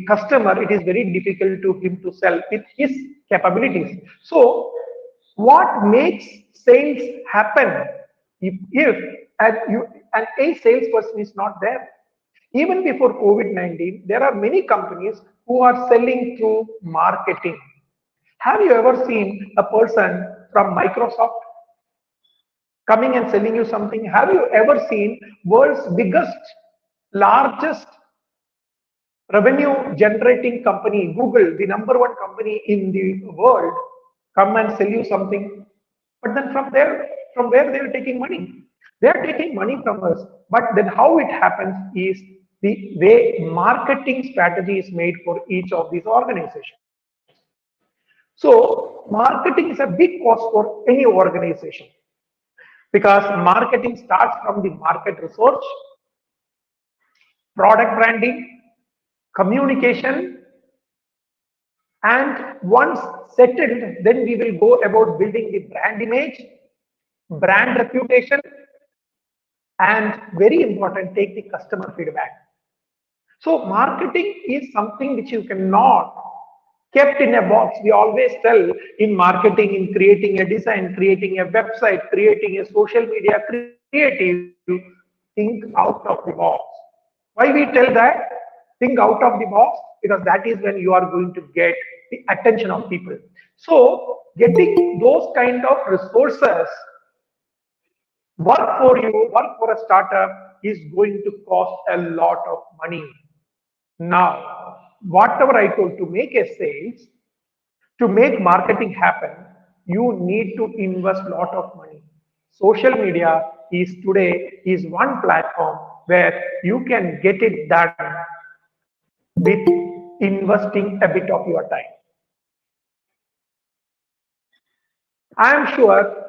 customer, it is very difficult to him to sell with his capabilities. So what makes sales happen if and a salesperson is not there? Even before COVID-19, there are many companies who are selling through marketing. Have you ever seen a person from Microsoft coming and selling you something? Have you ever seen world's biggest, largest revenue generating company, Google, the number one company in the world, come and sell you something? But then from where they are taking money? They are taking money from us. But then how it happens is the way marketing strategy is made for each of these organizations. So marketing is a big cost for any organization because marketing starts from the market research, product branding, communication, and once settled, then we will go about building the brand image, brand reputation, and very important, take the customer feedback. So marketing is something which you cannot kept in a box. We always tell in marketing, in creating a design, creating a website, creating a social media creative, think out of the box. Why we tell that? Think out of the box, because that is when you are going to get the attention of people. So getting those kind of resources work for you, work for a startup is going to cost a lot of money. Now, whatever I told, to make a sales, to make marketing happen, you need to invest a lot of money. Social media is today is one platform where you can get it done with investing a bit of your time. I am sure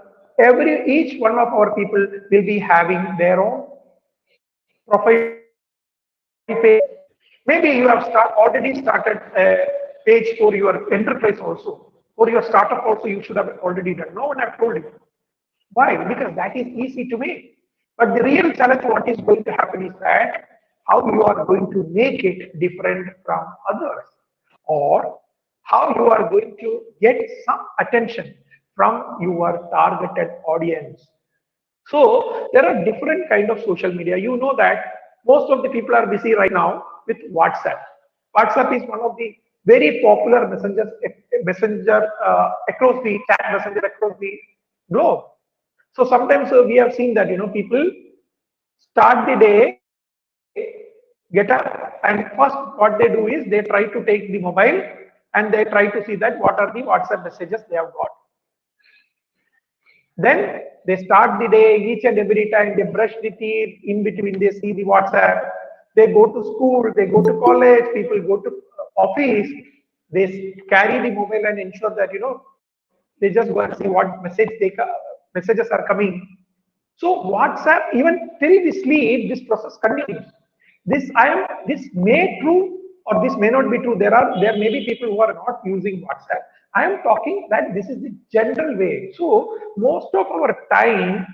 each one of our people will be having their own profile page. Maybe you have already started a page for your enterprise also. For your startup also, you should have already done. No one have told you. Why? Because that is easy to make. But the real challenge, what is going to happen is that how you are going to make it different from others, or how you are going to get some attention from your targeted audience. So there are different kind of social media. You know that most of the people are busy right now with WhatsApp. WhatsApp is one of the very popular messenger across the chat messenger across the globe. So sometimes we have seen that people start the day, get up, and first what they do is they try to take the mobile and they try to see that what are the WhatsApp messages they have got. Then they start the day, each and every time they brush the teeth, in between they see the WhatsApp. They go to school, they go to college, people go to office, they carry the mobile and ensure that they just go and see what messages are coming. So WhatsApp, even till we sleep, this process continues. This may true or this may not be true. There may be people who are not using WhatsApp. I am talking that this is the general way. So most of our time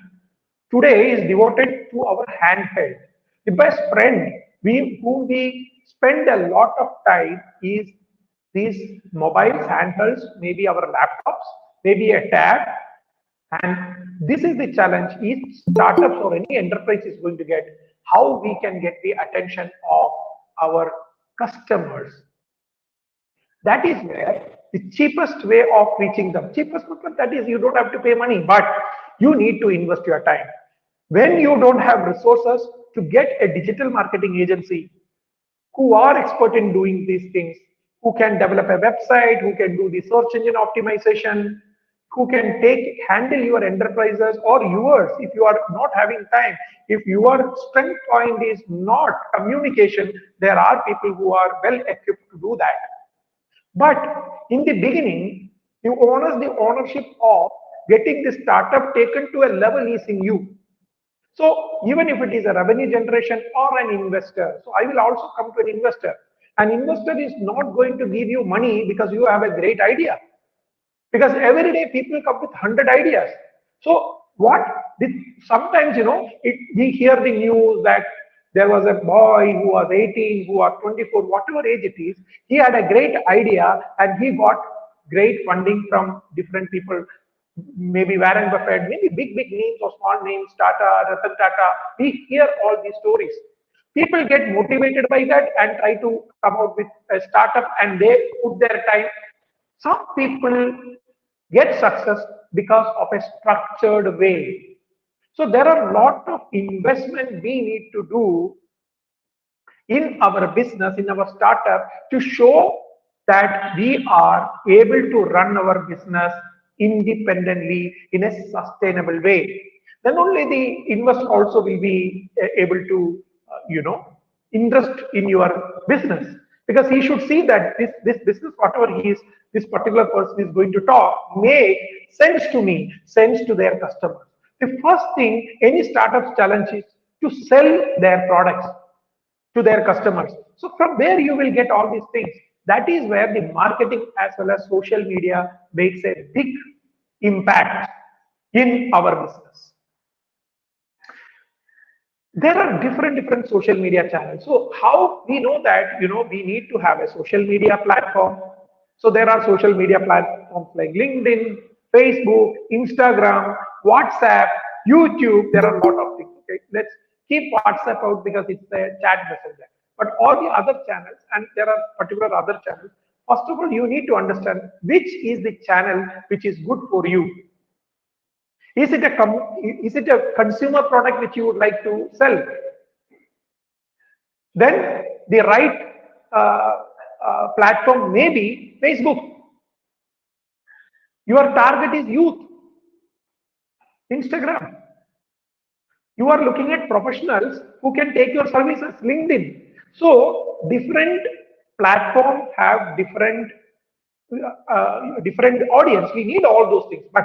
today is devoted to our handheld. The best friend whom we spend a lot of time is these mobiles, handhelds, maybe our laptops, maybe a tab, and this is the challenge each startup or any enterprise is going to get, how we can get the attention of our customers. That is where the cheapest way of reaching them, cheapest method, that is you don't have to pay money, but you need to invest your time. When you don't have resources to get a digital marketing agency who are expert in doing these things, who can develop a website, who can do the search engine optimization, who can handle your enterprises or yours if you are not having time. If your strength point is not communication, there are people who are well equipped to do that. But in the beginning, the ownership of getting the startup taken to a level is in you. So even if it is a revenue generation or an investor, so I will also come to an investor. An investor is not going to give you money because you have a great idea. Because every day people come with 100 ideas. So sometimes we hear the news that There was a boy who was 18, who was 24, whatever age it is. He had a great idea and he got great funding from different people. Maybe Warren Buffett, maybe big names or small names, Tata, Ratan Tata. We hear all these stories. People get motivated by that and try to come out with a startup and they put their time. Some people get success because of a structured way. So there are a lot of investment we need to do in our business, in our startup, to show that we are able to run our business independently in a sustainable way. Then only the investor also will be able to, invest in your business, because he should see that this business, whatever this particular person is going to talk, make sense to me, sense to their customers. The first thing any startup's challenge is to sell their products to their customers. So from there you will get all these things. That is where the marketing as well as social media makes a big impact in our business. There are different social media channels. So how we know that, we need to have a social media platform. So there are social media platforms like LinkedIn, Facebook, Instagram, WhatsApp, YouTube. There are a lot of things. Okay, let's keep WhatsApp out because it's a chat messenger. But all the other channels, and there are particular other channels. First of all, you need to understand which is the channel which is good for you. Is it a consumer product which you would like to sell? Then the right platform may be Facebook. Your target is youth. Instagram. You are looking at professionals who can take your services. LinkedIn. So different platforms have different audience. We need all those things, but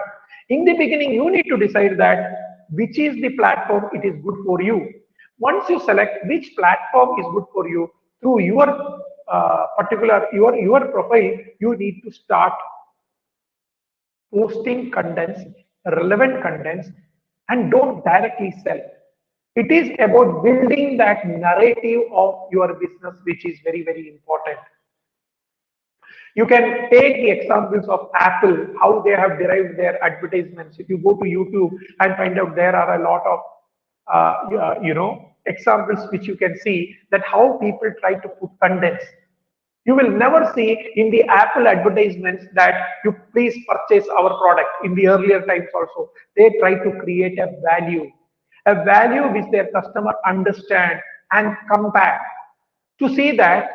in the beginning you need to decide that which is the platform it is good for you. Once you select which platform is good for you, through your particular your profile, you need to start posting contents, relevant contents, and don't directly sell. It is about building that narrative of your business, which is very important. You can take the examples of Apple, how they have derived their advertisements. If you go to YouTube and find out, there are a lot of examples which you can see that how people try to put contents. You will never see in the Apple advertisements that you please purchase our product. In the earlier times also, they try to create a value which their customer understand and come back to see that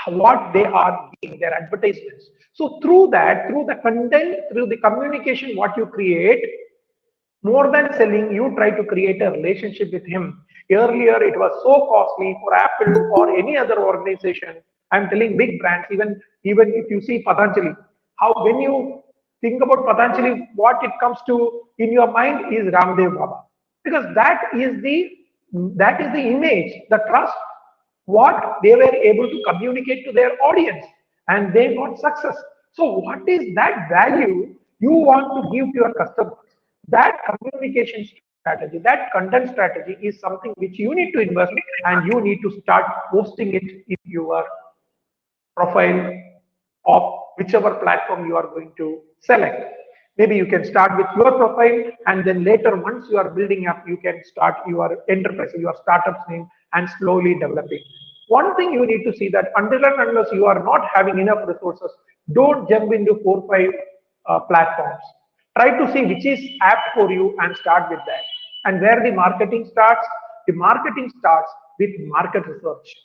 what they are in their advertisements. So through that, through the content, through the communication, what you create, more than selling, you try to create a relationship with him. Earlier, it was so costly for Apple or any other organization. I'm telling big brands, even if you see Patanjali, how when you think about Patanjali, what it comes to in your mind is Ramdev Baba, because that is the image, the trust, what they were able to communicate to their audience, and they got success. So what is that value you want to give to your customers? That communication strategy, that content strategy is something which you need to invest, and you need to start posting it in your profile of whichever platform you are going to select. Maybe you can start with your profile, and then later, once you are building up, you can start your enterprise, your startup's name, and slowly developing. One thing you need to see that until and unless you are not having enough resources, don't jump into 4 5 platforms. Try to see which is apt for you and start with that. And where the marketing starts with market research.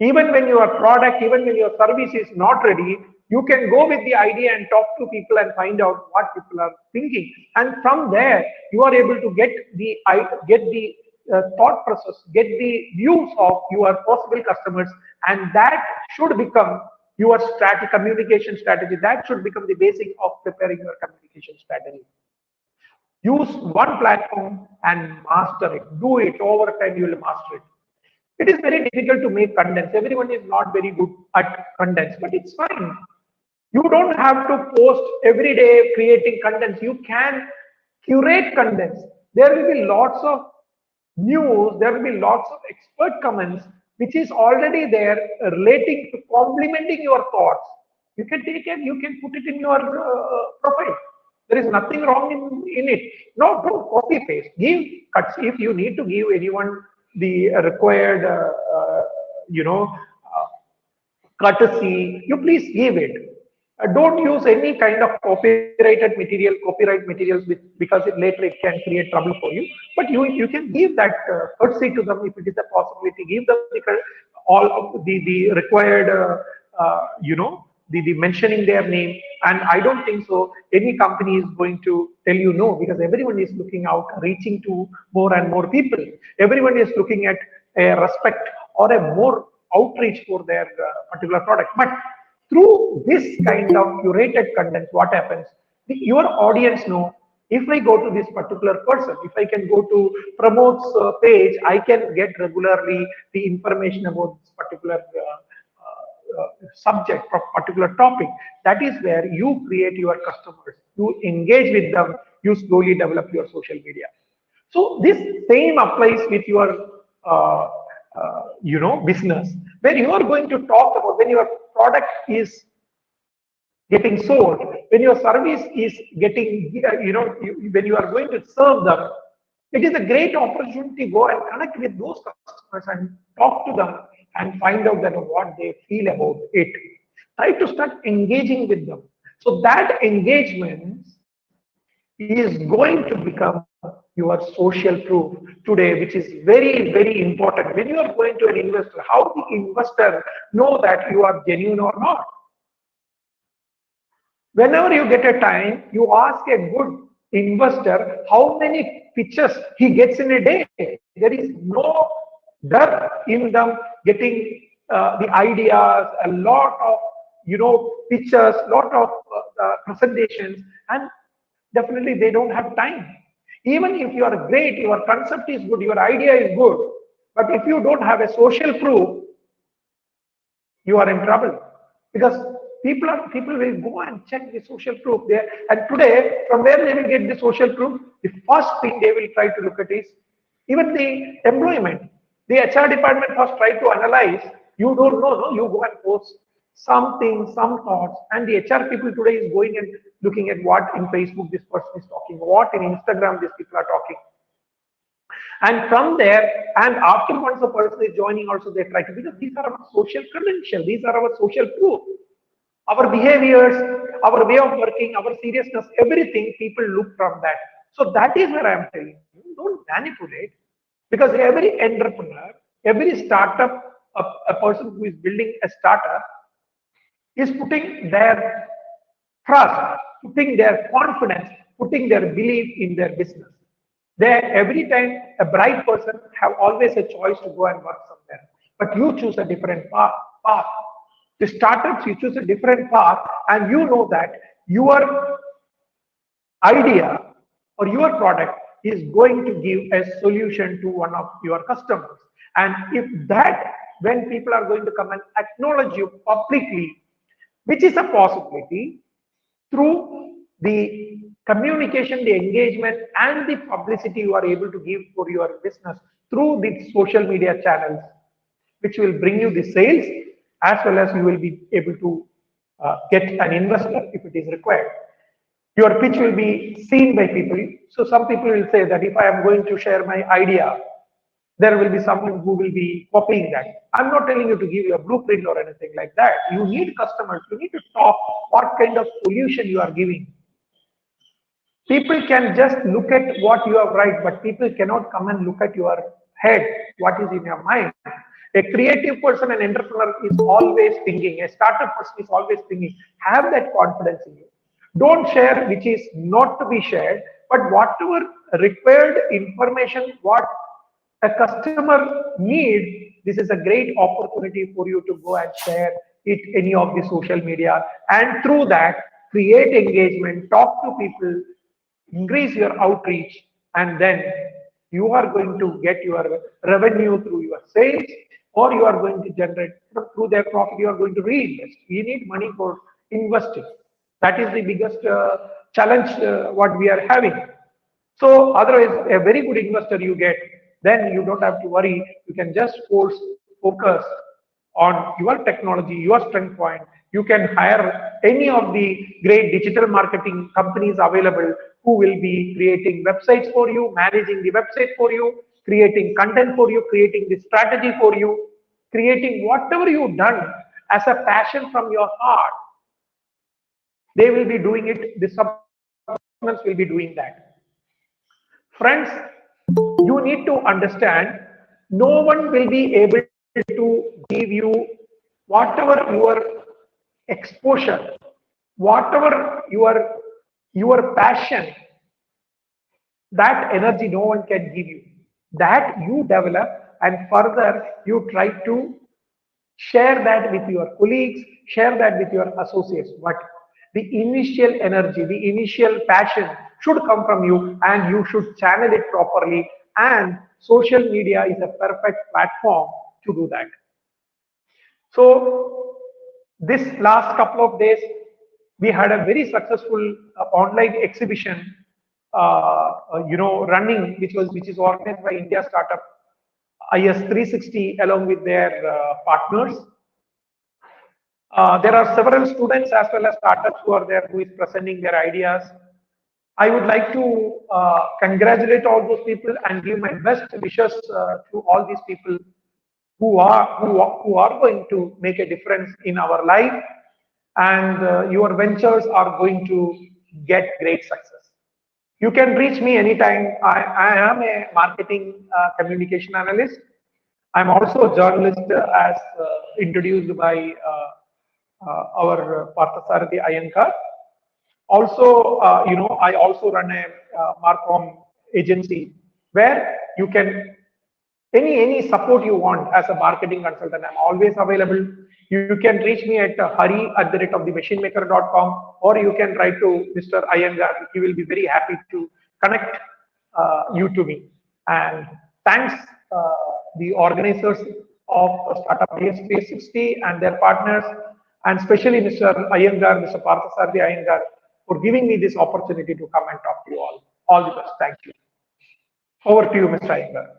Even when your product, even when your service is not ready, you can go with the idea and talk to people and find out what people are thinking. And from there, you are able to get the thought process, get the views of your possible customers, and that should become your communication strategy. That should become the basic of preparing your communication strategy. Use one platform and master it. Do it over time, you will master it. It is very difficult to make contents. Everyone is not very good at contents, but it's fine. You don't have to post every day creating contents. You can curate contents. There will be lots of news, there will be lots of expert comments, which is already there relating to complementing your thoughts. You can take it, you can put it in your profile. There is nothing wrong in it. No, don't copy paste. Give cuts. If you need to give anyone the required, courtesy, you please give it. Don't use any kind of copyright materials because later it can create trouble for you. But you can give that courtesy to them if it is a possibility. Give them all of the required, the mentioning their name. And I don't think so any company is going to tell you no, because everyone is looking out, reaching to more and more people. Everyone is looking at a respect or a more outreach for their particular product. But through this kind of curated content, what happens? Your audience know, if I go to this particular person, if I can go to promotes page, I can get regularly the information about this particular subject, particular topic. That is where you create your customers, you engage with them, you slowly develop your social media. So this same applies with your business, where you are going to talk about when your product is getting sold, when your service is getting, when you are going to serve them, it is a great opportunity to go and connect with those customers and talk to them and find out that what they feel about it. Try to start engaging with them. So that engagement is going to become your social proof today, which is very, very important. When you are going to an investor, how the investor know that you are genuine or not? Whenever you get a time, you ask a good investor how many pitches he gets in a day. There is no doubt in them getting the ideas, a lot of pitches, lot of presentations, and definitely they don't have time. Even if you are great, your concept is good, your idea is good, but if you don't have a social proof, you are in trouble, because people will go and check the social proof there. And today, from where they will get the social proof? The first thing they will try to look at is even the employment. The HR department first try to analyze. You don't know, no? You go and post something, some thoughts, and the HR people today is going and looking at what in Facebook this person is talking, what in Instagram these people are talking. And from there, and after once the person is joining also, they try to, because these are our social credentials, these are our social proof. Our behaviors, our way of working, our seriousness, everything, people look from that. So that is where I am telling you, don't manipulate, because every entrepreneur, every startup, a person who is building a startup is putting their trust, putting their confidence, putting their belief in their business. There, every time a bright person have always a choice to go and work somewhere, but you choose a different path. The startups, you choose a different path, and you know that your idea or your product is going to give a solution to one of your customers. And if that, when people are going to come and acknowledge you publicly, which is a possibility, through the communication, the engagement, and the publicity you are able to give for your business through the social media channels, which will bring you the sales, as well as you will be able to get an investor if it is required. Your pitch will be seen by people. So some people will say that if I am going to share my idea, there will be someone who will be copying that. I'm not telling you to give you a blueprint or anything like that. You need customers. You need to talk what kind of solution you are giving. People can just look at what you have write, but people cannot come and look at your head, what is in your mind. A creative person, an entrepreneur is always thinking. A startup person is always thinking. Have that confidence in you. Don't share which is not to be shared, but whatever required information, what a customer needs, this is a great opportunity for you to go and share it any of the social media, and through that create engagement, talk to people, increase your outreach, and then you are going to get your revenue through your sales, or you are going to generate through their profit, you are going to reinvest. You need money for investing. That is the biggest challenge what we are having. So otherwise, a very good investor you get, then you don't have to worry. You can just focus on your technology, your strength point. You can hire any of the great digital marketing companies available who will be creating websites for you, managing the website for you, creating content for you, creating the strategy for you, creating whatever you've done as a passion from your heart. They will be doing it, the subcontinents will be doing that. Friends, you need to understand no one will be able to give you whatever your exposure, whatever your passion, that energy no one can give you. That you develop and further you try to share that with your colleagues, share that with your associates. But the initial energy, the initial passion should come from you and you should channel it properly. And social media is a perfect platform to do that. So this last couple of days, we had a very successful online exhibition, running, which is organized by India startup IS360 along with their partners. There are several students as well as startups who are there who is presenting their ideas. I would like to congratulate all those people and give my best wishes to all these people who are going to make a difference in our life, and your ventures are going to get great success. You can reach me anytime. I am a marketing communication analyst. I'm also a journalist, as introduced by our Parthasarathi Iyengar. Also, I also run a Marcom agency where you can any support you want as a marketing consultant. I'm always available. You can reach me at hari@themachinemaker.com, or you can write to Mr. Iyengar. He will be very happy to connect you to me. And thanks the organizers of Startup IS360 and their partners, and especially Mr. Iyengar, Mr. Parthasarathi Iyengar, for giving me this opportunity to come and talk to you all. All the best. Thank you. Over to you, Mr. Iyengar.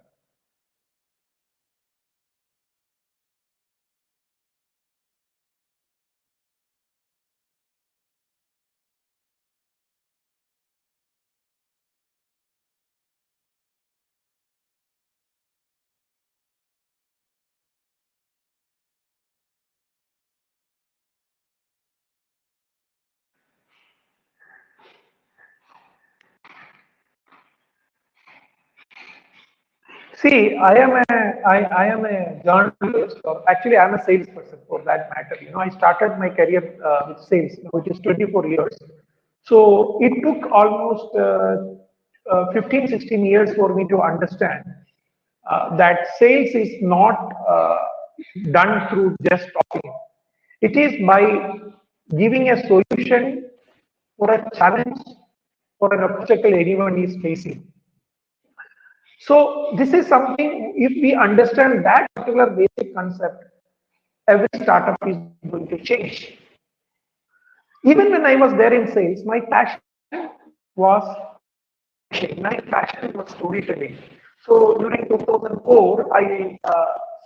See, I am a journalist, or actually I am a salesperson for that matter. I started my career with sales, which is 24 years. So it took almost 15, 16 years for me to understand that sales is not done through just talking. It is by giving a solution for a challenge, for an obstacle anyone is facing. So this is something, if we understand that particular basic concept, every startup is going to change. Even when I was there in sales, my passion was storytelling. So during 2004, I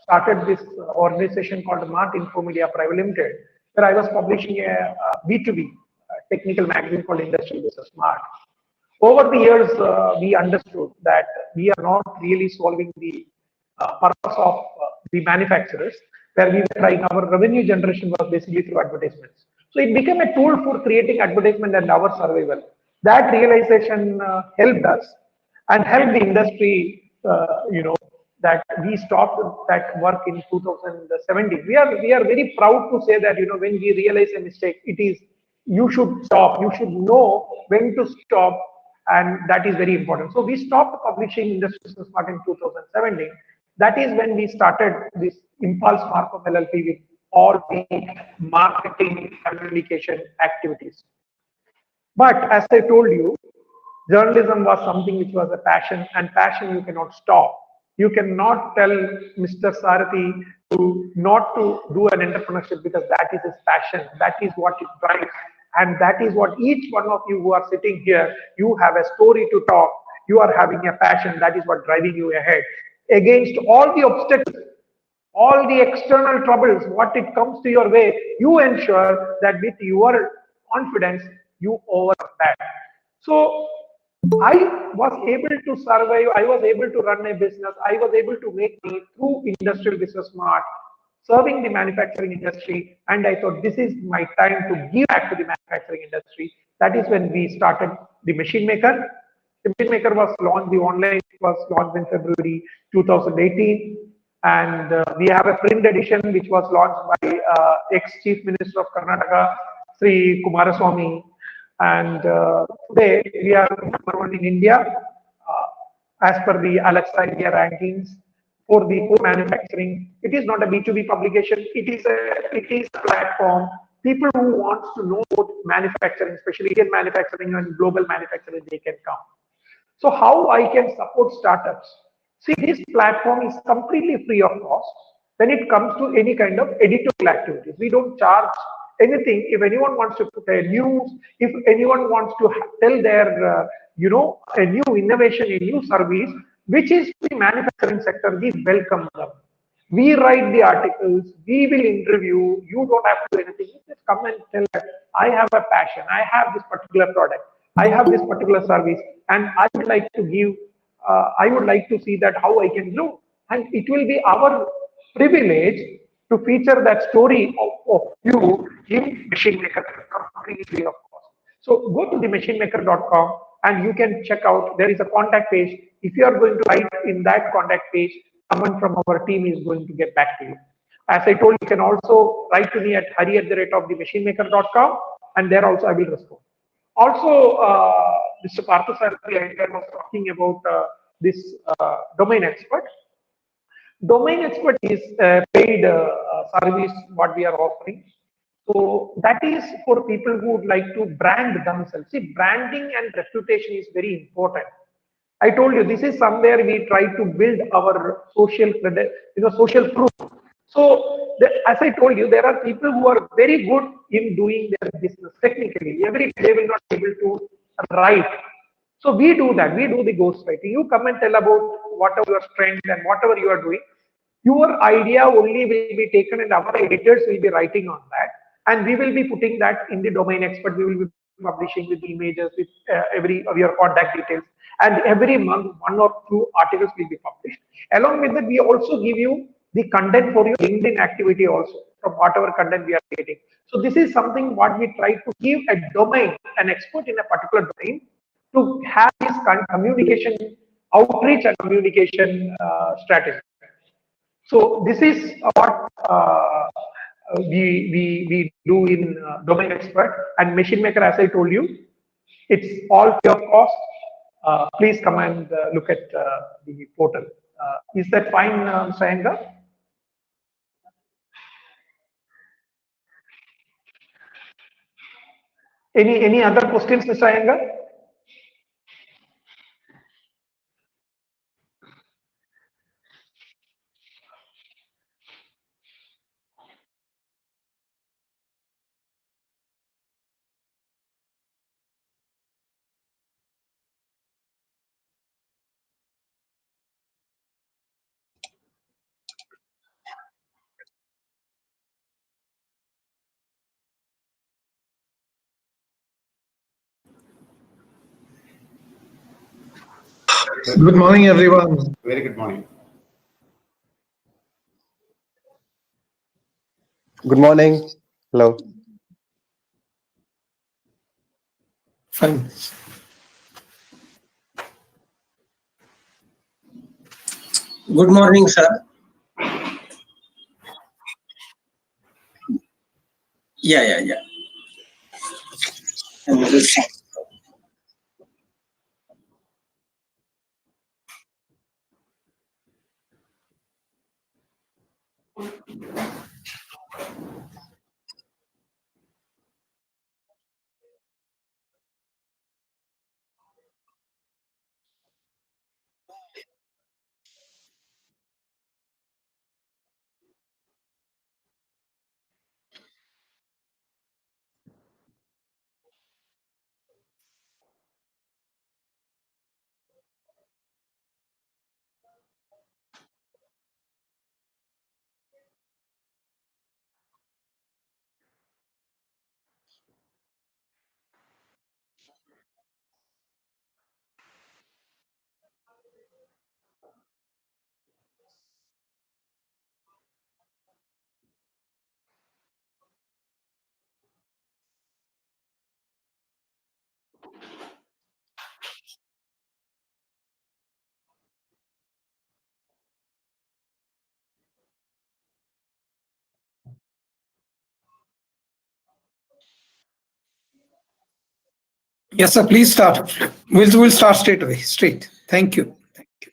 started this organization called Mart Info Media Private Limited, where I was publishing a B2B technical magazine called Industrial Business Mart. Over the years, we understood that we are not really solving the purpose of the manufacturers, where we were trying our revenue generation was basically through advertisements. So it became a tool for creating advertisement and our survival. That realization helped us and helped the industry, that we stopped that work in 2017. We are very proud to say that, when we realize a mistake, it is, you should stop. You should know when to stop, and that is very important. So we stopped publishing Industrial Business Mart in 2017. That is when we started this Impulse Marcom LLP with all the marketing communication activities. But as I told you, journalism was something which was a passion, and passion you cannot stop. You cannot tell Mr. Sarathi to not to do an entrepreneurship, because that is his passion. That is what it drives. And that is what each one of you who are sitting here, you have a story to talk. You are having a passion. That is what driving you ahead. against all the obstacles, all the external troubles, what it comes to your way, you ensure that with your confidence, you overcome that. So I was able to survive, I was able to run a business, I was able to make money through industrial business smart, serving the manufacturing industry, and I thought this is my time to give back to the manufacturing industry. That is when we started the machine maker. The machine maker was launched, the online was launched in February 2018, and we have a print edition which was launched by ex-Chief Minister of Karnataka, Sri Kumaraswamy, and today we are number one in India as per the Alexa India rankings for the core manufacturing. It is not a B2B publication. It is a platform. People who wants to know about manufacturing, especially Indian manufacturing and global manufacturing, they can come. So how I can support startups? See, this platform is completely free of cost when it comes to any kind of editorial activities. We don't charge anything. If anyone wants to put a news, if anyone wants to tell their, a new innovation, a new service, which is the manufacturing sector, we welcome them. We write the articles, we will interview, you don't have to do anything. You just come and tell that I have a passion, I have this particular product, I have this particular service, and I would like to give, I would like to see that how I can do. And it will be our privilege to feature that story of you in Machine Maker completely free of cost. So go to the machinemaker.com and you can check out, there is a contact page. If you are going to write in that contact page, someone from our team is going to get back to you. As I told you, you can also write to me at hari@machinemaker.com and there also I will respond. Also, Mr. Parthasarathi I was talking about this domain expert. Domain expert is a paid service what we are offering. So that is for people who would like to brand themselves. See, branding and reputation is very important. I told you this is somewhere we try to build our social credit, social proof. So as I told you, there are people who are very good in doing their business technically. Every they will not be able to write. So we do that. We do the ghostwriting. You come and tell about whatever your strength and whatever you are doing. Your idea only will be taken and our editors will be writing on that. And we will be putting that in the domain expert. We will be publishing with the images, with every of your contact details. And every month, one or two articles will be published. Along with that, we also give you the content for your LinkedIn activity also from whatever content we are creating. So this is something what we try to give a domain, an expert in a particular domain to have this communication, outreach and communication strategy. So this is what we do in domain expert and machine maker. As I told you, it's all free of cost. Please come and look at the portal. Is that fine, Mr. Iyengar? Any other questions, Mr. Iyengar? Good morning, everyone. Very good morning. Good morning. Hello. Fine. Good morning, sir. Yeah. Yes, sir. Please start. We'll start straight away. Straight. Thank you. Thank you.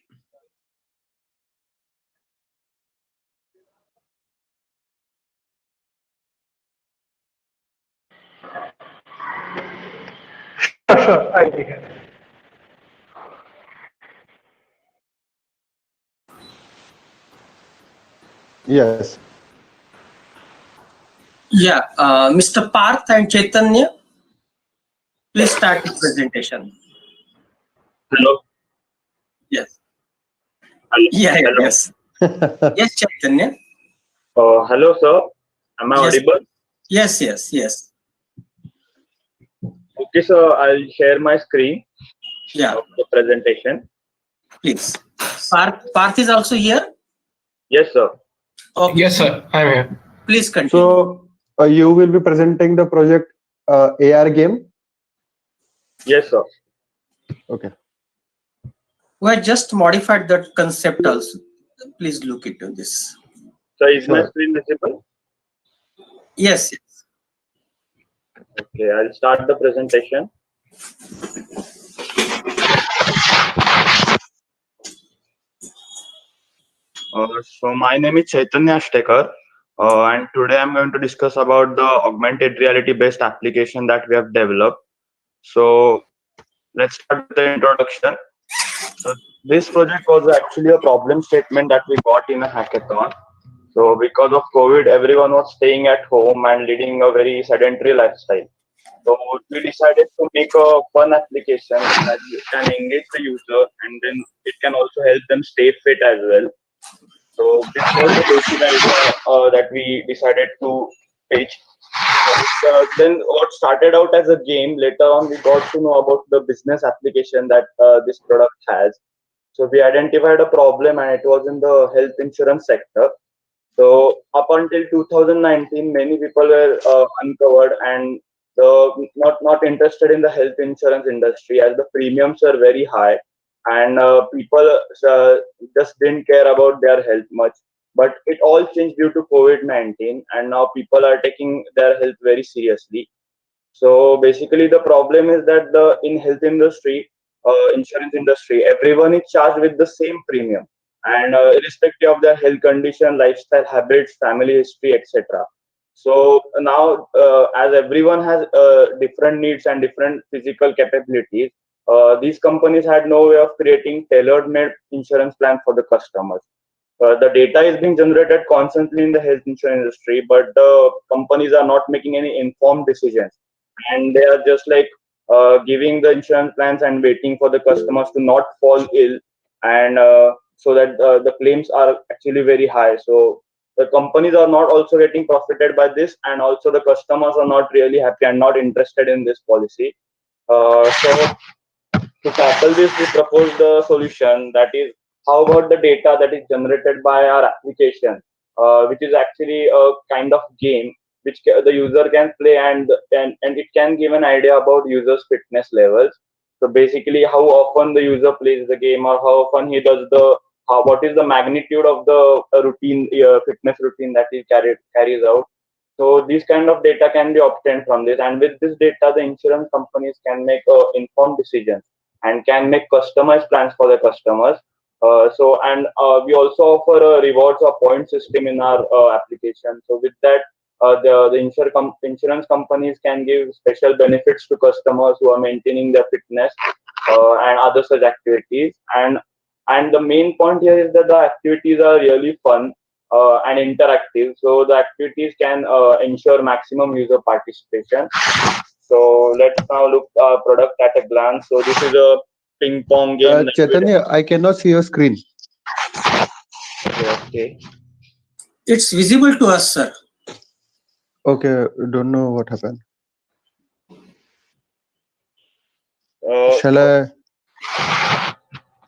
Sure, I'll be here. Yes. Yeah, Mr. Parth and Chaitanya, please start the presentation. Hello. Yes. Hello. Yeah, yeah, Hello. yes. Yes, Chaitanya. Hello, sir. Am I Yes. audible? Yes, yes, yes. Okay, sir. I'll share my screen Yeah, of the presentation. please. Parth is also here? Yes, sir. Okay, Yes, sir. I'm here. please continue. So you will be presenting the project AR game. Yes, sir. Okay. We have just modified that concept also. Please look into this. So is my Sure. screen visible? Yes, yes. Okay, I'll start the presentation. So my name is Chaitanya Ashtekar, and today I'm going to discuss about the augmented reality based application that we have developed. So let's start with the introduction. So this project was actually a problem statement that we got in a hackathon. So because of COVID, everyone was staying at home and leading a very sedentary lifestyle. So we decided to make a fun application that can engage the user, and then it can also help them stay fit as well. So this was the basic idea that we decided to pitch. Then what started out as a game, later on we got to know about the business application that this product has. So we identified a problem, and it was in the health insurance sector. So up until 2019, many people were uncovered and not interested in the health insurance industry as the premiums were very high, and people just didn't care about their health much. But it all changed due to COVID-19, and now people are taking their health very seriously. So basically, the problem is that the in health industry, insurance industry, everyone is charged with the same premium, and irrespective of their health condition, lifestyle habits, family history, etc. So now, as everyone has different needs and different physical capabilities, these companies had no way of creating tailor-made insurance plan for the customers. The data is being generated constantly in the health insurance industry, but the companies are not making any informed decisions, and they are just like giving the insurance plans and waiting for the customers to not fall ill, and so that the claims are actually very high. So the companies are not also getting profited by this, and also the customers are not really happy and not interested in this policy. So to tackle this, we proposed a solution, that is, how about the data that is generated by our application, which is actually a kind of game which the user can play, and it can give an idea about users' fitness levels. So basically, how often the user plays the game, or how often he does what is the magnitude of the routine, fitness routine that he carries out. So these kind of data can be obtained from this, and with this data, the insurance companies can make informed decisions and can make customized plans for the customers. We also offer a rewards or point system in our application. So with that, the insurance companies can give special benefits to customers who are maintaining their fitness and other such activities. And the main point here is that the activities are really fun and interactive. So the activities can ensure maximum user participation. So let's now look our product at a glance. So this is a ping pong game that we Chaitanya, I cannot see your screen. okay. It's visible to us, sir. Okay, don't know what happened. Shall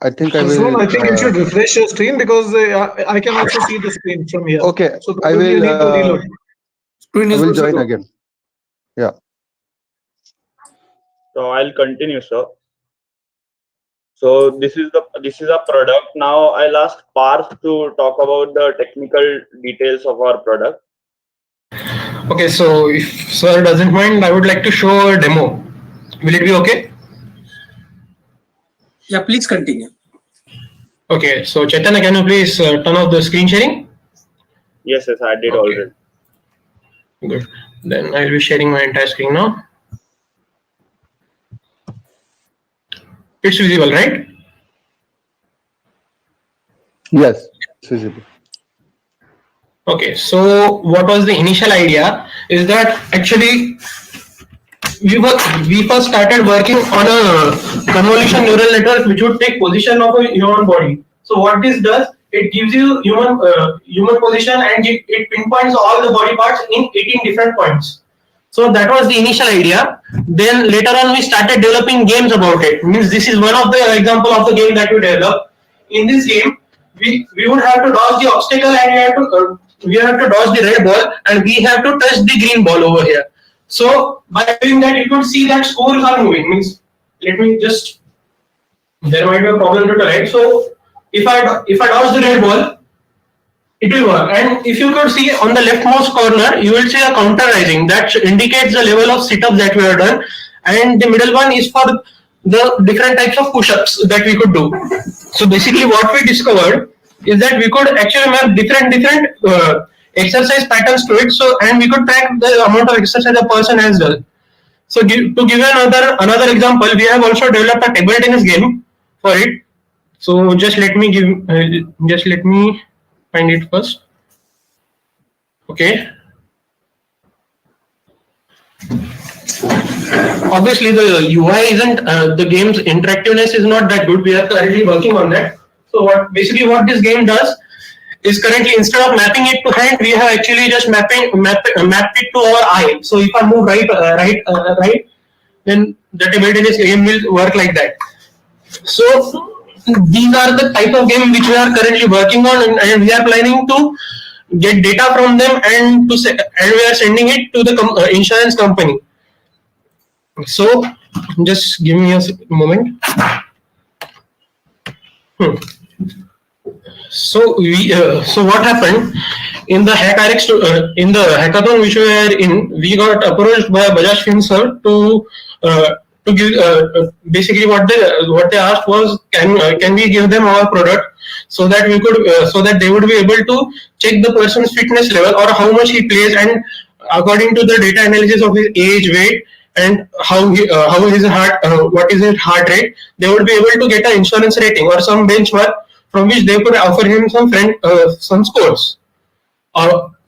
I think I will. Zoom, I think you should refresh your screen because I can also see the screen from here. Okay, So I probably you will. need to reload. Screen I is will also join low. again. Yeah. So I'll continue, sir. So this is a product. Now I'll ask Parth to talk about the technical details of our product. Okay, so if sir doesn't mind, I would like to show a demo. Will it be okay? Yeah, please continue. Okay, so Chaitanya, can you please turn off the screen sharing? Yes, I did Okay. already. Good. Then I will be sharing my entire screen now. It's visible, right? Yes, it's visible. Okay, so what was the initial idea is that actually we first started working on a convolution neural network which would take position of a human body. So what this does, it gives you human position and it pinpoints all the body parts in 18 different points. So that was the initial idea. Then later on we started developing games about it. Means this is one of the example of the game that we developed. In this game, we would have to dodge the obstacle and we have to dodge the red ball and we have to touch the green ball over here. So by doing that, you could see that scores are moving. Means let me just, there might be a problem to the right. So if I dodge the red ball, it will work. And if you could see on the leftmost corner, you will see a counter rising that indicates the level of sit-ups that we have done. And the middle one is for the different types of push-ups that we could do. So basically what we discovered is that we could actually map different exercise patterns to it. So, and we could track the amount of exercise a person has done. So to give you another example, we have also developed a table tennis game for it. So just let me find it first. Okay. Obviously, the UI isn't the game's interactiveness is not that good. We are currently working on that. So what this game does is currently instead of mapping it to hand, we have actually just mapped it to our eye. So if I move right, then the table tennis game will work like that. So these are the type of game which we are currently working on, and we are planning to get data from them and we are sending it to the insurance company. So just give me a moment. So so what happened in the in the hackathon which we were in, we got approached by Bajaj Finserv to give basically what they asked was can we give them our product so that we could so that they would be able to check the person's fitness level or how much he plays, and according to the data analysis of his age, weight, and how his heart what is his heart rate, they would be able to get an insurance rating or some benchmark from which they could offer him some scores.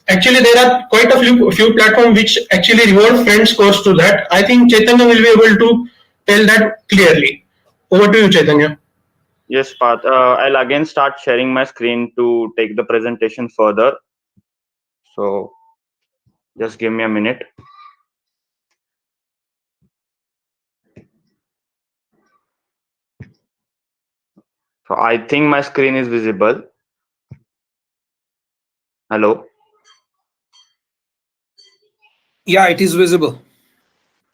Actually, there are quite a few platforms which actually reward friend scores to that. I think Chaitanya will be able to tell that clearly. Over to you, Chaitanya. Yes, Parth. I'll again start sharing my screen to take the presentation further. So just give me a minute. So I think my screen is visible. Hello. Yeah, it is visible.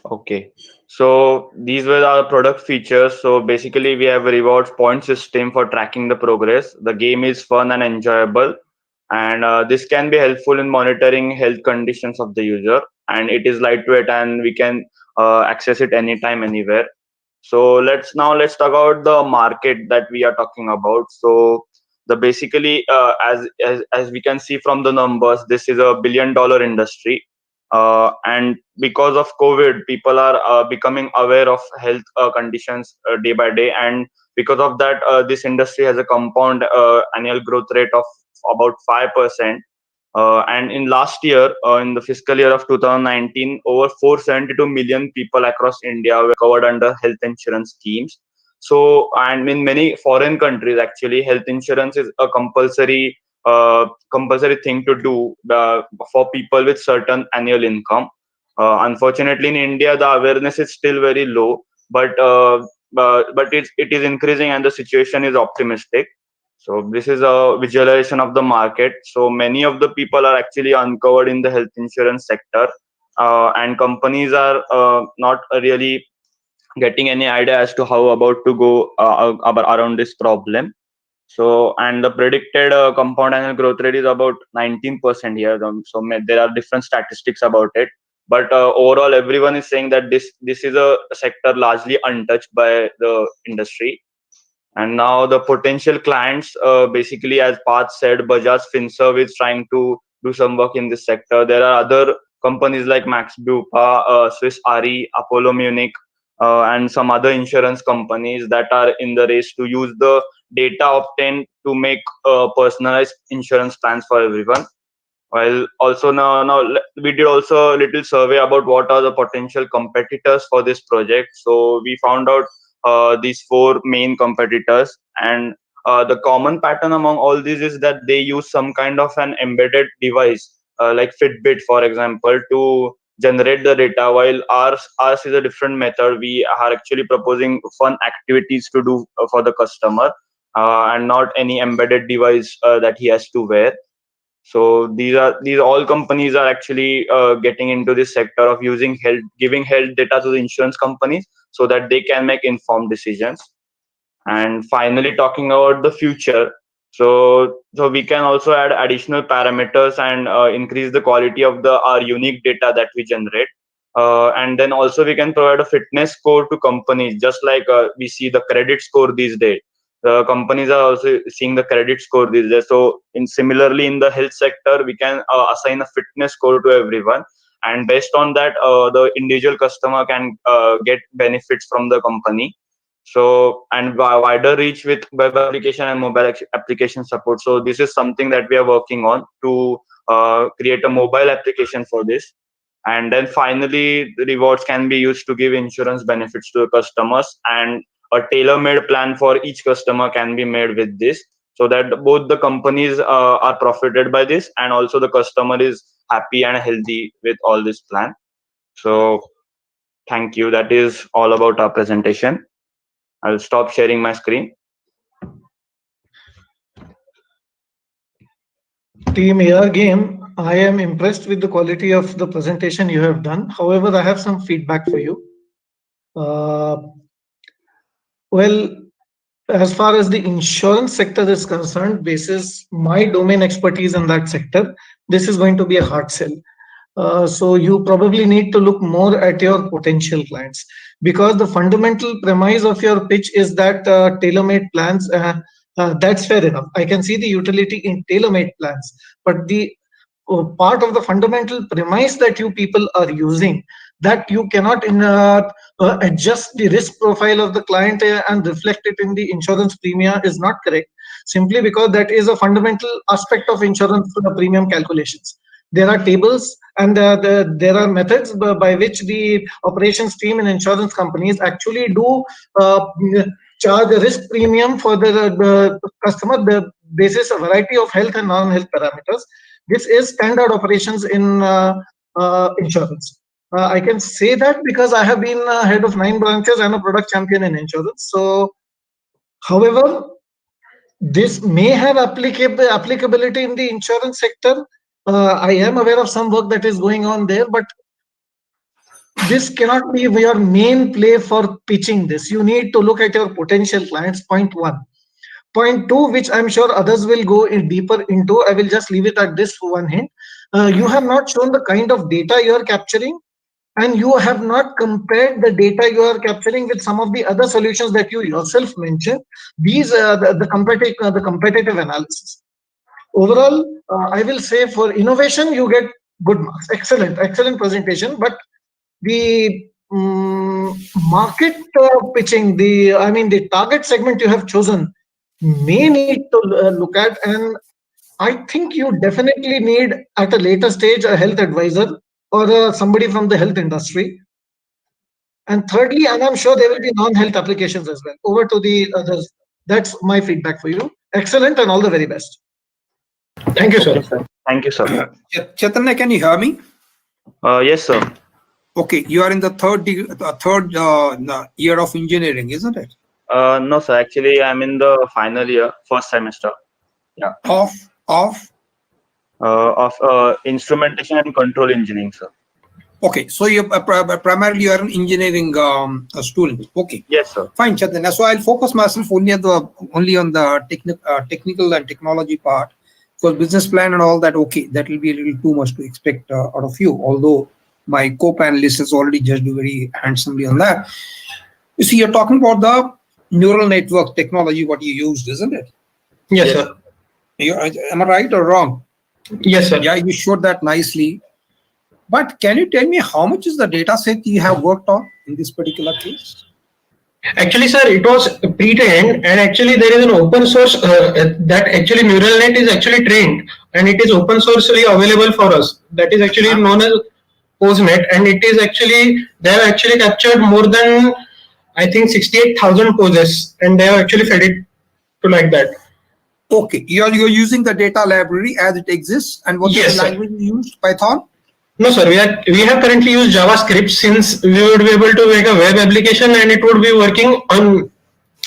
Okay. So these were our product features. So basically we have a rewards point system for tracking the progress. The game is fun and enjoyable, and this can be helpful in monitoring health conditions of the user, and it is lightweight and we can access it anytime, anywhere. So let's talk about the market that we are talking about. So the basically as we can see from the numbers, this is a $1 billion industry, and because of COVID, people are becoming aware of health conditions day by day, and because of that, this industry has a compound annual growth rate of about 5%. And in last year, in the fiscal year of 2019, over 472 million people across India were covered under health insurance schemes. So, and in many foreign countries, actually, health insurance is a compulsory thing to do for people with certain annual income. Unfortunately, in India, the awareness is still very low, but it is increasing, and the situation is optimistic. So this is a visualization of the market. So many of the people are actually uncovered in the health insurance sector, and companies are not really getting any idea as to how about to go around this problem. So, and the predicted compound annual growth rate is about 19% here. So there are different statistics about it. But overall, everyone is saying that this is a sector largely untouched by the industry. And now the potential clients, basically, as Parth said, Bajaj Finserv is trying to do some work in this sector. There are other companies like Max Bupa, Swiss Re, Apollo Munich, and some other insurance companies that are in the race to use the data obtained to make personalized insurance plans for everyone. While also now we did also a little survey about what are the potential competitors for this project. So we found out these four main competitors, and the common pattern among all these is that they use some kind of an embedded device, like Fitbit, for example, to generate the data. While ours is a different method. We are actually proposing fun activities to do for the customer, and not any embedded device that he has to wear. So these all companies are actually getting into this sector of giving health data to the insurance companies so that they can make informed decisions. And finally, talking about the future, so we can also add additional parameters and increase the quality of our unique data that we generate. And then also we can provide a fitness score to companies, just like we see the credit score these days. The companies are also seeing the credit score these days. So similarly in the health sector, we can assign a fitness score to everyone, and based on that, the individual customer can get benefits from the company. So, and wider reach with web application and mobile application support. So this is something that we are working on to create a mobile application for this. And then finally, the rewards can be used to give insurance benefits to the customers, and a tailor-made plan for each customer can be made with this, so that both the companies are profited by this, and also the customer is happy and healthy with all this plan. So thank you. That is all about our presentation. I'll stop sharing my screen. Team AR Game, I am impressed with the quality of the presentation you have done. However, I have some feedback for you. Well, as far as the insurance sector is concerned, basis my domain expertise in that sector, this is going to be a hard sell. So you probably need to look more at your potential clients, because the fundamental premise of your pitch is that tailor-made plans, that's fair enough. I can see the utility in tailor-made plans, but the part of the fundamental premise that you people are using, that you cannot adjust the risk profile of the client and reflect it in the insurance premium is not correct, simply because that is a fundamental aspect of insurance premium calculations. There are tables and there are methods by which the operations team in insurance companies actually do charge a risk premium for the customer basis a variety of health and non-health parameters. This is standard operations in insurance. I can say that because I have been head of 9 branches and a product champion in insurance. So, however, this may have applicability in the insurance sector. I am aware of some work that is going on there, but this cannot be your main play for pitching this. You need to look at your potential clients, point one. Point two, which I'm sure others will go in deeper into, I will just leave it at this one hint. You have not shown the kind of data you are capturing, and you have not compared the data you are capturing with some of the other solutions that you yourself mentioned. These are the competitive analysis. Overall, I will say for innovation, you get good marks. Excellent presentation. But the market pitching, the target segment you have chosen may need to look at, and I think you definitely need at a later stage a health advisor or somebody from the health industry. And thirdly, and I'm sure there will be non-health applications as well. Over to the others. That's my feedback for you. Excellent, and all the very best. Thank you, sir. Thank you, sir. Chaitanya, can you hear me? Yes, sir. Okay, you are in the third year of engineering, isn't it? No, sir. Actually, I'm in the final year, first semester. Yeah. Of instrumentation and control engineering, sir. Okay, so you primarily you are an engineering student. Okay. Yes, sir. Fine, Chaitanya. So I'll focus myself only on the technical and technology part. For business plan and all that, okay, that will be a little too much to expect out of you. Although My co-panelist has already judged very handsomely on that. You see, you're talking about the neural network technology, what you used, isn't it? Yes, sir. Am I right or wrong? Yes, sir. Yeah, you showed that nicely. But can you tell me how much is the data set you have worked on in this particular case? Actually, sir, it was pre-trained, and actually there is an open source that actually neural net is actually trained, and it is open sourcely available for us. That is actually known as PostNet, and it is actually, they have actually captured more than, I think, 68,000 poses, and they have actually fed it to like that. Okay, you're using the data library as it exists, and what is the language you used? Python? No, sir. We have currently used JavaScript, since we would be able to make a web application and it would be working on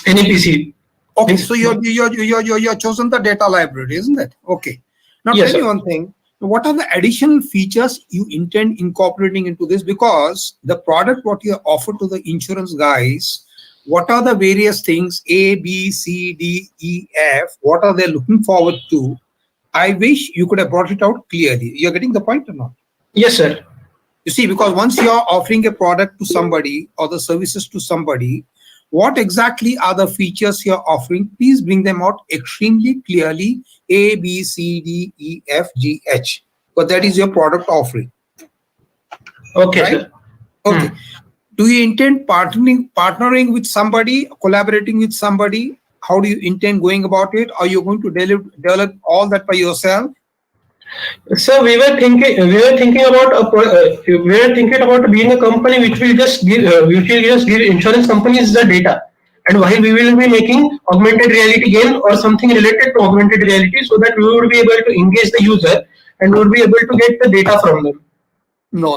any PC. Okay, so you're chosen the data library, isn't it? Okay. Now Yes, tell me sir. one thing. What are the additional features you intend incorporating into this? Because the product what you offer to the insurance guys, what are the various things A, B, C, D, E, F? What are they looking forward to? I wish you could have brought it out clearly. You're getting the point or not? Yes, sir. You see, because once you're offering a product to somebody or the services to somebody, what exactly are the features you're offering? Please bring them out extremely clearly. A, B, C, D, E, F, G, H. But that is your product offering. Okay, Right? sir. Okay. Do you intend partnering with somebody, collaborating with somebody? How do you intend going about it? Are you going to develop all that by yourself? So we were thinking about being a company which will just give insurance companies the data, and while we will be making augmented reality game or something related to augmented reality, so that we would be able to engage the user and would be able to get the data from them. No.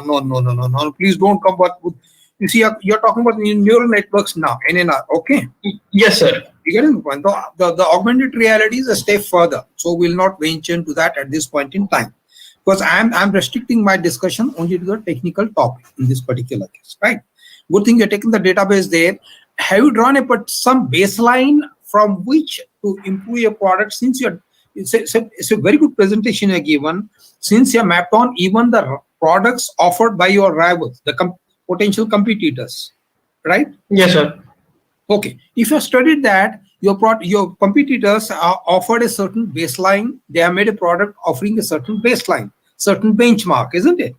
Please don't come back with. You see, you're talking about neural networks now, NNR. Okay. Yes, sir. You get the point. The augmented reality is a step further, so we'll not venture into that at this point in time, because I'm restricting my discussion only to the technical topic in this particular case. Right. Good thing you're taking the database there. Have you drawn some baseline from which to improve your product? Since it's a very good presentation you're given. Since you're mapped on even the products offered by your rivals, the potential competitors, right? Yes, sir. Okay. If you studied that, your competitors are offered a certain baseline. They have made a product offering a certain baseline, certain benchmark, isn't it?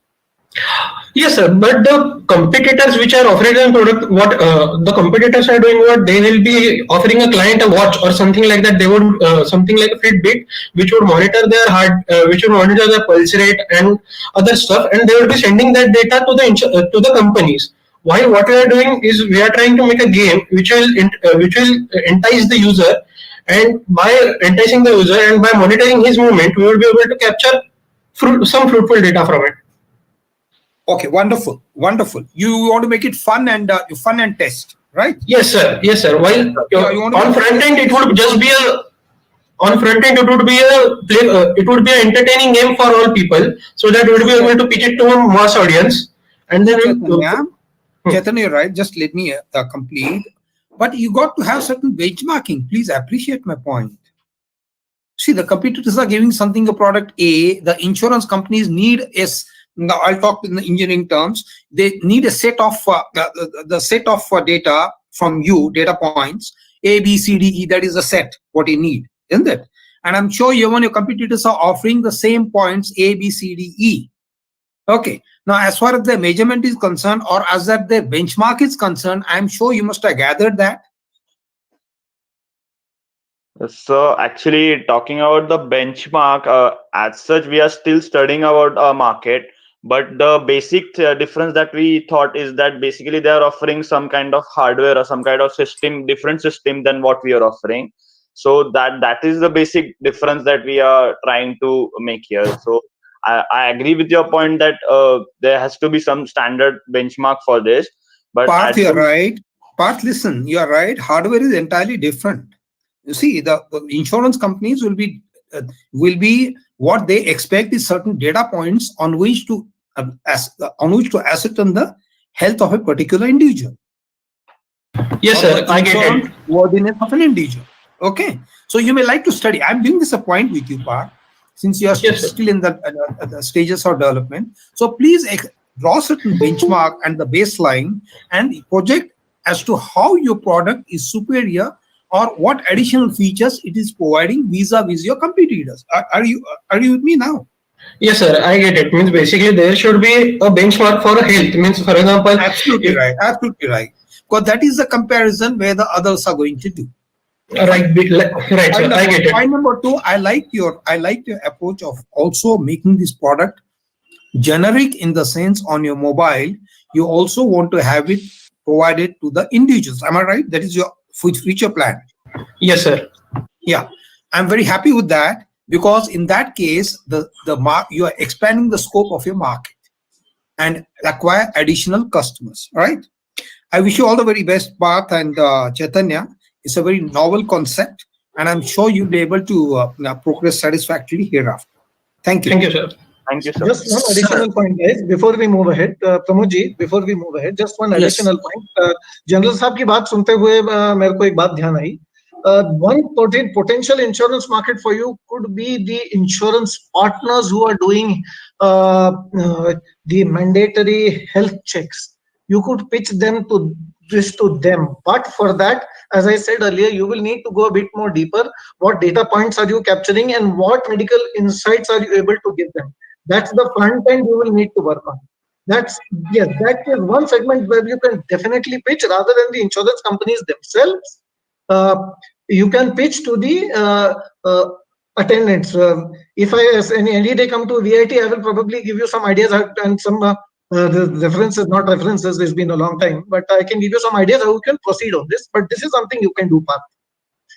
Yes, sir. But the competitors which are offering a product, what the competitors are doing, what they will be offering a client a watch or something like that. They would something like a Fitbit, which would monitor their heart, which would monitor their pulse rate and other stuff, and they will be sending that data to the companies. While what we are doing is we are trying to make a game which will entice the user, and by enticing the user and by monitoring his movement, we will be able to capture some fruitful data from it. Okay, wonderful. You want to make it fun and test, right? Yes, sir. Yes, sir. While on front end, it would just be it would be an entertaining game for all people, so that we would be able to pitch it to a mass audience, and then Chaitanya, you're right. Just let me complete. But you got to have certain benchmarking. Please appreciate my point. See, the competitors are giving something a product A. The insurance companies need I'll talk in the engineering terms. They need a set of the set of data from you, data points A, B, C, D, E. That is the set what you need, isn't it? And I'm sure even your competitors are offering the same points A, B, C, D, E. Okay. Now, as far as the measurement is concerned, or as that the benchmark is concerned, I'm sure you must have gathered that. So actually, talking about the benchmark, as such, we are still studying about our market. But the basic difference that we thought is that basically they are offering some kind of hardware or some kind of system, different system than what we are offering. So that is the basic difference that we are trying to make here. So I agree with your point that there has to be some standard benchmark for this. But Parth, you're right. Parth, listen, you're right. Hardware is entirely different. You see, the insurance companies will be what they expect is certain data points on which to ascertain the health of a particular individual. Yes, sir. I get it. Worthiness of an individual. Okay, so you may like to study. I'm doing this a point with you, Parth, since you are still in the stages of development. So please draw certain benchmark and the baseline and project as to how your product is superior or what additional features it is providing vis-a-vis your competitors. Are you with me now? Yes, sir, I get it. Means basically there should be a benchmark for a health. Means, for example, Absolutely right. Absolutely right. Because that is the comparison where the others are going to do. right, sir, I get it. Point number two, I like your approach of also making this product generic in the sense on your mobile. You also want to have it provided to the individuals. Am I right? That is your future plan. Yes, sir. Yeah, I'm very happy with that because in that case, you are expanding the scope of your market and acquire additional customers. Right. I wish you all the very best, Parth and Chaitanya. It's a very novel concept, and I'm sure you'll be able to progress satisfactorily hereafter. Thank you. Thank you, sir. Thank you, sir. Just one additional point, guys, before we move ahead. Pramod ji, before we move ahead, just one additional point. General साहब की बात सुनते हुए मेरे को एक बात ध्यान आई. One potential insurance market for you could be the insurance partners who are doing the mandatory health checks. You could pitch them to them, but for that, as I said earlier, you will need to go a bit more deeper. What data points are you capturing, and what medical insights are you able to give them? That's the front end you will need to work on. That is one segment where you can definitely pitch rather than the insurance companies themselves. You can pitch to the attendants. If any day come to VIT, I will probably give you some ideas and some references, not references. It's been a long time, but I can give you some ideas how you can proceed on this. But this is something you can do, Parth.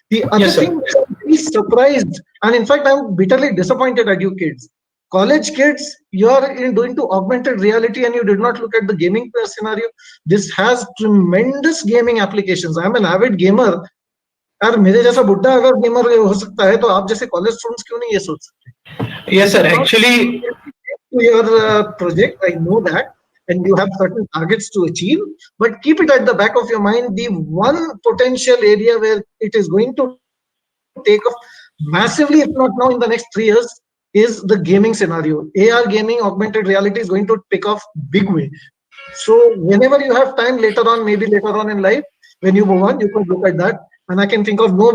The other thing, is surprised, and in fact, I'm bitterly disappointed at you kids. College kids, you are into augmented reality and you did not look at the gaming scenario. This has tremendous gaming applications. I'm an avid gamer. यार मेरे जैसा बुड्ढा अगर gamer हो सकता है तो आप जैसे कॉलेज स्टूडेंट्स क्यों नहीं ये सोच सकते? Yes, sir. Actually, your project, I know that, and you have certain targets to achieve, but keep it at the back of your mind. The one potential area where it is going to take off massively, if not now in the next 3 years, is the gaming scenario. AR gaming, augmented reality is going to pick off big way. So whenever you have time later on, maybe later on in life, when you move on, you can look at that. And I can think of no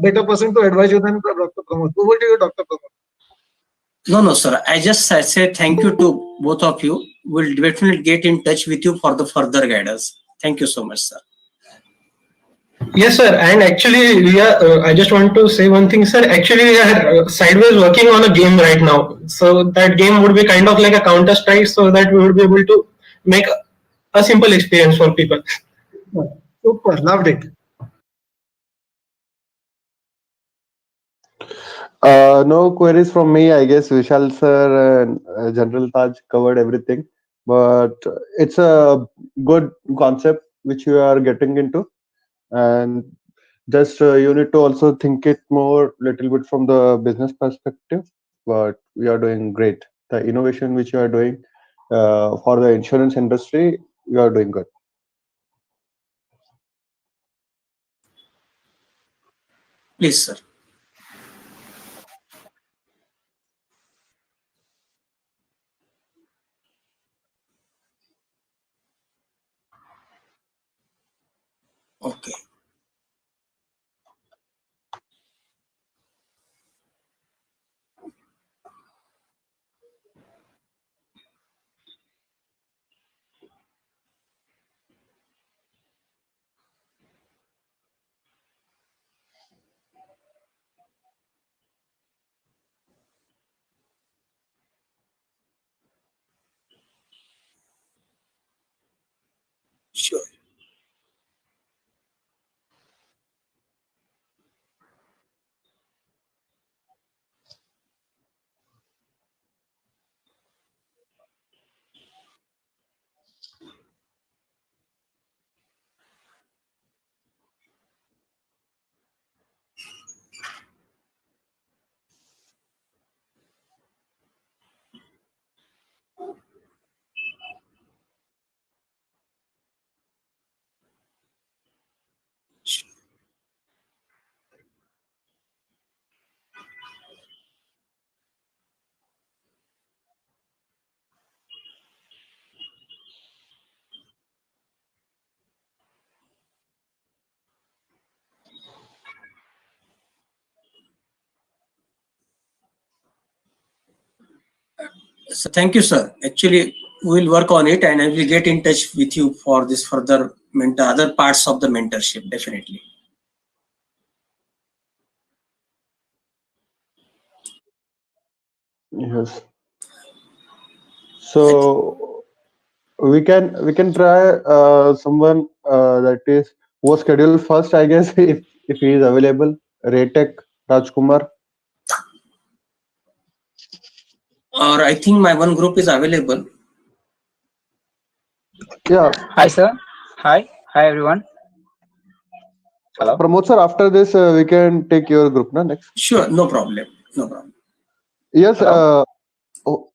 better person to advise you than Dr. Pramod. Over to you, Dr. Pramod. No, sir. I say thank you to both of you. We'll definitely get in touch with you for the further guidance. Thank you so much, sir. Yes, sir. And actually, we are. I just want to say one thing, sir. Actually, we are sideways working on a game right now. So that game would be kind of like a Counter Strike, so that we would be able to make a simple experience for people. Super, loved it. No queries from me. I guess Vishal sir and General Taj covered everything. But it's a good concept which you are getting into, and just you need to also think it more little bit from the business perspective. But we are doing great. The innovation which you are doing for the insurance industry, you are doing good. Please, sir. Okay. Sure. So thank you, sir. Actually, we will work on it and I will get in touch with you for this further other parts of the mentorship, definitely. Yes. So we can try someone that is was scheduled first, I guess, if he is available. Retek Rajkumar. Or I think my one group is available. Yeah, Hi, sir. Hi. Hi, everyone. Hello. Pramod sir. After this, we can take your group, na, next. Sure, no problem. No problem. Yes. Hello.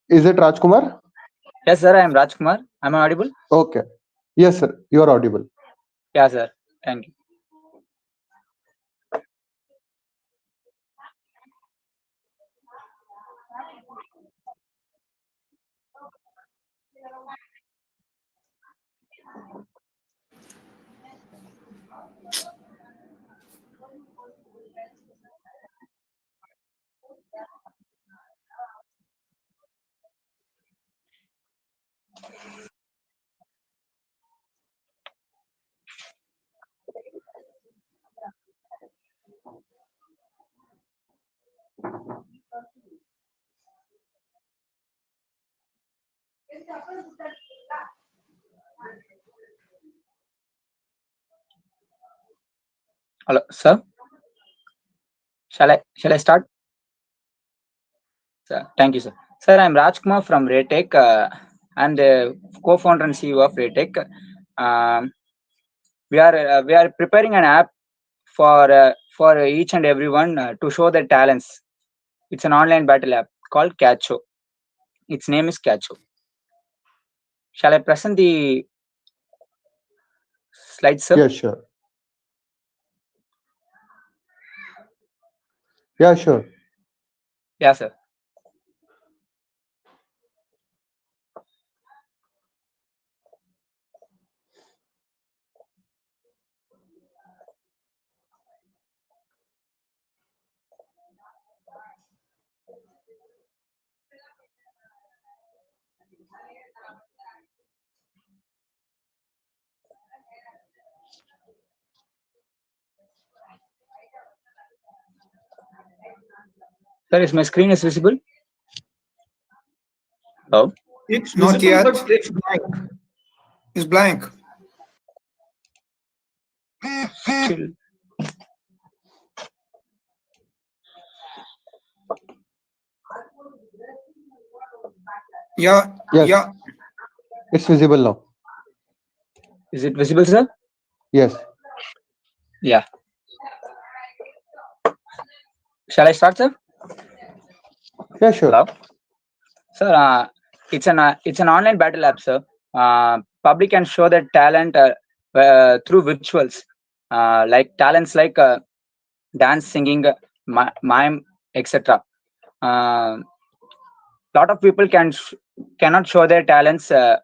Is it Rajkumar? Yes, sir. I am Rajkumar. Am I audible? Okay. Yes, sir. You are audible. Yeah, sir. Thank you. Hello, sir. Shall I start? Sir, thank you, sir. Sir, I'm Rajkumar from Raytech. I'm the co-founder and CEO of Raytech. We are preparing an app for each and everyone to show their talents. It's an online battle app called Catcho. Its name is Catcho. Shall I present the slides, sir? Yes, sure. Yeah, sure. Yeah, sir. Sir, is my screen is visible? Oh, It's Not visible, yet. but it's blank. It's blank. still. Yeah. Yes. Yeah. It's visible now. Is it visible, sir? Yes. Yeah. Shall I start, sir? Yeah, sure. Hello, sir. It's an online battle app, sir. Public can show their talent through virtuals, like talents like dance, singing, mime, etc. Lot of people cannot show their talents. Uh,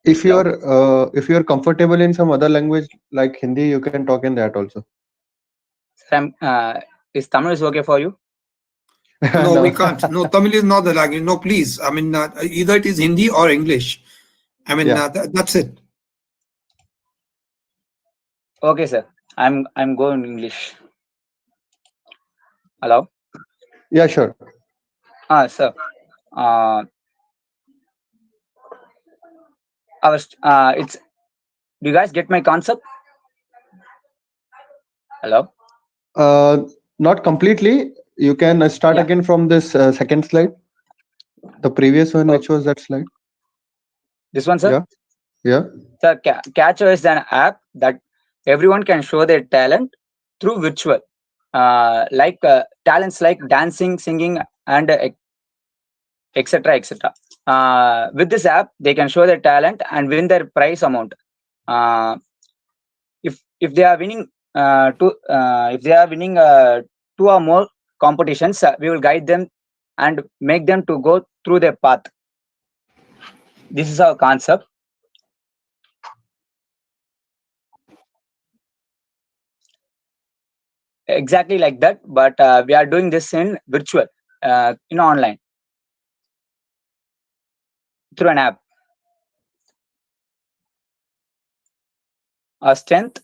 If Hello? if you're comfortable in some other language like Hindi, you can talk in that also. Sam, is Tamil is okay for you? No, No. we can't. No, Tamil is not the language. No, please. I mean, either it is Hindi or English. I mean, Yeah. that's it. Okay, sir. I'm going English. Hello. Yeah, sure. Sir. It's. Do you guys get my concept? Hello. Not completely. You can start Yeah. again from this second slide. The previous one, Okay. which was that slide. This one, sir. Yeah. Yeah. Sir, Catcher is an app that everyone can show their talent through virtual, like talents like dancing, singing, and etc. etc. With this app, they can show their talent and win their prize amount. If they are winning two or more competitions, we will guide them and make them to go through their path. This is our concept. exactly like that, but we are doing this in virtual, online through an app. Our strength,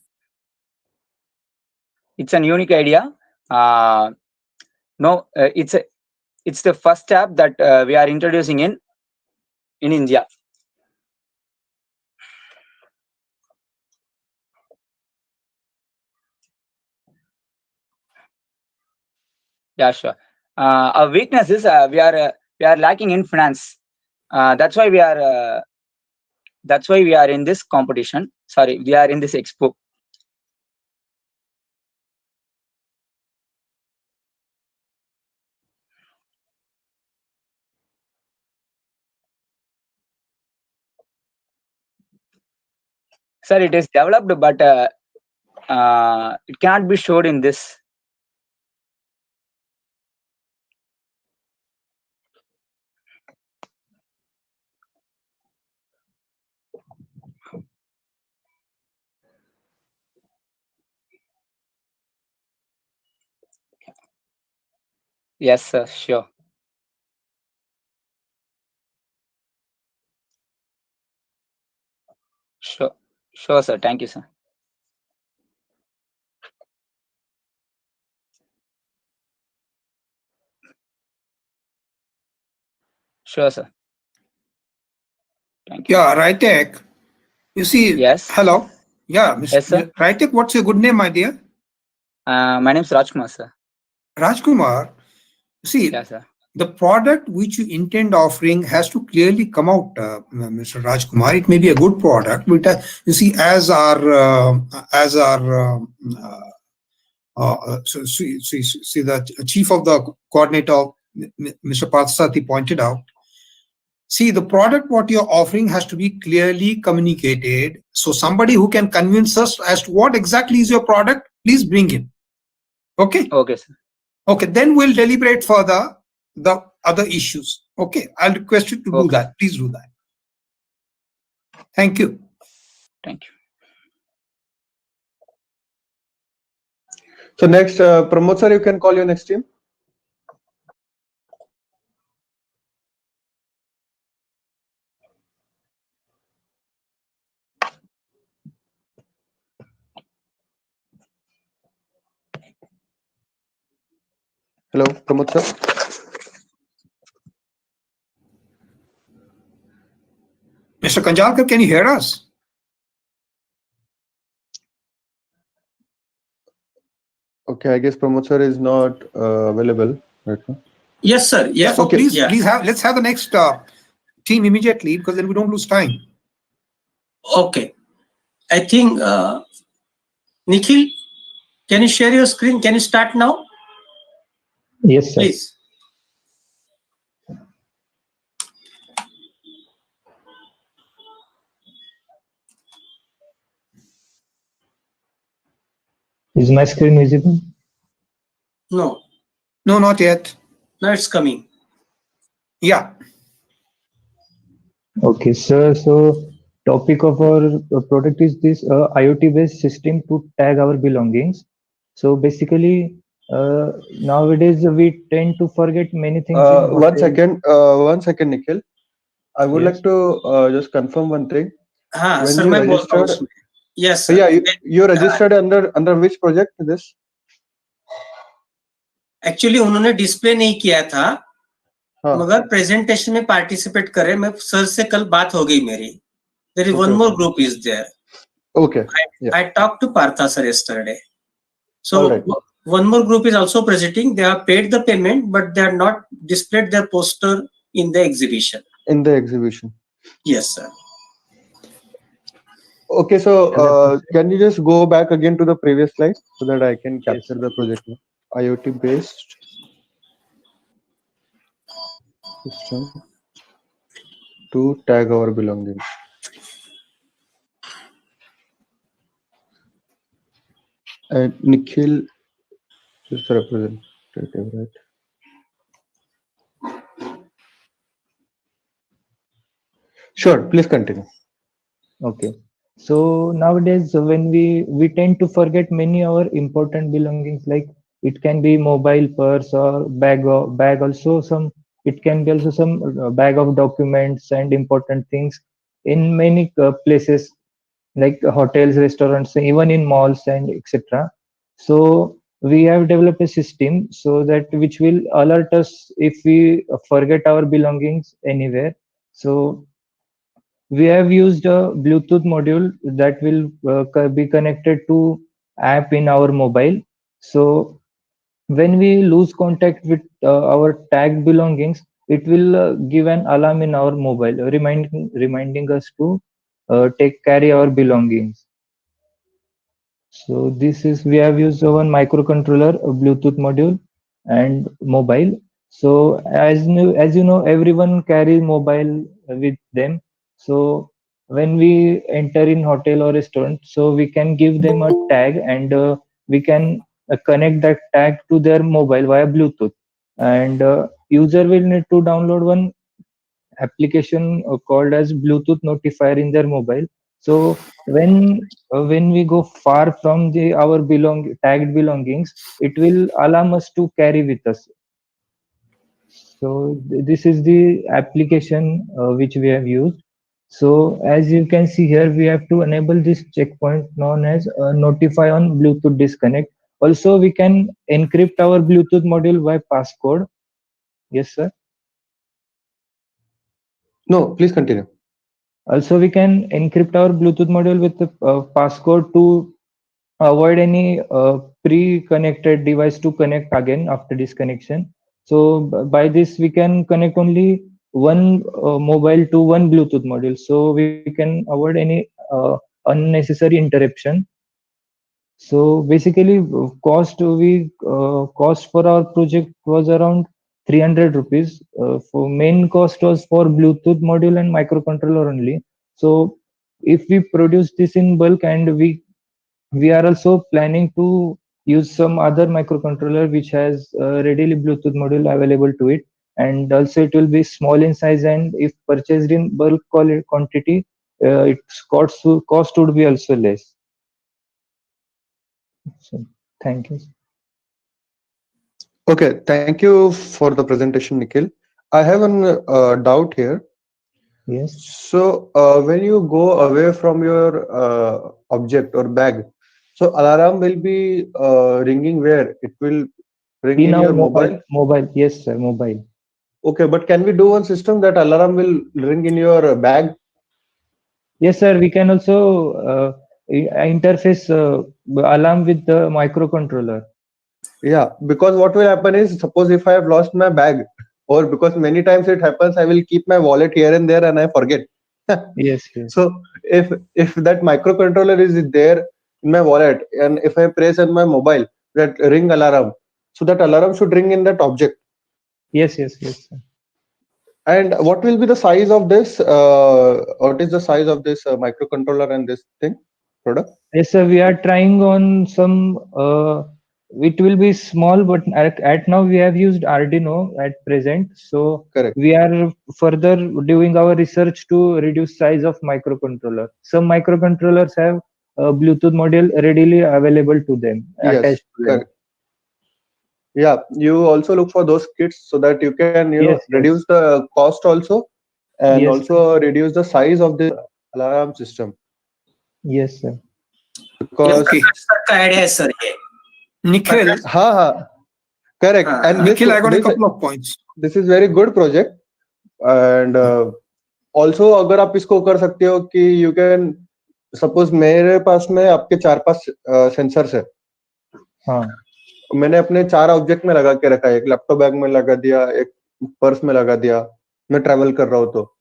it's a unique idea. No, it's the first app that we are introducing in India. Yeah, sure. Our weakness is we are lacking in finance. That's why we are in this competition. Sorry, we are in this expo. Sir, it is developed, but it cannot be showed in this. Yes, sir, sure. Sure, sir. Thank you, sir. Sure, sir. Thank you. Yeah, Ritek. You see, Yes. hello. Yeah, Yes, sir. Ritek, what's your good name, my dear? My name is Rajkumar, sir. Rajkumar. See, Yes, sir. the product which you intend offering has to clearly come out, Mr. Rajkumar. It may be a good product, but you see, as our see the chief of the coordinator, Mr. Pathasati, pointed out. See, the product what you're offering has to be clearly communicated. So somebody who can convince us as to what exactly is your product, please bring him. Okay. Okay, sir. Okay, then we'll deliberate further the other issues. Okay, I'll request you to do that. Please do that. Thank you. Thank you. So next, Pramod sir, you can call your next team. Hello, Pramod sir. Mr. Kanjalkar, can you hear us? Okay, I guess Pramod sir is not available right now. Yes, sir. Yeah. So Okay. please let's have the next team immediately, because then we don't lose time. Okay. I think Nikhil, can you share your screen? Can you start now? Yes, sir. Please. Is my screen visible? No. No, not yet. Now it's coming. Yeah. Okay, sir. So topic of our product is this IoT-based system to tag our belongings. So basically, nowadays we tend to forget many things. In One second, Nikhil. I would Yes. like to just confirm one thing. When sir, you मैं बोल रहा हूँ registered, उसमें. Yes, so sir. yeah, you registered under which project this? Actually उन्होंने display नहीं किया था, हाँ. मगर प्रेजेंटेशन में पार्टिसिपेट करे. मैं सर से कल बात हो गई मेरी. There is Okay, one more okay. group is there. Okay. I talked to Partha sir yesterday. So All right. one more group is also presenting. They have paid the payment, but they are not displayed their poster in the exhibition. In the exhibition. Yes, sir. Okay, so can you just go back again to the previous slide so that I can capture the project now? IoT based system to tag our belongings. And Nikhil is the representative, right? Sure, please continue. Okay. So nowadays when we tend to forget many our important belongings, like It can be mobile purse or bag also some. It can be also some bag of documents and important things in many places like hotels, restaurants, even in malls and etc. So we have developed a system so that which will alert us if we forget our belongings anywhere. So we have used a Bluetooth module that will be connected to app in our mobile. So when we lose contact with our tagged belongings, it will give an alarm in our mobile, reminding us to take carry our belongings. So this is we have used one microcontroller, a Bluetooth module, and mobile. So as you know, everyone carries mobile with them. So when we enter in hotel or restaurant, so we can give them a tag and we can connect that tag to their mobile via Bluetooth. And user will need to download one application called as Bluetooth notifier in their mobile. So when we go far from the our tagged belongings, it will alarm us to carry with us. So this is the application which we have used. So as you can see here, we have to enable this checkpoint known as notify on Bluetooth disconnect. Also, we can encrypt our Bluetooth module by passcode. Yes, sir. No, please continue. Also, we can encrypt our Bluetooth module with the passcode to avoid any pre-connected device to connect again after disconnection. So by this, we can connect only one mobile to one Bluetooth module. So we can avoid any unnecessary interruption. So basically, cost for our project was around 300 rupees. For main cost was for Bluetooth module and microcontroller only. So if we produce this in bulk and we are also planning to use some other microcontroller which has readily Bluetooth module available to it, and also it will be small in size, and if purchased in bulk quantity, its cost would be also less. So thank you. Okay, thank you for the presentation, Nikhil. I have an doubt here. Yes. So when you go away from your object or bag, so alarm will be ringing where? It will ring In in our your mobile? mobile, yes, sir, mobile. Okay, but can we do one system that alarm will ring in your bag? Yes, sir. We can also interface alarm with the microcontroller. Yeah, because what will happen is, suppose if I have lost my bag, or because many times it happens, I will keep my wallet here and there and I forget. Yes, yes. So if that microcontroller is there in my wallet, and if I press on my mobile that ring alarm, so that alarm should ring in that object. Yes, yes, yes, sir. And what will be the size of this? What is the size of this microcontroller and this thing product? Yes, sir. We are trying on some. It will be small, but at now we have used Arduino at present. So Correct. we are further doing our research to reduce size of microcontroller. Some microcontrollers have Bluetooth module readily available to them, Yes, attached to them. correct. Yeah, you also look for those kits so that you can, Yes, reduce yes, the cost also, and yes, also reduce the size of the alarm system, yes, sir. Yes, because Okay, that's the idea, sir. Nikhil. ha, correct. And Nikhil, I got a couple of points. this is very good project. And also अगर आप इसको कर सकते हो कि you can, suppose मेरे पास में आपके 4-5 सेंसर्स है, हाँ. मैंने अपने 4 ऑब्जेक्ट में लगा के रखा है, एक लैपटॉप बैग में लगा दिया, एक पर्स में लगा दिया, मैं ट्रैवल कर रहा हूँ तो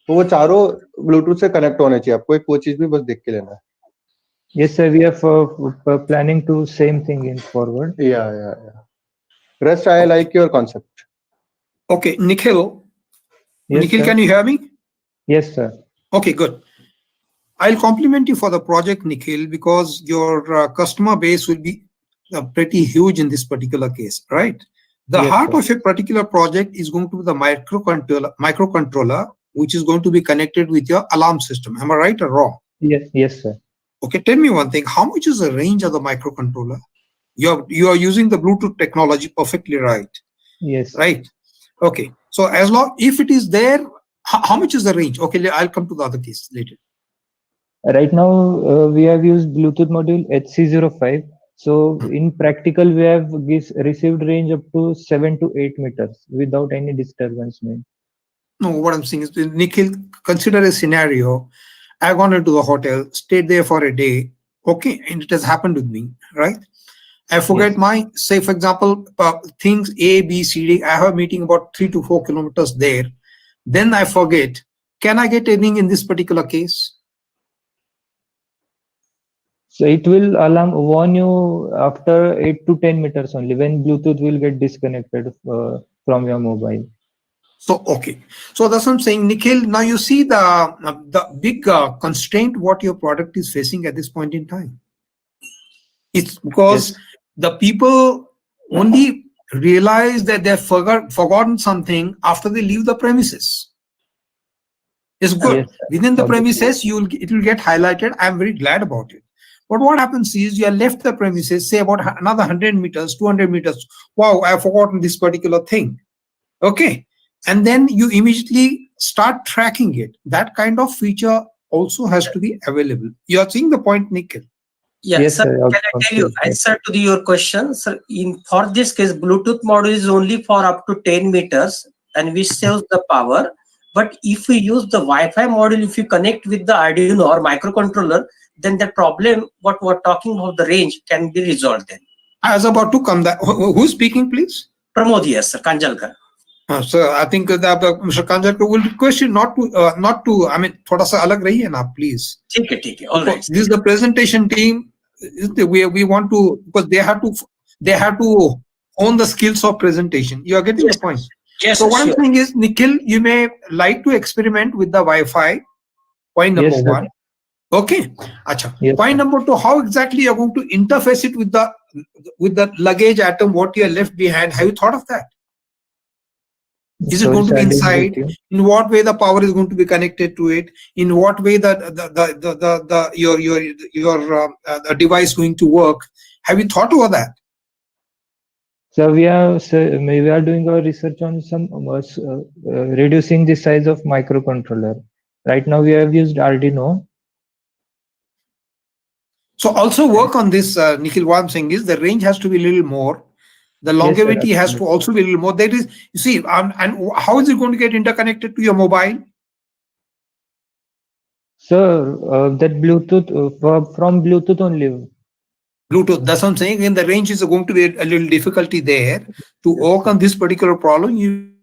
वो चारों ब्लूटूथ से कनेक्ट होने चाहिए. आपको एक वो चीज भी बस देख के लेना है. Yes, sir. We are planning to same thing in forward. Yeah. Rest, I like your concept. Okay, Nikhil. Yes, Nikhil, sir. can you hear me? Yes, sir. Okay, good. I'll compliment you for the project, Nikhil, because your customer base will be pretty huge in this particular case, right? The Yes, heart sir. of a particular project is going to be the microcontroller, which is going to be connected with your alarm system. Am I right or wrong? Yes, yes, sir. Okay, tell me one thing. How much is the range of the microcontroller? You are using the Bluetooth technology perfectly right. Yes. Right. Okay. So as long if it is there, how much is the range? Okay, I'll come to the other case later. Right now, we have used Bluetooth module HC05. So in practical, we have received range up to 7 to 8 meters without any disturbance. No, what I'm saying is, Nikhil, consider a scenario. I've gone into the hotel, stayed there for a day. Okay, and it has happened with me, right? I forget Yes. my, say, for example, things A, B, C, D. I have a meeting about 3 to 4 kilometers there. Then I forget. Can I get anything in this particular case? So it will warn you after 8 to 10 meters only when Bluetooth will get disconnected from your mobile. So, okay. So that's what I'm saying, Nikhil. Now you see the big constraint what your product is facing at this point in time. It's because Yes. the people only realize that they've forgotten something after they leave the premises. It's good. Yes. Within the Obviously. premises, it will get highlighted. I'm very glad about it. But what happens is you have left the premises, say about another 100 meters, 200 meters. Wow, I've forgotten this particular thing. Okay. And then you immediately start tracking it. That kind of feature also has to be available. You are seeing the point, Nikhil. Yeah, Yes, sir, sir. can I tell you, answer to your question, sir, for this case, Bluetooth module is only for up to 10 meters and which saves the power. But if we use the Wi-Fi module, if you connect with the Arduino or microcontroller, then the problem, what we're talking about, the range can be resolved then. I was about to come that. Who's speaking, please? Pramod, yes, sir, Kanjalkar. So I think Mr. Kanjalkar will request you not to. I mean, थोड़ा सा अलग रहिए ना, please. ठीक है, all right. This is the presentation team. We want to, because they have to own the skills of presentation. You are getting the point. Yes, So what I'm sure. saying is, Nikhil, you may like to experiment with the Wi-Fi. Point number Yes, sir. one. Okay. Acha. Yes, Point sir. number two, how exactly you're going to interface it with the luggage atom, what you are left behind. Have you thought of that? Is it So going to be it's inside? Arduino. In what way the power is going to be connected to it? In what way the device going to work? Have you thought over that? So we are doing our research on some reducing the size of microcontroller. Right now we have used Arduino. So also work on this, Nikhil. What I'm saying is the range has to be a little more. The Yes, sir, longevity has to absolutely. also be a little more. That is, you see, and how is it going to get interconnected to your mobile? So that Bluetooth from Bluetooth only. Bluetooth. That's what I'm saying. And the range is going to be a little difficulty there. To overcome this particular problem, you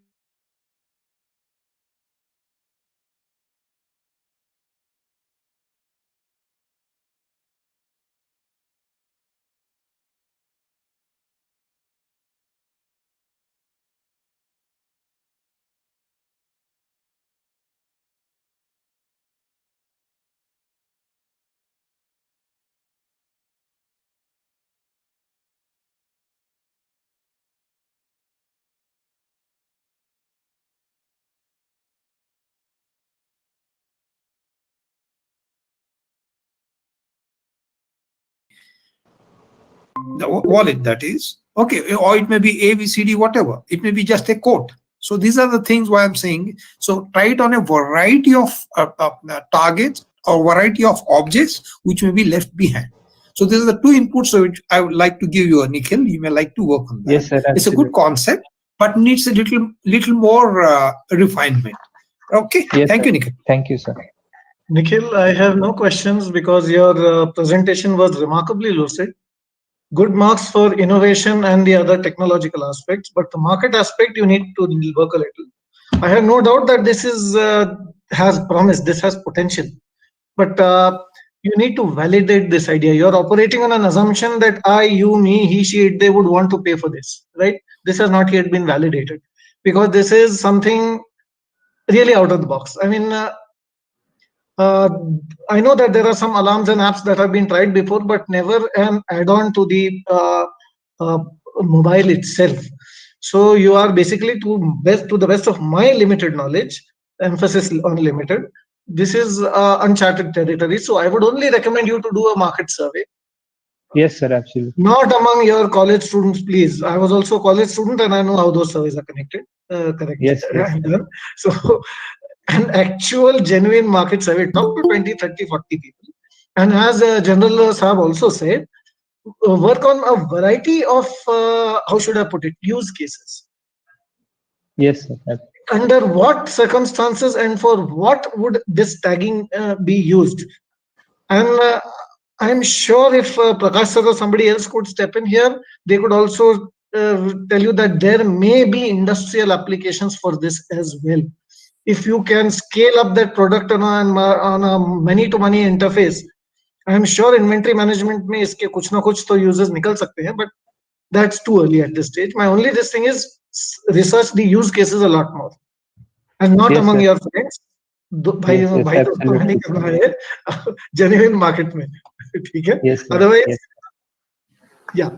the wallet, that is. Okay, or it may be A, B, C, D, whatever. It may be just a quote. So these are the things why I'm saying. So try it on a variety of targets or variety of objects which may be left behind. So these are the two inputs which I would like to give you, Nikhil. You may like to work on that. Yes, sir. It's a good concept, but needs a little more refinement. Okay. Yes, Thank sir. you, Nikhil. Thank you, sir. Nikhil, I have no questions because your presentation was remarkably lucid. Good marks for innovation and the other technological aspects, but the market aspect you need to work a little. I have no doubt that this has promise, this has potential, but you need to validate this idea. You're operating on an assumption that I, you, me, he, she, it, they would want to pay for this, right? This has not yet been validated because this is something really out of the box. I mean, I know that there are some alarms and apps that have been tried before, but never an add-on to the mobile itself. So you are basically, to the best of my limited knowledge, emphasis on limited, this is uncharted territory. So I would only recommend you to do a market survey. Yes, sir, absolutely. Not among your college students, please. I was also a college student and I know how those surveys are correct Yes, yes, and done. So an actual genuine market survey, talk to 20, 30, 40 people. And as General Saab also said, work on a variety of, how should I put it, use cases. yes, sir. Under what circumstances and for what would this tagging be used? And I'm sure if Prakash sir or somebody else could step in here, they could also tell you that there may be industrial applications for this as well. If you can scale up that product on a many-to-many interface, I'm sure inventory management में इसके कुछ ना कुछ तो uses निकल सकते हैं, but that's too early at this stage. My only this thing is research the use cases a lot more, and not Yes, among sir. your friends. भाई Yes, yes, भाई दोस्तों में नहीं absolutely. करना है, genuine market में, ठीक है? Yes, sir. Otherwise, Yes. yeah.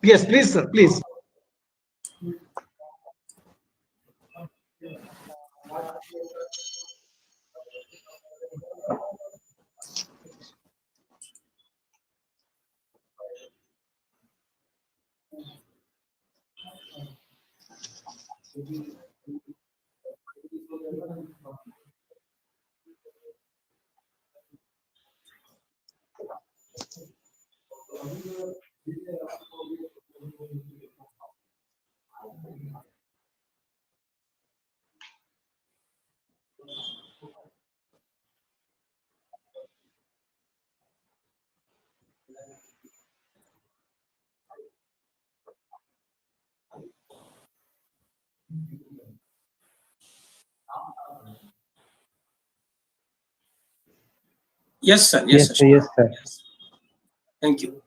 Yes, please, sir, please. Yes, sir. Yes, sir. Yes, sir. Thank you.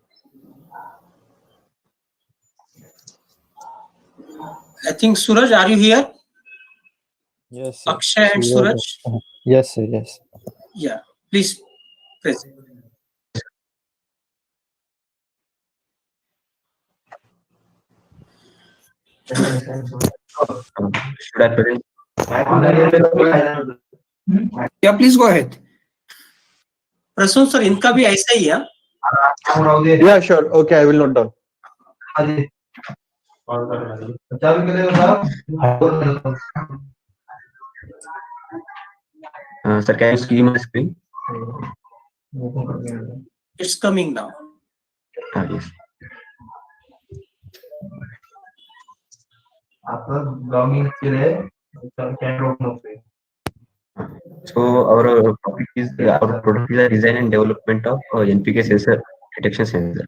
I think Suraj, are you here? Yes, sir. Akshay and Suraj? Yes, sir. Yes. Yeah, please present. Should I present? Yeah, please go ahead. Prasoon sir इनका भी ऐसा ही है. Yeah, sure. Okay, I will note down. Sir, can you see my screen? It's coming now. Yes. So our topic is our product is a design and development of NPK sensor detection sensor.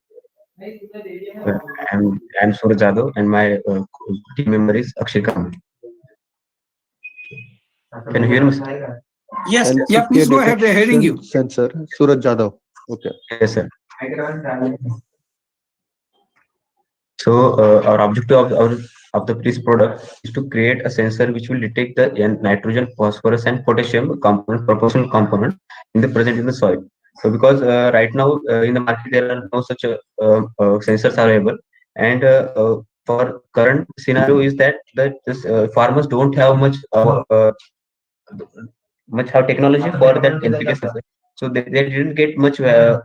I'm Suraj Jadhav and my team member is Akshay Kamat. Can you hear me? Yes. And Yeah, please go ahead. We're hearing you. Sensor, Suraj Jadhav. Okay. Yes, sir. So our objective of this product is to create a sensor which will detect the nitrogen, phosphorus, and potassium proportional component in the present in the soil. So because right now in the market there are no such sensors available, and for current scenario is that this farmers don't have much technology for that NPK sensor, so they didn't get much. So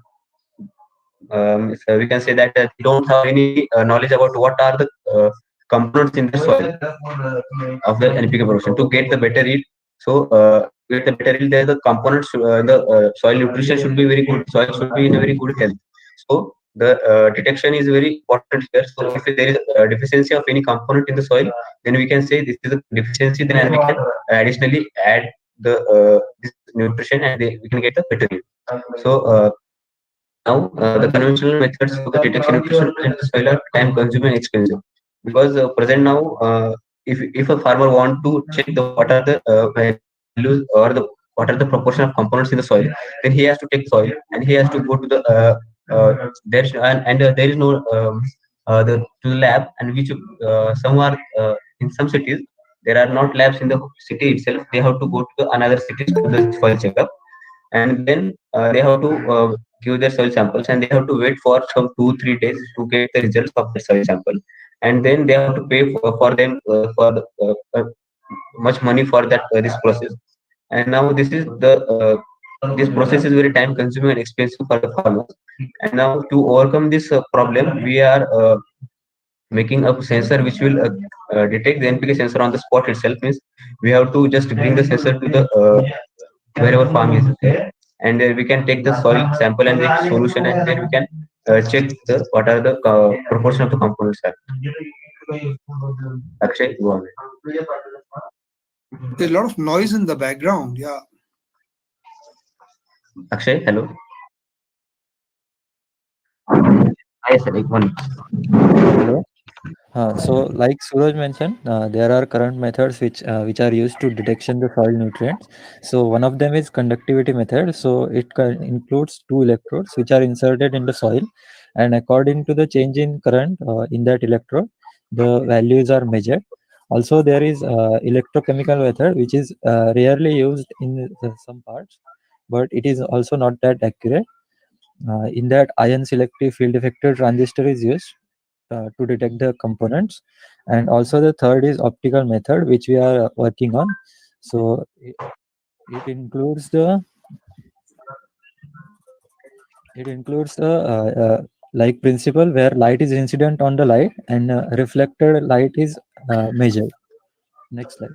we can say that they don't have any knowledge about what are the components in the soil of the NPK production to get the better yield. So get the better yield, there the components in the soil nutrition should be very good. Soil should be in a very good health. So the detection is very important here. So if there is a deficiency of any component in the soil, then we can say this is a deficiency. Then we can additionally add the this nutrition, and we can get the better yield. So now, the conventional methods for the detection nutrition in the soil are time consuming and expensive, because present now, if a farmer want to check what are the values or what are the proportion of components in the soil, then he has to take soil and he has to go to the there is no to the lab, and which some are in some cities there are not labs in the city itself. They have to go to another city to do the soil checkup, and then they have to give their soil samples, and they have to wait for some 2-3 days to get the results of the soil sample, and then they have to pay for them for much money for that this process. And now this is the This process is very time consuming and expensive for the farmers. And now to overcome this problem, we are making a sensor which will detect the NPK sensor on the spot itself. Means we have to just bring the sensor to the wherever farm is there, and we can take the soil sample and the solution, and then we can check what are the proportion of the components are. Akshay, go on. There's a lot of noise in the background. Yeah. Akshay, hello. Yes, sir, one. Hello. So, like Suraj mentioned, there are current methods which are used to detection the soil nutrients. So one of them is conductivity method. So it includes two electrodes which are inserted in the soil, and according to the change in current in that electrode, the values are measured. Also, there is electrochemical method which is rarely used in some parts, but it is also not that accurate. In that, ion selective field effector transistor is used to detect the components, and also the third is optical method which we are working on. So it includes the like principle where light is incident on the light and reflected light is measured. Next slide.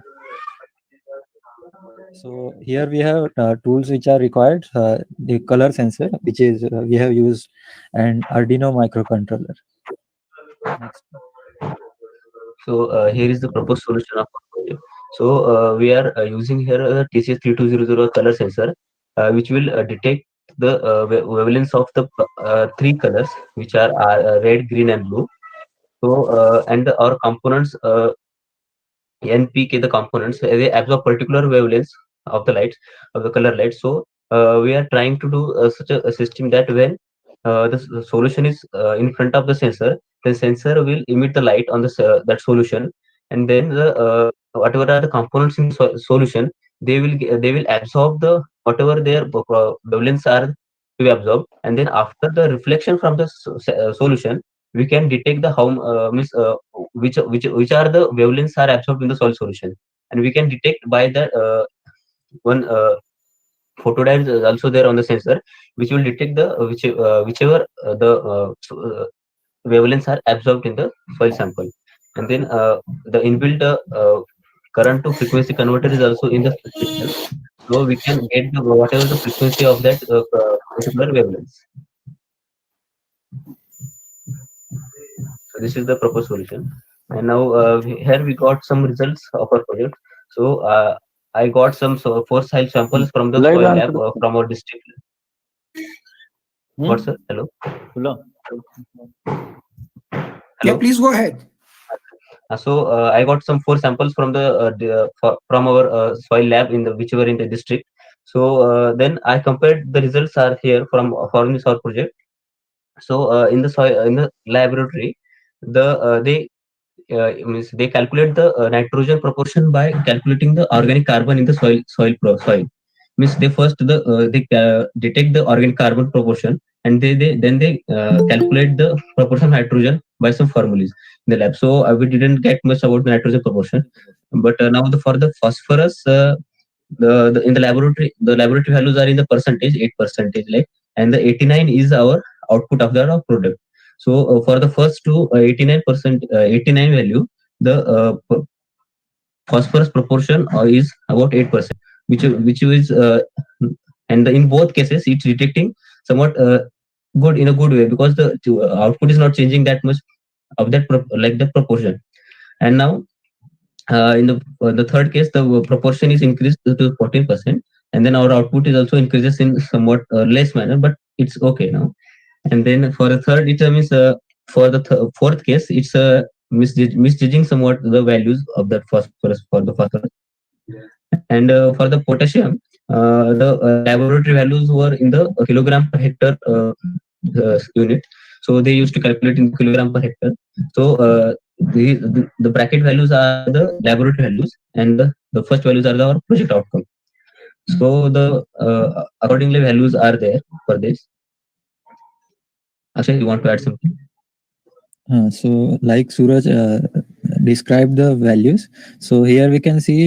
So here we have tools which are required, the color sensor which is we have used, and Arduino microcontroller. Next. So here is the proposed solution of our project. So we are using here a TCS3200 color sensor, which will detect the wavelengths of the three colors, which are red, green, and blue. So and our components NPK, the components, they absorb particular wavelengths of the lights, of the color lights. So we are trying to do such a system that when the solution is in front of the sensor will emit the light on the that solution, and then the whatever are the components in the solution, they will absorb the whatever their wavelengths are to be absorbed, and then after the reflection from the solution, we can detect the how means which are the wavelengths are absorbed in the soil solution, and we can detect by the one photodiode is also there on the sensor, which will detect the whichever the wavelengths are absorbed in the soil sample, and then the inbuilt current to frequency converter is also in the system, so we can get the whatever the frequency of that particular wavelengths. So this is the proposed solution. And now here we got some results of our project. So I got some 4 soil samples from the soil lab from our district. What, sir? Hello. Yeah, please go ahead. So I got some 4 samples from the from our soil lab in the whichever in the district. So then I compared the results are here from this our project. So in the soil in the laboratory, they means they calculate the nitrogen proportion by calculating the organic carbon in the soil. Means they first they detect the organic carbon proportion, and then they calculate the proportion of nitrogen by some formulas in the lab. So we didn't get much about the nitrogen proportion, but now for the phosphorus, in the laboratory values are in the percentage, 8% like, and the 89 is our output of the product. So for the first two 89%, 89 value, the phosphorus proportion is about 8%, which is and in both cases it's detecting somewhat good in a good way, because the output is not changing that much of that like the proportion. And now in the third case, the proportion is increased to 14%, and then our output is also increases in somewhat less manner, but it's okay now. And then for the third, it means for the fourth case, it's misjudging somewhat the values of that phosphorus for the phosphorus. And for the potassium, the laboratory values were in the kilogram per hectare unit. So they used to calculate in kilogram per hectare. So the bracket values are the laboratory values, and the first values are our project outcome. So the accordingly values are there for this. Akshay, you want to add something? So like Suraj describe the values. So here we can see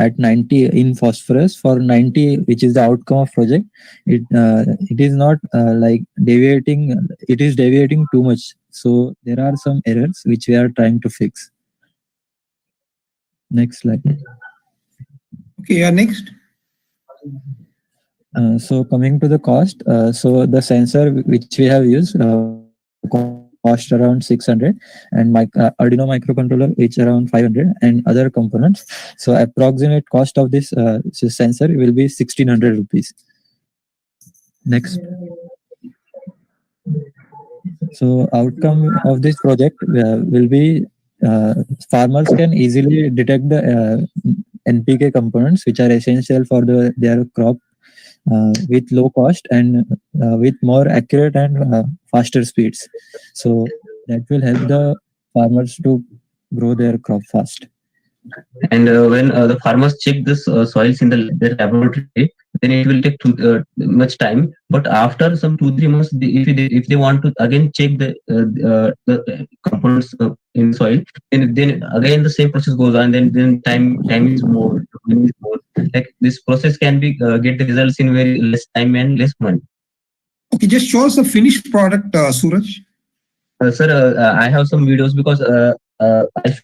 at 90 in phosphorus for 90, which is the outcome of project. It is not like deviating. It is deviating too much. So there are some errors which we are trying to fix. Next slide. Okay, yeah, next. So coming to the cost, so the sensor which we have used cost around 600, and Arduino microcontroller which around 500, and other components. So approximate cost of this sensor will be 1600 rupees. Next. So outcome of this project will be farmers can easily detect the NPK components which are essential for their crop with low cost and with more accurate and faster speeds. So that will help the farmers to grow their crop fast. And when the farmers check this soils in their laboratory, then it will take much time. But after some 2-3 months, if they want to again check the components in soil, then again the same process goes on. Then time is more. Time is more. Like this process can be get the results in very less time and less money. Okay, just show us the finished product, Suraj. Sir, I have some videos because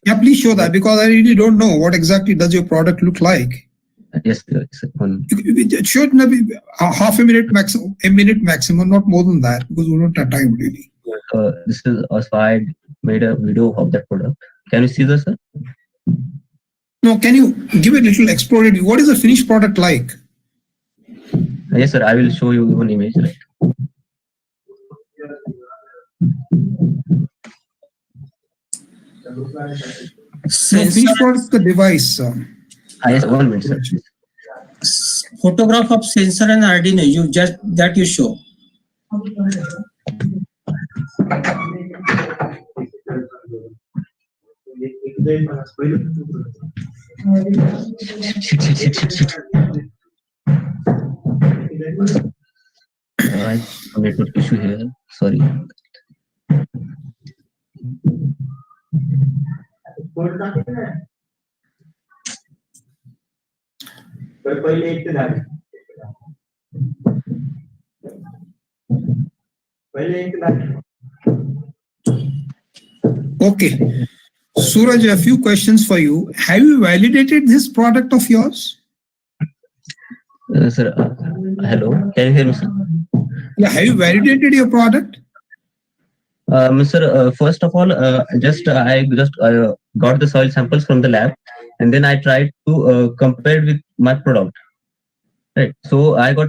yeah, please show that, because I really don't know what exactly does your product look like. Yes, sir. It should not be half a minute maximum, a minute maximum, not more than that, because we don't have time really. This is so I made a video of that product. Can you see this, sir? No, can you give a little explorative? What is the finished product like? Yes, sir. I will show you one image. Right? Finished product, the device. Yes, 1 minute, sir. Photograph of sensor and Arduino. You show. Network issue here. Sorry. Okay. Suraj, a few questions for you. Have you validated this product of yours? Sir, hello. Can you hear me, sir? Yeah, have you validated your product? Sir, first of all, I just got the soil samples from the lab, and then I tried to compare with my product. Right. So I got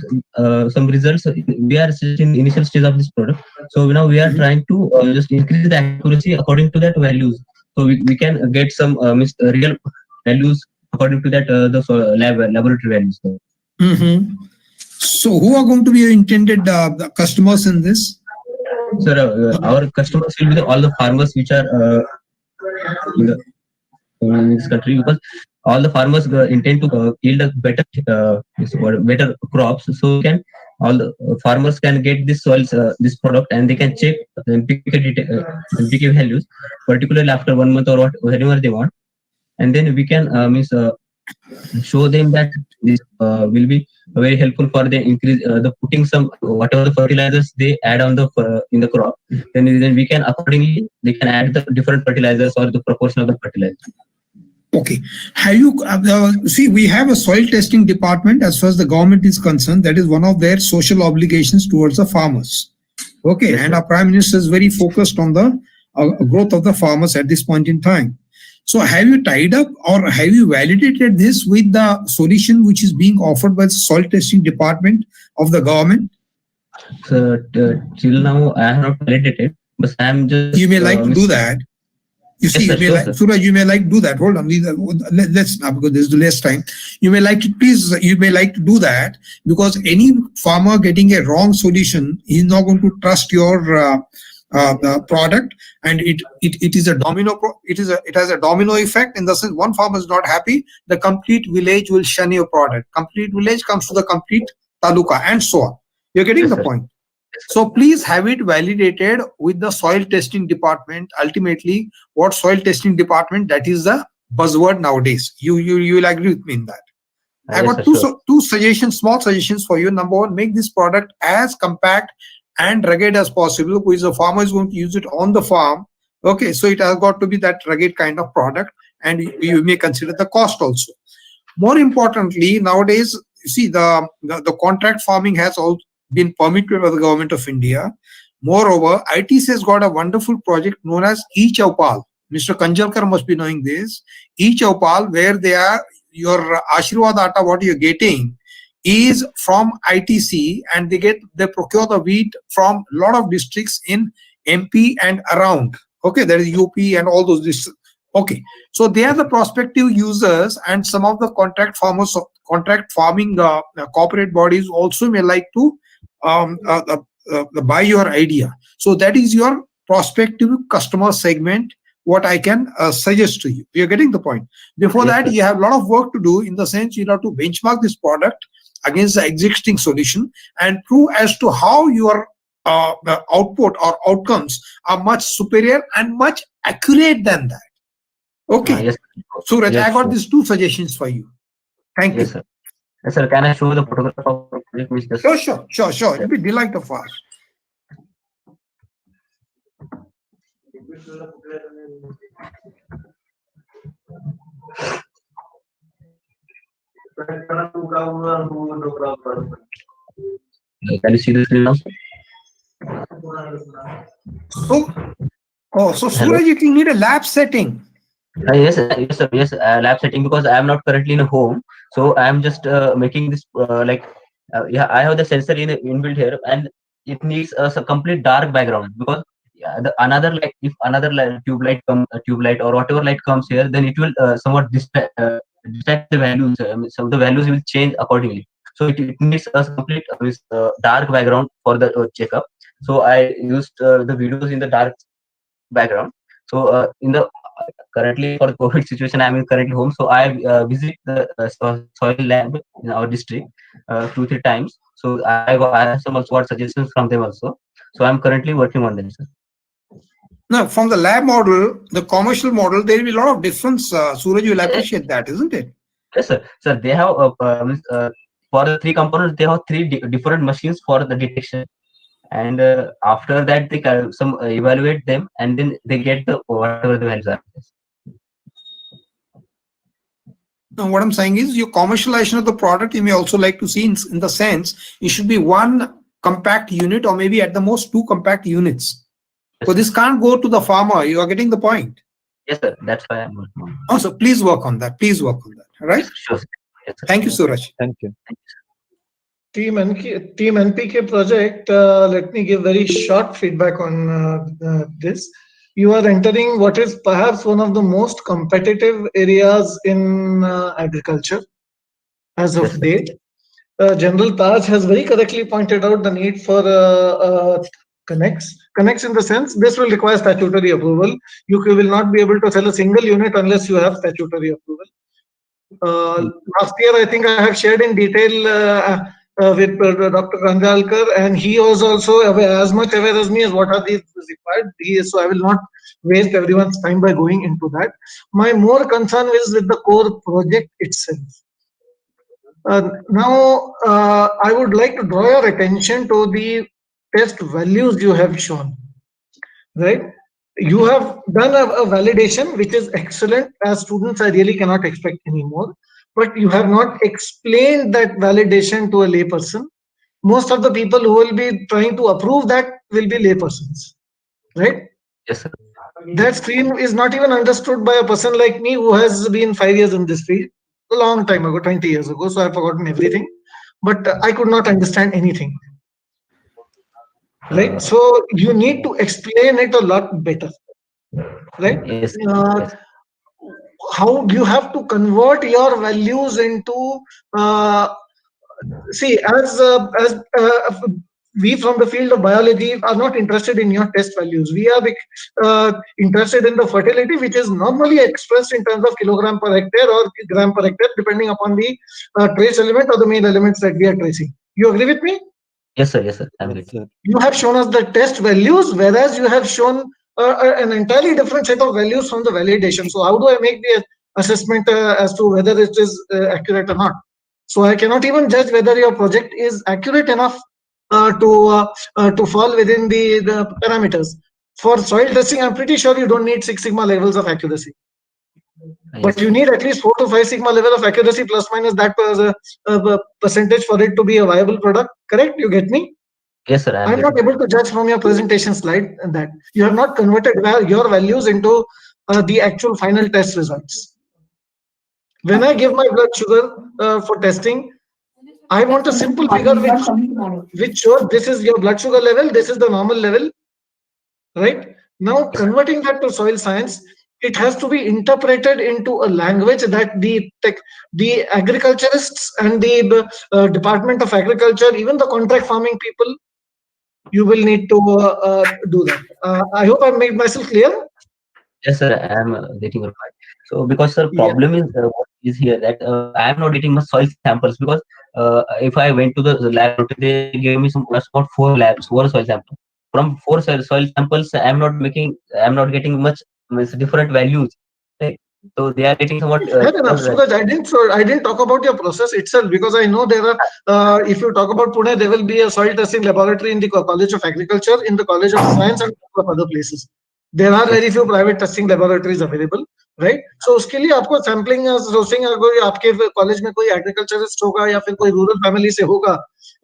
some results. We are in initial stage of this product. So now we are trying to just increase the accuracy according to that values. So we can get some real values according to that the laboratory values. So who are going to be your intended customers in this? Sir, our customers will be all the farmers which are in this country, because all the farmers intend to yield a better crops. So all the farmers can get this soils, this product, and they can check NPK values, particularly after 1 month or whenever they want, and then we can show them that this will be very helpful for the increase the putting some whatever the fertilizers they add on the in the crop. Then we can accordingly they can add the different fertilizers or the proportion of the fertilizer. Okay. Have you see? We have a soil testing department as far as the government is concerned. That is one of their social obligations towards the farmers. Okay, and our Prime Minister is very focused on the growth of the farmers at this point in time. So have you tied up or have you validated this with the solution which is being offered by the soil testing department of the government? So till now I have not validated, but I'm just. You may like to do that. You see, yes, sir, you may like, Suraj, you may like to do that. Hold on, let's now, because there's less time. You may like to you may like to do that, because any farmer getting a wrong solution, he's not going to trust your product, and it is a domino. It has a domino effect in the sense one farmer is not happy, the complete village will shun your product. Complete village comes to the complete taluka, and so on. You're getting the point. So please have it validated with the soil testing department. Ultimately, what soil testing department, that is the buzzword nowadays. You will agree with me in that. I Yes, got sir, sure. two suggestions, small suggestions for you. Number one, make this product as compact and rugged as possible, because the farmer is going to use it on the farm. Okay, so it has got to be that rugged kind of product, and you may consider the cost also. More importantly, nowadays, you see the contract farming has all been permitted by the government of India. Moreover, ITC has got a wonderful project known as e-Chaupal. Mr. Kanjalkar must be knowing this. E-Chaupal, where they are, your Ashirwad Atta, what you're getting is from ITC, and they procure the wheat from a lot of districts in MP and around. Okay, there is UP and all those districts. Okay, so they are the prospective users, and some of the contract farmers, contract farming corporate bodies also may like to buy your idea. So that is your prospective customer segment, what I can suggest to you. We are getting the point. Before Yes, that, sir. you have a lot of work to do, in the sense you have to benchmark this product against the existing solution and prove as to how your output or outcomes are much superior and much accurate than that. Okay. Yes, Suraj, Yes, I got sir. these two suggestions for you. Thank yes, you. sir. Yes, sir. Can I show the photograph of the project which just? Sure. It'll be delight of us. Can you see the screen now, sir? So Hello. Suraj, it will need a lab setting. Yes, yes. Lab setting, because I am not currently in a home, so I am just making this yeah. I have the sensor inbuilt here, and it needs a complete dark background, because another light, if another tube light or whatever light comes here, then it will somewhat distract the values. Some of the values will change accordingly. So it needs a complete dark background for the checkup. So I used the videos in the dark background. So in the currently, for the COVID situation, I'm in currently home. So I visit the soil lab in our district 2-3 times. So I have some also got suggestions from them also. So I'm currently working on them, sir. Now, from the lab model, the commercial model, there will be a lot of difference. Suraj, you will appreciate that, isn't it? Yes, sir. Sir, they have for the 3 components, they have 3 different machines for the detection, and after that they some evaluate them, and then they get the whatever the values are. Now, what I'm saying is, your commercialization of the product, you may also like to see in the sense, it should be one compact unit, or maybe at the most 2 compact units. Yes, So this can't go to the farmer. You are getting the point. Yes, sir. That's why I'm working on it. Also, please work on that. All right. Sure, sir. Yes, sir. Thank you, Suraj. Thank you. Team NPK project, let me give very short feedback on this. You are entering what is perhaps one of the most competitive areas in agriculture as Yes, of sir. date. General Taj has very correctly pointed out the need for connects. Connects in the sense, this will require statutory approval. You will not be able to sell a single unit unless you have statutory approval. Last year, I think I have shared in detail with Dr. Kanjalkar, and he was also as much aware as me as what are these required. So I will not waste everyone's time by going into that. My more concern is with the core project itself. Now, I would like to draw your attention to the test values you have shown, right? You have done a validation, which is excellent. As students, I really cannot expect any more. But you have not explained that validation to a layperson. Most of the people who will be trying to approve that will be laypersons, right? Yes, sir. That screen is not even understood by a person like me who has been 5 years in this field, a long time ago, 20 years ago. So I've forgotten everything, but I could not understand anything, right? So you need to explain it a lot better, right? Yes, yes. How you have to convert your values into see, as we from the field of biology are not interested in your test values. We are interested in the fertility, which is normally expressed in terms of kilogram per hectare or gram per hectare, depending upon the trace element or the main elements that we are tracing. You agree with me? Yes, sir. Yes, sir. I'm Yes, getting. sir. You have shown us the test values, whereas you have shown an entirely different set of values from the validation. So how do I make the assessment as to whether it is accurate or not? So I cannot even judge whether your project is accurate enough to fall within the parameters. For soil testing, I'm pretty sure you don't need 6 sigma levels of accuracy, but Yes. you need at least 4 to 5 sigma level of accuracy plus minus that percentage for it to be a viable product. Correct? You get me? Yes, sir. I'm I'm not getting. able to judge from your presentation slide that you have not converted your values into the actual final test results. When I give my blood sugar for testing, I want a simple figure which shows this is your blood sugar level, this is the normal level, right? Now converting that to soil science, it has to be interpreted into a language that the agriculturists and the Department of Agriculture, even the contract farming people, you will need to do that. I hope I made myself clear. Yes, sir. I'm getting your point. So because sir, Yeah. problem is what is here that I am not getting my soil samples because if I went to the laboratory, they gave me some just about 4 soil samples. From 4 soil samples, I'm not getting much different values. Right? So they are getting somewhat. Fair enough, Suraj. I didn't talk about your process itself because I know there are. If you talk about Pune, there will be a soil testing laboratory in the College of Agriculture, in the College of Science, and a couple of other places. There are very few private testing laboratories available, right? So उसके लिए आपको sampling sourcing अगर आपके college में कोई agriculturist होगा या फिर कोई रूरल फैमिली से होगा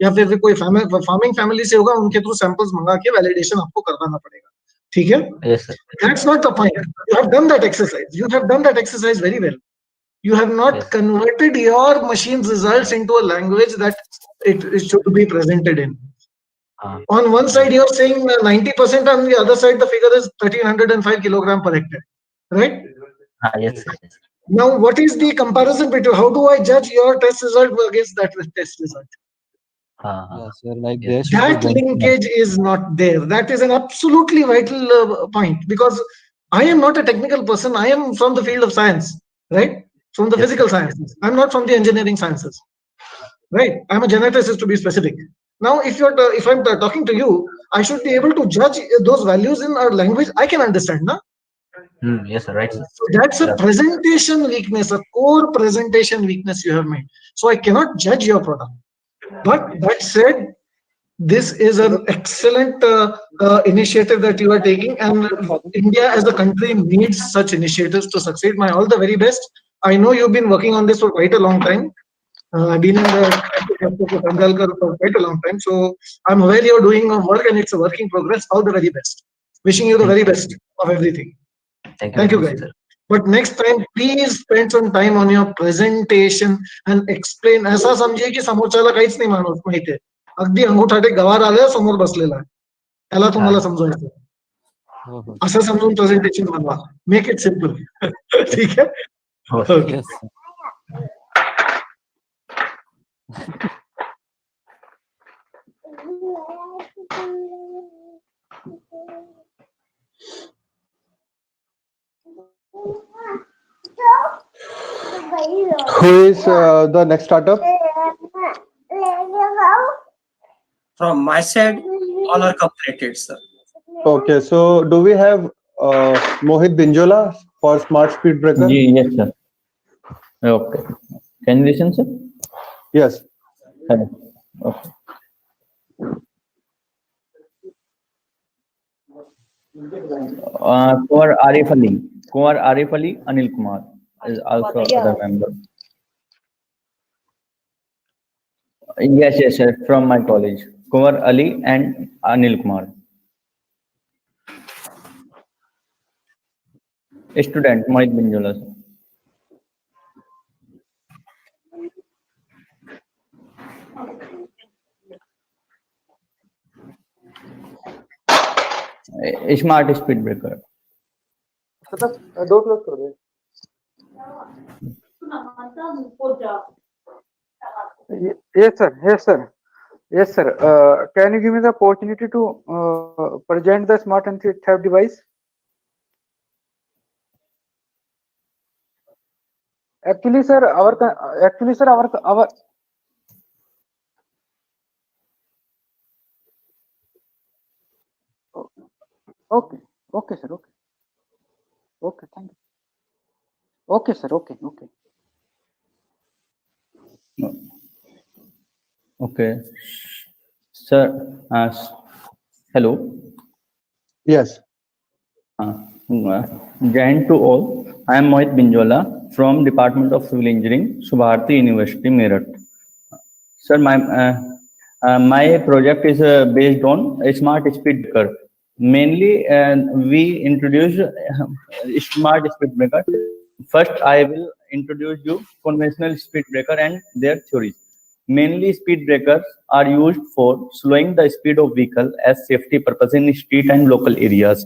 या फिर कोई फार्मिंग फैमिली से होगा, उनके थ्रू सैंपल्स मंगा के वैलिडेशन आपको करवाना पड़ेगा. ठीक है? Yes, sir. That's not the point. You have done that exercise. You have done that exercise very well. You have not Yes. converted your machine's results into a language that it should be presented in. On one side, you're saying 90%, on the other side, the figure is 1305 kilogram per hectare, right? Yes, sir. Yes. Now, what is the comparison between how do I judge your test result against that test result? Yeah, sir. Like Yes. there should be That benchmark. linkage is not there. That is an absolutely vital point because I am not a technical person. I am from the field of science, right? From the Yes, physical sir. sciences. I'm not from the engineering sciences, right? I'm a geneticist to be specific. Now, if I'm talking to you, I should be able to judge those values in a language I can understand, na? Yes, sir. Right, sir. So that's a Yeah. presentation weakness, a core presentation weakness you have made. So I cannot judge your product. But that said, this is an excellent initiative that you are taking, and India as a country needs such initiatives to succeed. My all the very best. I know you've been working on this for quite a long time. I've been in the for quite a long time, so I'm aware you're doing a work and it's a work in progress. All the very best. Wishing you the very best of everything. Thank Thank you you, very much, guys. sir. But next time, please spend some time on your presentation and explain. ऐसा समझिए की समोरच्याला काहीच नाही माहिती आहे. अगदी अंगुठाटे गवार आले समोर बसलेला आहे. त्याला तुम्हाला समजवायचं. हो, हो. असं समजून प्रेझेंटेशन बनवा. Make it simple. ठीक आहे? Okay. Yes, sir. Who is the next startup? From my side, all are completed, sir. Okay, so do we have Mohit Binjola for smart speed breaker? Yes, sir. Okay. Can you listen, sir? Yes. Hello. Okay. Kumar Arif Ali, Anil Kumar is also other member. Yes, from my college. Kumar Ali and Anil Kumar. A student, Mohit Binjola, sir. A smart speed breaker. Yes, sir. Yes, sir. Yes, sir. Can you give me the opportunity to present the smart and tab device? Actually, sir, our Okay. Okay, sir. Okay. Okay. Thank you. Okay, sir. Okay. Okay. Okay. Sir, hello. Yes. Jai to all. I am Mohit Binjola from Department of Civil Engineering, Subharti University, Meerut. Sir, my project is based on a smart speed breaker. Mainly, we introduce smart speed breaker. First, I will introduce you conventional speed breaker and their theories. Mainly, speed breakers are used for slowing the speed of vehicle as safety purpose in street and local areas.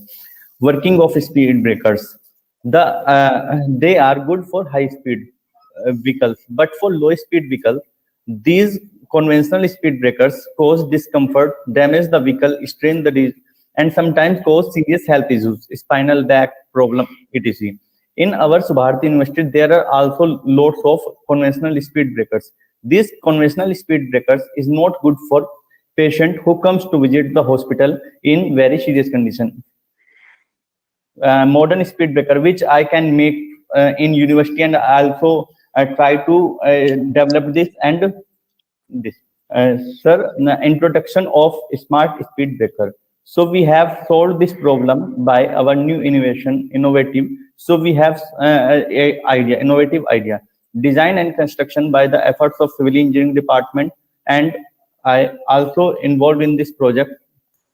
Working of speed breakers, they are good for high speed vehicles, but for low speed vehicle, these conventional speed breakers cause discomfort, damage the vehicle, strain and sometimes cause serious health issues, spinal back problem, etc. In our Subharti University, there are also lots of conventional speed breakers. These conventional speed breakers is not good for patient who comes to visit the hospital in very serious condition. Modern speed breaker, which I can make in university, and I also try to develop this and this. Sir, the introduction of smart speed breaker. So we have solved this problem by our new innovative. So we have innovative idea, design and construction by the efforts of civil engineering department, and I also involved in this project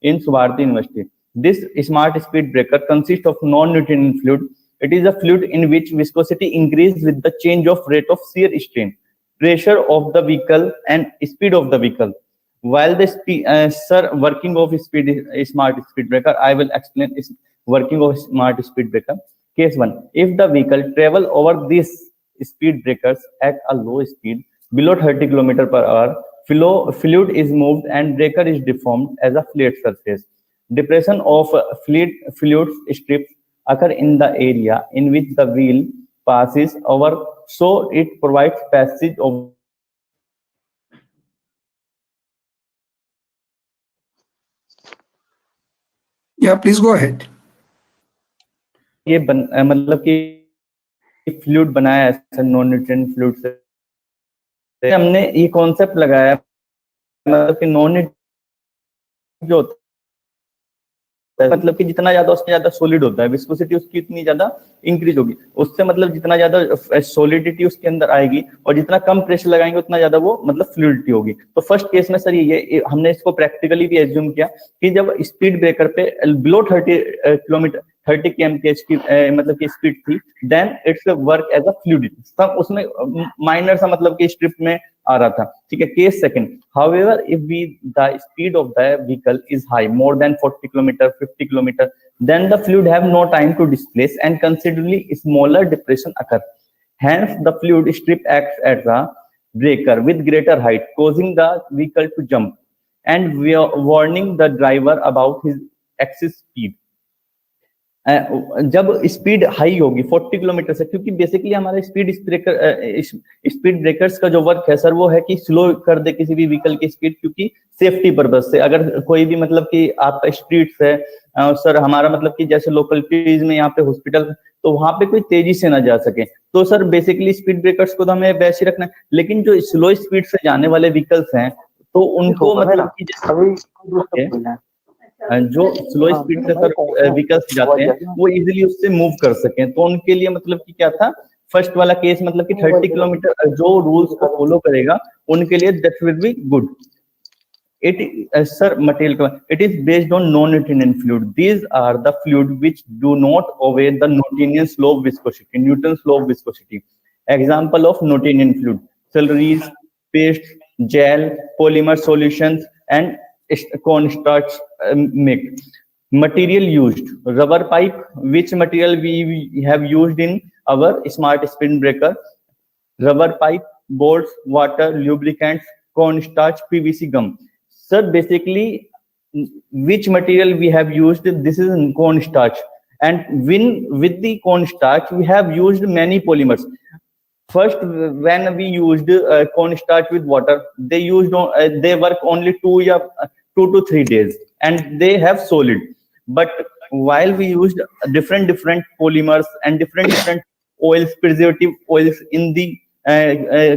in Subharti University. This smart speed breaker consists of non-Newtonian fluid. It is a fluid in which viscosity increases with the change of rate of shear strain, pressure of the vehicle, and speed of the vehicle. While the working of smart speed breaker, I will explain is working of smart speed breaker. Case 1. If the vehicle travel over these speed breakers at a low speed, below 30 km per hour, fluid is moved and breaker is deformed as a flat surface. Depression of fluid strips occur in the area in which the wheel passes over, so it provides passage of. Yeah, please go ahead. ये मतलब कि fluid बनाया ऐसा non nutrient fluid से हमने ये concept लगाया, मतलब कि नॉन जो मतलब कि जितना ज्यादा उसमें ज्यादा सॉलिड होता है, विस्कोसिटी उसकी इतनी ज्यादा इंक्रीज होगी, उससे मतलब जितना ज्यादा सॉलिडिटी उसके अंदर आएगी और जितना कम प्रेशर लगाएंगे उतना ज्यादा वो मतलब फ्लूइडिटी होगी। तो फर्स्ट केस में सर ये हमने इसको प्रैक्टिकली भी एज्यूम किया कि जब स्पीड ब्रेकर पे बिलो 30 km/h की मतलब की स्पीड थी, then it's work as a fluidity. सब उसमें माइनर सा मतलब कि स्ट्रिप में आ रहा था, ठीक है। Case second, however if the speed of the vehicle is high, more than 40 km, 50 km, then the fluid have no time to displace and considerably smaller depression occur. Hence the fluid strip acts as a breaker with greater height, causing the vehicle to jump and warning the driver about his excess speed. जब speed high होगी 40 kilometre से, क्योंकि basically हमारा speed breakers का जो work है sir वो है कि स्लो कर दे किसी भी व्हीकल की स्पीड, क्योंकि सेफ्टी पर्पज से। अगर कोई भी मतलब कि आपका स्ट्रीट्स है सर, हमारा मतलब कि जैसे लोकलिटीज में यहाँ पे हॉस्पिटल, तो वहां पे कोई तेजी से ना जा सके, तो सर बेसिकली स्पीड ब्रेकर्स को तो हमें वैसे ही रखना है। लेकिन जो स्लो स्पीड से जाने वाले व्हीकल्स हैं तो उनको मतलब कि जो स्लो स्पीड से सर व्हीकल्स जाते हैं वो इजीली उससे मूव कर सकें, तो उनके लिए मतलब कि क्या था, फर्स्ट वाला केस मतलब कि 30 किलोमीटर जो रूल्स को फॉलो करेगा उनके लिए that will be good. It sir material, it is based on non-Newtonian fluid. These are the fluid which do not obey the Newtonian law of viscosity, Newton's law of viscosity. Example of Newtonian fluid: slurries, paste, gel, polymer solutions, and cornstarch make. Material used: rubber pipe. Which material we have used in our smart spin breaker? Rubber pipe, bolts, water, lubricants, cornstarch, PVC gum. Sir, basically which material we have used? This is cornstarch, and with the cornstarch we have used many polymers. First, when we used cornstarch with water, they work only 2 to 3 days and they have solid. But while we used different polymers and different oils, preservative oils in the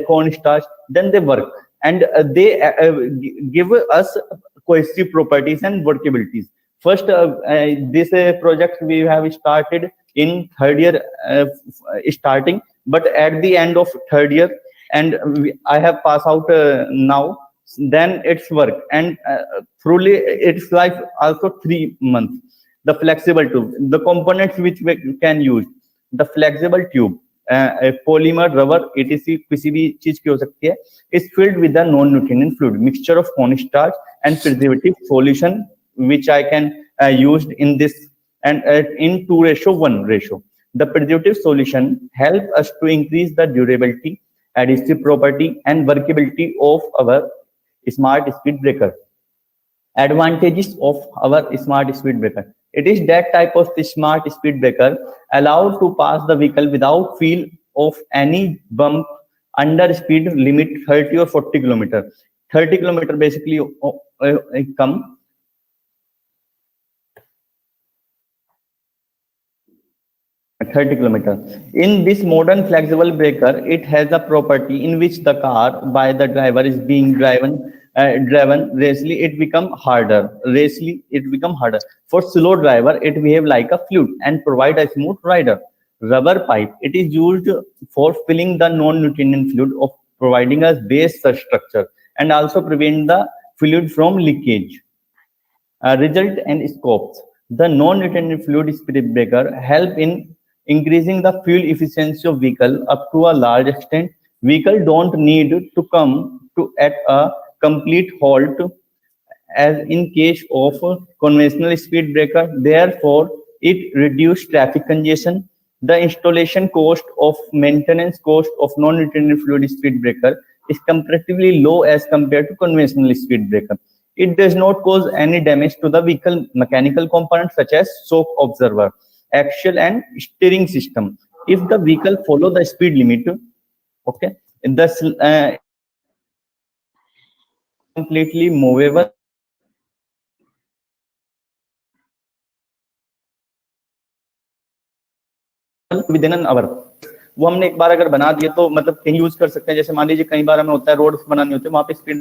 cornstarch, then they work, and they give us cohesive properties and workabilities. First, this project we have started in third year starting, but at the end of third year, and I have passed out now, then it's work, and truly it's like also 3 months. The flexible tube, the components which we can use, the flexible tube, polymer, rubber, etc, किसी भी चीज की हो सकती है, is filled with the non-nutrient fluid, mixture of cornstarch and preservative solution, which I can used in this, and in 2:1 ratio. The preservative solution help us to increase the durability, adhesive property, and workability of our smart speed breaker. Advantages of our smart speed breaker: it is that type of smart speed breaker allowed to pass the vehicle without feel of any bump under speed limit 30 or 40 kilometer. 30 kilometer basically come. 30 kilometers. In this modern flexible breaker, it has a property in which the car by the driver is being driven racely, it become harder. For slow driver, it behave like a fluid and provide a smooth rider. Rubber pipe, it is used for filling the non-nutrient fluid of providing a base structure and also prevent the fluid from leakage. Result and scopes: the non-nutrient fluid speed breaker help in increasing the fuel efficiency of vehicle up to a large extent. Vehicle don't need to come to at a complete halt as in case of conventional speed breaker. Therefore, it reduces traffic congestion. The installation cost of maintenance cost of non-nutrient fluid speed breaker is comparatively low as compared to conventional speed breaker. It does not cause any damage to the vehicle mechanical components such as shock absorber, axle, and steering system. If the vehicle follow the speed limit, okay, the completely movable within an hour. वो हमने एक बार अगर बना दिए तो मतलब कहीं use कर सकते हैं. जैसे मान लीजिए कई बार हमें होता है रोड बनानी होती है, वहां पे स्पीड,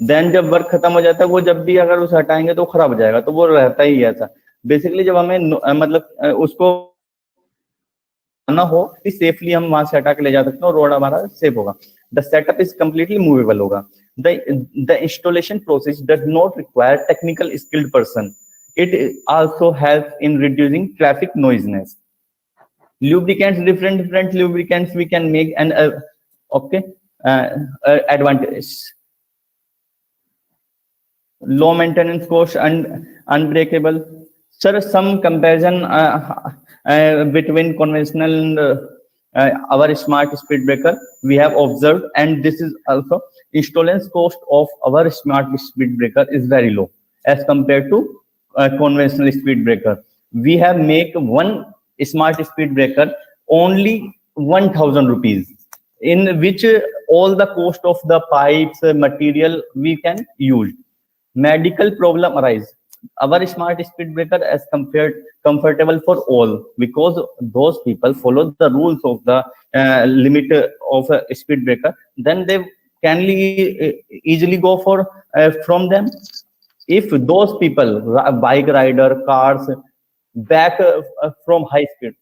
देन जब वर्क खत्म हो जाता है वो जब भी अगर उसे हटाएंगे तो खराब हो जाएगा, तो वो रहता ही ऐसा. बेसिकली जब हमें मतलब उसको ना हो सेफली हम वहां से हटा के ले जा सकते हैं और रोड हमारा सेफ होगा. The setup is completely movable होगा. The installation process does not require technical skilled person. It also help in reducing traffic noiseness. Lubricants, different lubricants we can make, and advantage: low maintenance cost and unbreakable. Sir, some comparison between conventional and our smart speed breaker we have observed, and this is also installation cost of our smart speed breaker is very low as compared to conventional speed breaker. We have make one smart speed breaker only 1,000 rupees, in which all the cost of the pipes material we can use. Medical problem arise. Our smart speed breaker is comfortable for all, because those people follow the rules of the limit of a speed breaker, then they can easily go for from them. If those people, bike rider, cars, back from high speed,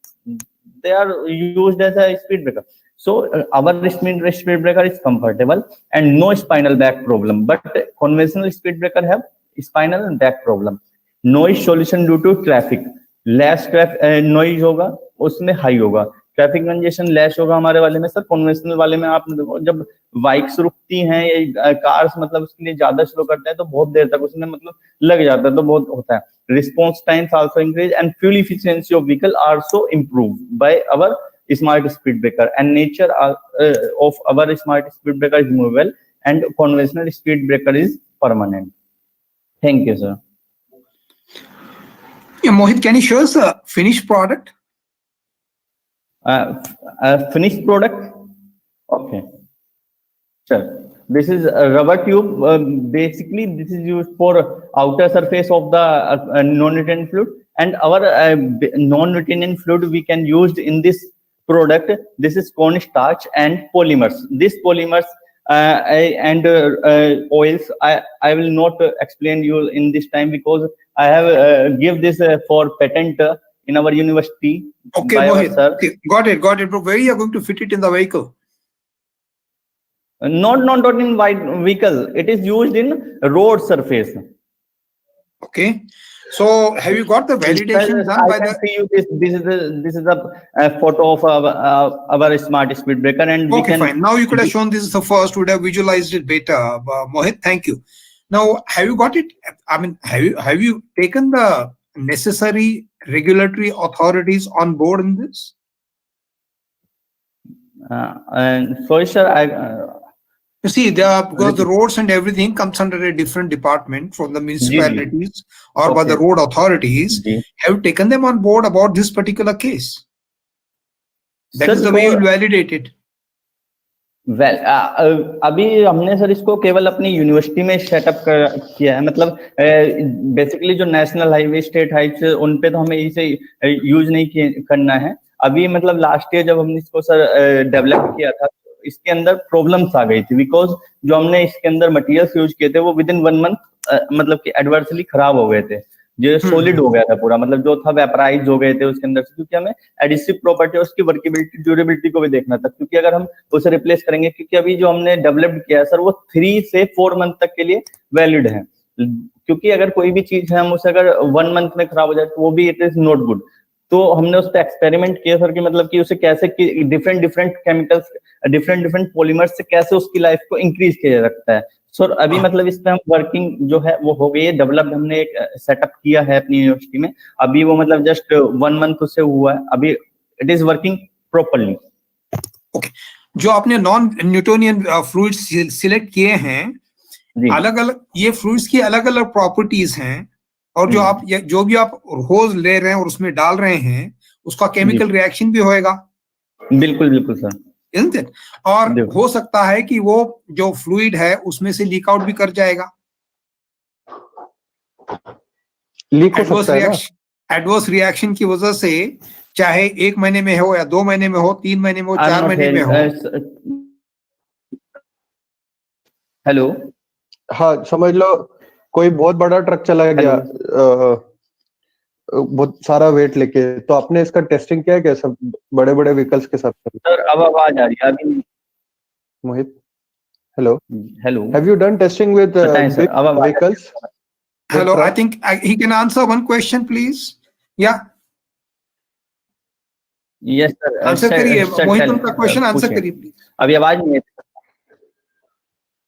they are used as a speed breaker. So our speed breaker is comfortable and no spinal back problem, but conventional speed breaker have spinal and back problem. Noise solution due to traffic, less traffic noise होगा उसमें high होगा, traffic congestion less होगा हमारे वाले में. Sir conventional वाले में आपने देखो जब बाइक्स रुकती हैं या कार्स मतलब उसके लिए ज्यादा स्लो करते हैं तो बहुत देर तक उसमें मतलब लग जाता है, तो बहुत होता है. Response times also increase and fuel efficiency of vehicle also improved by our smart speed breaker. And nature of our smart speed breaker is movable and conventional speed breaker is permanent. Thank you, sir. Yeah, Mohit, can you show us a finished product? Finished product? Okay. Sure. This is a rubber tube. Basically, this is used for outer surface of the non-nutrient fluid, and our non-retaining fluid we can use in this product. This is cornstarch and polymers. These polymers and oils, I will not explain you in this time, because I have give this for patent in our university. Okay, by our Mohit. sir. Okay, got it, bro. Where are you going to fit it in the vehicle? Not in white vehicle. It is used in road surface. Okay. So have you got the validation done by the? See you this is a photo of our smart speed breaker, and Okay, fine. Now you could have shown this is the first, would have visualized it better. Mohit, thank you. Now, have you got it? I mean, have you taken the necessary regulatory authorities on board in this? And sorry, sir, you see, because the roads and everything comes under a different department from the municipalities or by the road authorities. Have you taken them on board about this particular case? That is the way you validate it. Well अभी हमने sir इसको केवल अपनी university में setup किया है, मतलब basically जो नेशनल हाईवे स्टेट हाइट्स उन पे तो हमें इसे यूज नहीं करना है अभी। मतलब लास्ट ईयर जब हमने इसको सर डेवलप किया था, इसके अंदर प्रॉब्लम्स आ गई थी, बिकॉज जो हमने इसके अंदर मटेरियल्स यूज किए थे वो विद इन 1 मंथ मतलब कि एडवर्सली खराब हो गए थे, जो सॉलिड हो गया था पूरा, मतलब जो था वेपराइज हो गए थे उसके अंदर से, क्योंकि हमें एडिसिव प्रॉपर्टी और उसकी वर्केबिलिटी ड्यूरेबिलिटी को भी देखना था, क्योंकि अगर हम उसे रिप्लेस करेंगे, क्योंकि अभी जो हमने डेवलप्ड किया है सर वो 3 से 4 मंथ तक के लिए वैलिड है, क्योंकि अगर कोई भी चीज है हम उसे अगर 1 मंथ में खराब हो जाए तो वो भी इट इज नॉट गुड। तो हमने उस पर एक्सपेरिमेंट किया सर कि मतलब कि उसे कैसे डिफरेंट केमिकल्स डिफरेंट पॉलीमर्स से कैसे उसकी लाइफ को इंक्रीज किया जा सकता है। सर अभी मतलब इस पे हम वर्किंग जो है वो हो गई है, डेवलप्ड हमने एक सेटअप किया है अपनी यूनिवर्सिटी में, अभी वो मतलब जस्ट 1 मंथ उससे हुआ है, अभी it is working properly. Okay, जो आपने नॉन न्यूटोनियन फ्लूइड्स सिलेक्ट किए हैं, अलग अलग ये फ्लूइड्स की अलग अलग प्रॉपर्टीज हैं, और जो भी आप होज ले रहे हैं और उसमें डाल रहे हैं उसका केमिकल रिएक्शन भी होएगा। बिल्कुल बिल्कुल सर, isn't it? और हो सकता है कि वो जो फ्लूइड है उसमें से लीक आउट भी कर जाएगा, लीक हो सकता है ना, एडवर्स रिएक्शन की वजह से, चाहे 1 महीने में हो या 2 महीने में हो, 3 महीने में हो, 4 महीने में हो। हेलो, हाँ समझ लो कोई बहुत बड़ा ट्रक चला गया बहुत सारा वेट लेके, तो आपने इसका टेस्टिंग किया है क्या सब बड़े बड़े व्हीकल्स के साथ? सर अब आवाज आ रही है अभी। Mohit, hello hello, have you done testing with vehicles? Hello, I think he can answer one question, please. Yeah. Yes sir. Answer करिए, मोहित उनका क्वेश्चन आंसर करिए प्लीज। अभी आवाज नहीं है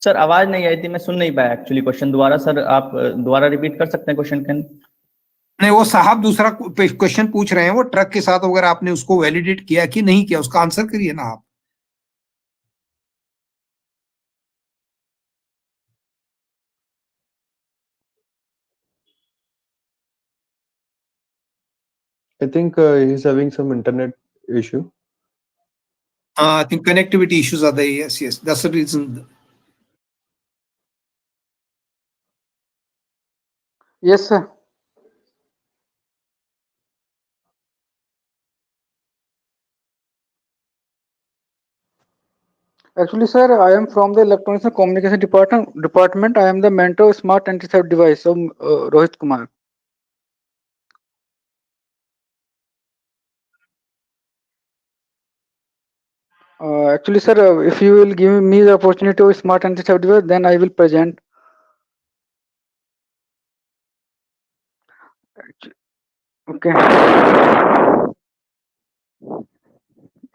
सर, आवाज नहीं आई थी, मैं सुन नहीं पाया एक्चुअली क्वेश्चन। दोबारा सर आप दोबारा रिपीट कर सकते हैं क्वेश्चन? नहीं, वो साहब दूसरा क्वेश्चन पूछ रहे हैं, वो ट्रक के साथ अगर आपने उसको वैलिडेट किया कि नहीं किया, उसका आंसर करिए ना आप। I think he's having some internet issue. I think connectivity issues are there. Yes, that's the reason. Yes, sir. Actually, sir, I am from the Electronics and Communication department. I am the mentor of Smart Anti-Theft Device of Rohit Kumar. Actually, sir, if you will give me the opportunity of Smart Anti-Theft Device, then I will present. Okay.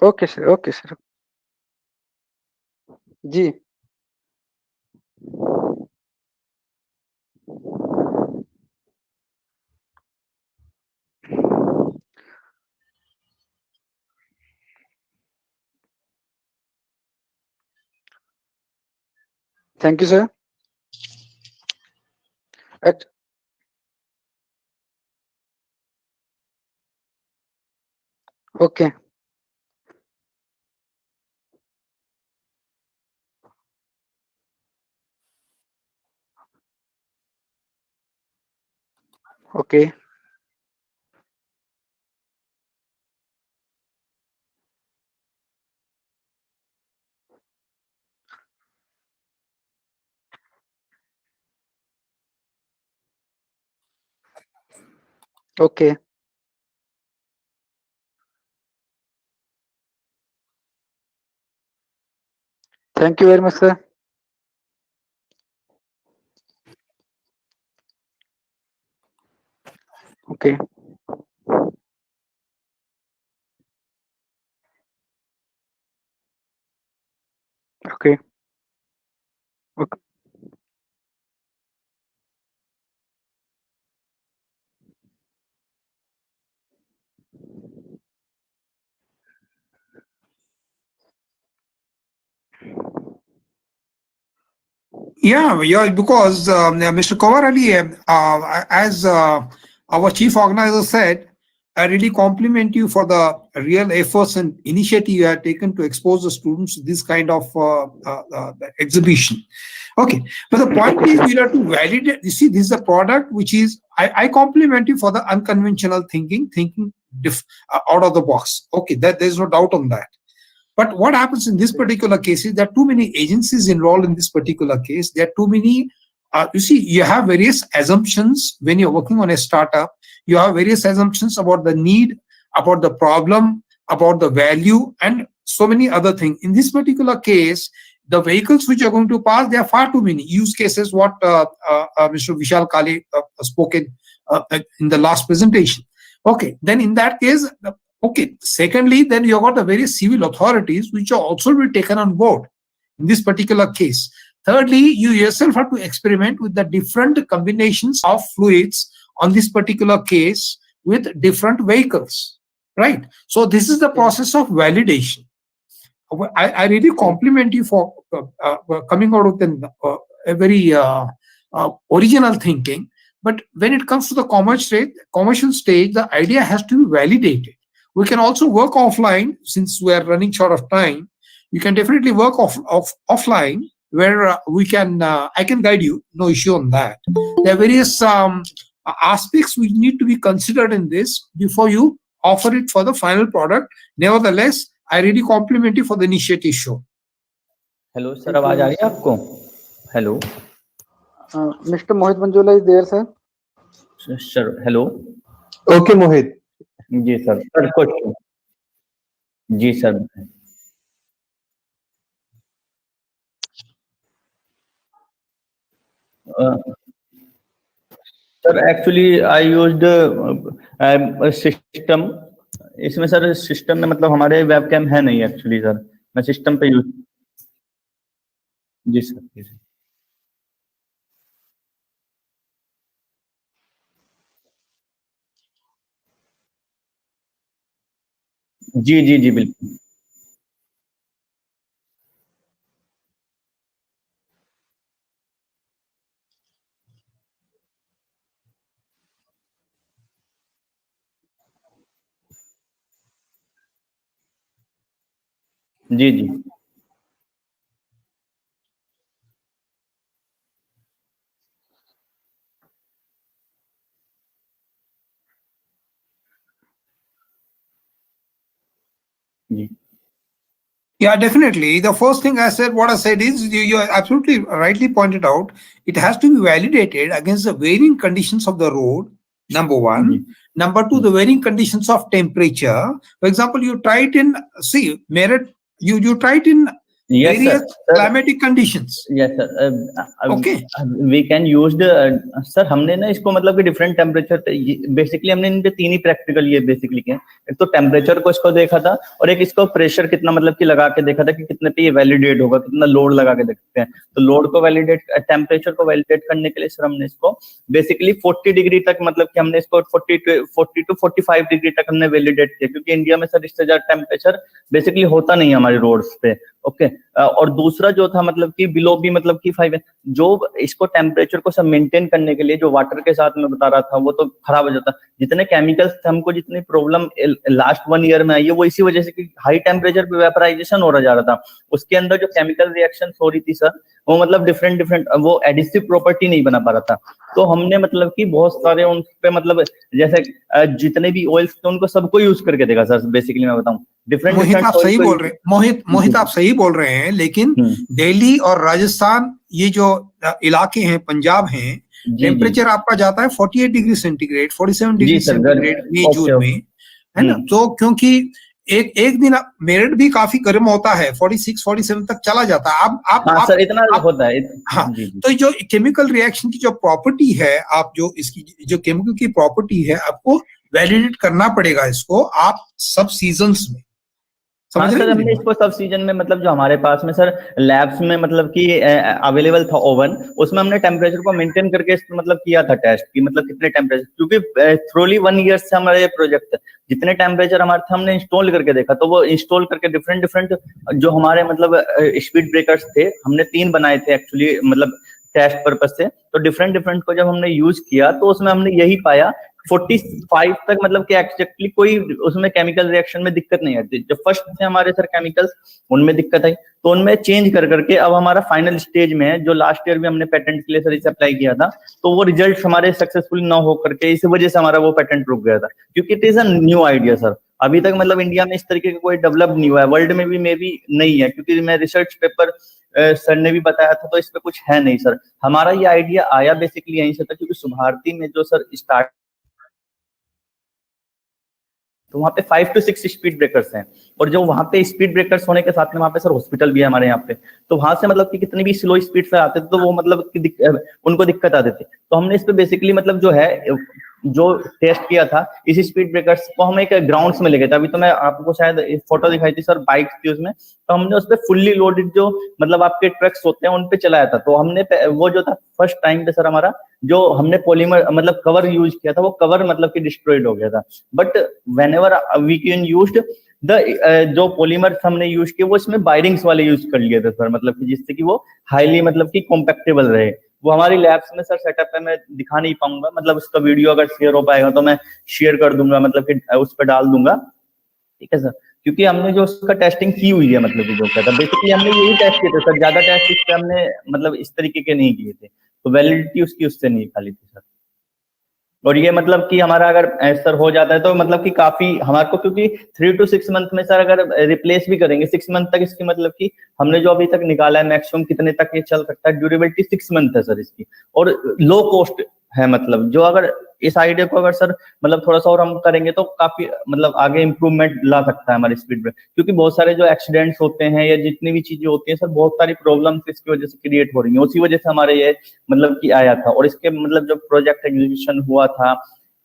Okay, sir. Okay, sir. Ji. Thank you, sir. Okay. Okay. Okay. Thank you very much, sir. Okay. Okay. Okay. Yeah, because Mr. Kawar Ali, as our chief organizer said, I really compliment you for the real efforts and initiative you have taken to expose the students to this kind of exhibition. Okay, but the point is we have to validate. You see, this is a product which is, I compliment you for the unconventional thinking out of the box. Okay, there's no doubt on that. But what happens in this particular case is there are too many agencies involved in this particular case. There are too many, you see, you have various assumptions when you're working on a startup. You have various assumptions about the need, about the problem, about the value, and so many other things. In this particular case, the vehicles which are going to pass, there are far too many use cases, what Mr. Vishal Kale spoke in the last presentation. Okay, then in that case, okay, secondly, then you have got the various civil authorities which are also be taken on board in this particular case. Thirdly, you yourself have to experiment with the different combinations of fluids on this particular case with different vehicles, right? So this is the process of validation. I really compliment you for coming out with a very original thinking. But when it comes to the commercial stage, the idea has to be validated. We can also work offline since we are running short of time. You can definitely work offline where we can. I can guide you. No issue on that. There are various aspects which need to be considered in this before you offer it for the final product. Nevertheless, I really compliment you for the initiative shown. Hello, sir. आवाज आ रही है आपको? Hello. Mr. Mohit Manjula is there, sir. Sir, hello. Okay, Mohit. जी sir, question जी sir. Sir actually I used system. इसमें sir system में मतलब हमारे वेबकैम है नहीं एक्चुअली सर, मैं सिस्टम पे यूज। जी सर। जी जी जी बिल्कुल। जी जी जी। Yeah, definitely. The first thing what I said is, you absolutely rightly pointed out, it has to be validated against the varying conditions of the road, number one. Number two, the varying conditions of temperature. For example, you try it in, see, merit, you try it in various climatic conditions. Yes sir. Okay. We can use the sir हमने ना इसको मतलब कि different temperature पे basically हमने इन पे तीन ही practical ये बेसिकली किए। एक तो टेम्परेचर को इसको देखा था और एक इसको प्रेशर कितना मतलब कि लगा के देखा था कि कितने पे ये वैलिडेट होगा, कितना लोड लगा के देखते हैं। तो लोड को वैलिडेट, टेम्परेचर को वैलिडेट करने के लिए सर हमने इसको बेसिकली 40 डिग्री तक मतलब कि हमने इसको 40 to 45 डिग्री तक हमने वैलिडेट किया, क्योंकि इंडिया में सर इससे ज्यादा टेम्परेचर बेसिकली होता नहीं है हमारे रोड्स पे। ओके और दूसरा जो था मतलब कि बिलो भी मतलब कि 5 जो इसको टेम्परेचर को सब मेंटेन करने के लिए जो वाटर के साथ में बता रहा था वो तो खराब हो जाता। जितने केमिकल्स थे हमको जितनी प्रॉब्लम लास्ट 1 ईयर में आई है वो इसी वजह से कि हाई टेम्परेचर पे वेपराइजेशन हो रहा जा रहा था। उसके अंदर जो केमिकल रिएक्शन हो रही थी सर वो मतलब डिफरेंट वो एडिसिव प्रॉपर्टी नहीं बना पा रहा था। तो हमने मतलब कि बहुत सारे उन पे मतलब जैसे जितने भी ऑयल्स थे उनको सबको यूज करके देखा सर। बेसिकली मैं बताऊं मोहित आप सही बोल रहे हैं, मोहित आप सही बोल रहे हैं, लेकिन दिल्ली और राजस्थान ये जो इलाके हैं, पंजाब हैं, टेम्परेचर आपका जाता है 48 degree centigrade, 47 degree sir, centigrade मई ओके, जून में, है ना। तो क्योंकि एक दिन मेरठ भी काफी गर्म होता है, 46 47 तक चला जाता है। हाँ सर, इतना होता है। हाँ, तो जो केमिकल रिएक्शन की जो प्रॉपर्टी है, आप जो इसकी जो केमिकल की प्रॉपर्टी है, आपको वैलिडेट करना पड़ेगा इसको आप सब सीजन्स में। हाँ सर, हमने इसको सब सीजन में मतलब जो हमारे पास में सर लैब्स में मतलब कि अवेलेबल था ओवन, उसमें हमने टेम्परेचर को मेंटेन करके मतलब किया था टेस्ट कि मतलब कितने टेम्परेचर, क्योंकि थ्रूली 1 ईयर से हमारे प्रोजेक्ट जितने टेम्परेचर हमारे थे हमने इंस्टॉल करके देखा, तो वो इंस्टॉल करके डिफरेंट जो हमारे मतलब स्पीड ब्रेकर्स थे, हमने 3 बनाए थे एक्चुअली मतलब टेस्ट पर्पज से। तो डिफरेंट को जब हमने यूज किया तो उसमें हमने यही पाया 45 तक मतलब कि एक्जेक्टली कोई उसमें केमिकल रिएक्शन में दिक्कत नहीं आती। जब फर्स्ट थे हमारे सर केमिकल्स, उनमें दिक्कत आई, तो उनमें चेंज कर करके अब हमारा फाइनल स्टेज में है, जो लास्ट ईयर भी हमने पेटेंट के लिए सर इसे अप्लाई किया था, तो वो रिजल्ट हमारे सक्सेसफुल ना हो करके इस वजह से हमारा वो पेटेंट रुक गया था, क्योंकि it is a new idea sir. अभी तक मतलब इंडिया में इस तरीके का कोई डेवलप नहीं हुआ है, वर्ल्ड में भी मे बी नहीं है, क्योंकि मैं रिसर्च पेपर सर ने भी बताया था, तो इस पे कुछ है नहीं सर। हमारा ये आइडिया आया बेसिकली यहीं से था, क्योंकि सुभारती में जो सर स्टार्ट, तो वहाँ पे 5 to 6 स्पीड ब्रेकर्स हैं, और जो वहाँ पे स्पीड ब्रेकर्स होने के साथ में वहाँ पे सर हॉस्पिटल भी है हमारे यहाँ पे, तो वहां से मतलब कि कितनी भी स्लो स्पीड से आते थे तो वो मतलब कि उनको दिक्कत आती थी। तो हमने इस पे बेसिकली मतलब जो है जो टेस्ट किया था इस स्पीड ब्रेकर्स को हम एक ग्राउंड्स में ले गए थे। अभी तो मैं आपको शायद फोटो दिखाई थी सर, बाइक्स थी उसमें, तो हमने उस पर फुल्ली लोडेड जो मतलब आपके ट्रक्स होते हैं उन पे चलाया था। तो हमने वो जो था फर्स्ट टाइम पे सर हमारा जो हमने पॉलीमर मतलब कवर यूज किया था, वो कवर मतलब कि डिस्ट्रॉयड हो गया था। But whenever we can used the जो पॉलीमर हमने यूज किए वो इसमें बायरिंग्स वाले यूज कर लिए थे सर, मतलब कि जिससे कि वो हाईली मतलब कि कॉम्पैक्टेबल रहे। वो हमारी लैब्स में सर सेटअप है, मैं दिखा नहीं पाऊंगा, मतलब उसका वीडियो अगर शेयर हो पाएगा तो मैं शेयर कर दूंगा, मतलब कि उस पर डाल दूंगा, ठीक है सर। क्योंकि हमने जो उसका टेस्टिंग की हुई है, मतलब कि जो क्या था बेसिकली हमने यही टेस्ट किए थे सर, ज्यादा टेस्ट इस पे हमने मतलब इस तरीके के नहीं किए थे, तो वैलिडिटी उसकी उससे नहीं खाली थी सर। और ये मतलब कि हमारा अगर सर हो जाता है तो मतलब कि काफी हमारे को, क्योंकि 3 to 6 मंथ में सर अगर रिप्लेस भी करेंगे 6 मंथ तक इसकी मतलब कि हमने जो अभी तक निकाला है मैक्सिमम कितने तक ये चल सकता है, ड्यूरेबिलिटी 6 मंथ है सर इसकी, और लो कॉस्ट है। मतलब जो अगर इस आइडिया को अगर सर मतलब थोड़ा सा और हम करेंगे तो काफी मतलब आगे इंप्रूवमेंट ला सकता है हमारे स्पीड में, क्योंकि बहुत सारे जो एक्सीडेंट्स होते हैं या जितनी भी चीजें होती हैं सर, बहुत सारी प्रॉब्लम्स इसकी वजह से क्रिएट हो रही है। उसी वजह से हमारे ये मतलब कि आया था, और इसके मतलब जो प्रोजेक्ट एग्जीक्यूशन हुआ था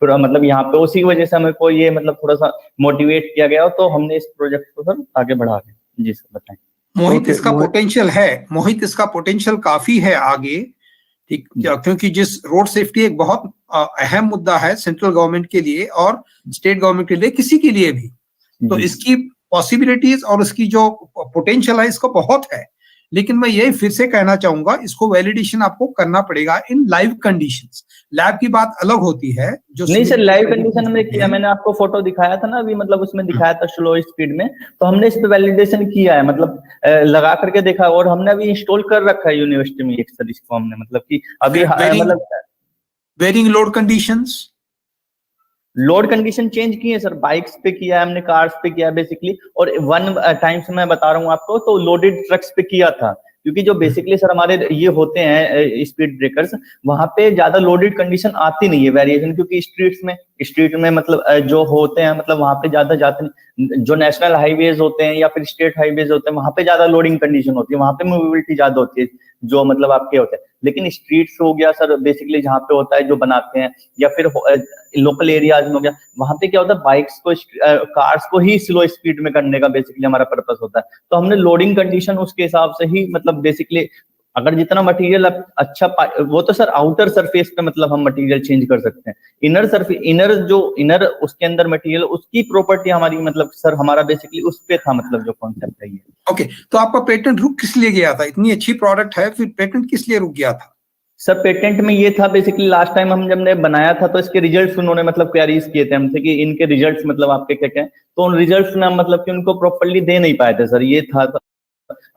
फिर मतलब यहाँ पे उसी वजह से हमें को ये मतलब थोड़ा सा मोटिवेट किया गया, तो हमने इस प्रोजेक्ट को सर आगे बढ़ा दिया। जी सर बताएं। मोहित, इसका पोटेंशियल है, मोहित इसका पोटेंशियल काफी है आगे, ठीक, क्योंकि जिस रोड सेफ्टी एक बहुत अहम मुद्दा है सेंट्रल गवर्नमेंट के लिए और स्टेट गवर्नमेंट के लिए, किसी के लिए भी, तो इसकी पॉसिबिलिटीज और उसकी जो पोटेंशियल है इसका बहुत है। लेकिन मैं यही फिर से कहना चाहूंगा, इसको वैलिडेशन आपको करना पड़ेगा इन लाइव कंडीशंस। लैब की बात अलग होती है जो नहीं सर, लाइव कंडीशन में किया, मैंने आपको फोटो दिखाया था ना अभी, मतलब उसमें दिखाया था स्लो स्पीड में, तो हमने इस पे वैलिडेशन किया है, मतलब लगा करके देखा, और हमने अभी इंस्टॉल कर रखा है यूनिवर्सिटी में एक सर इसको हमने, मतलब कि अभी मतलब varying load conditions, load condition change की है सर, बाइक्स पे किया है हमने, कार्स पे किया है बेसिकली, और वन टाइम से मैं बता रहा हूँ आपको, तो लोडेड ट्रक्स पे किया था, क्योंकि जो बेसिकली सर हमारे ये होते हैं स्पीड ब्रेकर्स, वहां पे ज्यादा लोडेड कंडीशन आती नहीं है वेरिएशन, क्योंकि स्ट्रीट में मतलब जो होते हैं मतलब वहां पे ज्यादा जाते नहीं, जो नेशनल हाईवेज होते हैं या फिर स्टेट हाईवेज होते हैं वहां पे ज्यादा लोडिंग कंडीशन होती है, वहां पे मूवेबिलिटी ज्यादा होती है जो मतलब आपके होते हैं। लेकिन स्ट्रीट्स हो गया सर बेसिकली जहाँ पे होता है जो बनाते हैं, या फिर लोकल एरियाज में हो गया, वहां पे क्या होता है बाइक्स को कार्स को ही स्लो स्पीड में करने का बेसिकली हमारा पर्पस होता है। तो हमने लोडिंग कंडीशन उसके हिसाब से ही मतलब बेसिकली अगर जितना मटेरियल अच्छा वो तो सर आउटर सरफेस पे मतलब हम मटेरियल चेंज कर सकते हैं, इनर उसके अंदर मटेरियल उसकी प्रॉपर्टी हमारी मतलब सर हमारा बेसिकली उस पे था, मतलब जो कॉन्सेप्ट है ये। ओके, तो आपका पेटेंट रुक किस लिए गया था? इतनी अच्छी प्रोडक्ट है, फिर पेटेंट किस लिए रुक गया था? सर पेटेंट में ये था बेसिकली लास्ट टाइम हम जब ने बनाया था तो इसके रिजल्ट्स उन्होंने मतलब क्वेरीज किए थे हमसे कि इनके रिजल्ट्स मतलब आपके क्या क्या हैं, तो उन रिजल्ट्स में हम मतलब कि उनको प्रॉपर्ली दे नहीं पाए थे सर, ये था।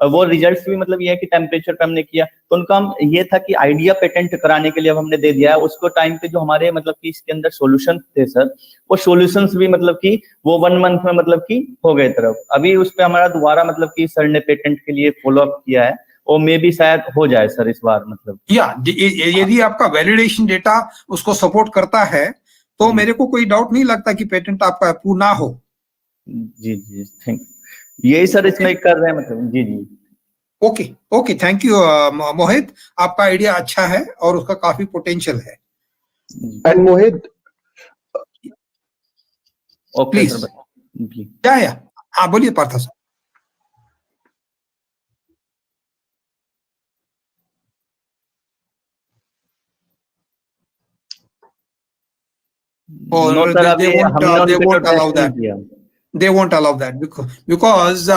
वो रिजल्ट्स भी मतलब ये है कि टेम्परेचर पे हमने किया, तो उनका हम ये था कि आइडिया पेटेंट कराने के लिए अब हमने दे दिया है उसको। टाइम पे जो हमारे मतलब कि इसके अंदर सॉल्यूशन थे सर, वो सॉल्यूशंस भी मतलब कि वो 1 मंथ में मतलब कि हो गए तरफ। अभी उस पे हमारा दोबारा मतलब कि सर ने पेटेंट के लिए फॉलो अप किया है, और मे भी शायद हो जाए सर इस बार, मतलब या यदि आपका वैलिडेशन डेटा उसको सपोर्ट करता है तो मेरे को कोई डाउट नहीं लगता कि पेटेंट आपका अप्रूव ना हो। जी जी थैंक यही सर इसमें कर रहे हैं मतलब। जी जी ओके ओके, थैंक यू मोहित, आपका आइडिया अच्छा है और उसका काफी पोटेंशियल है। And Mohit, okay please sir ji क्या है? हाँ बोलिए Partha sir. No Or sir they अभी हमने they उनके तो won't allow टेस्ट नहीं that. किया। They won't allow that because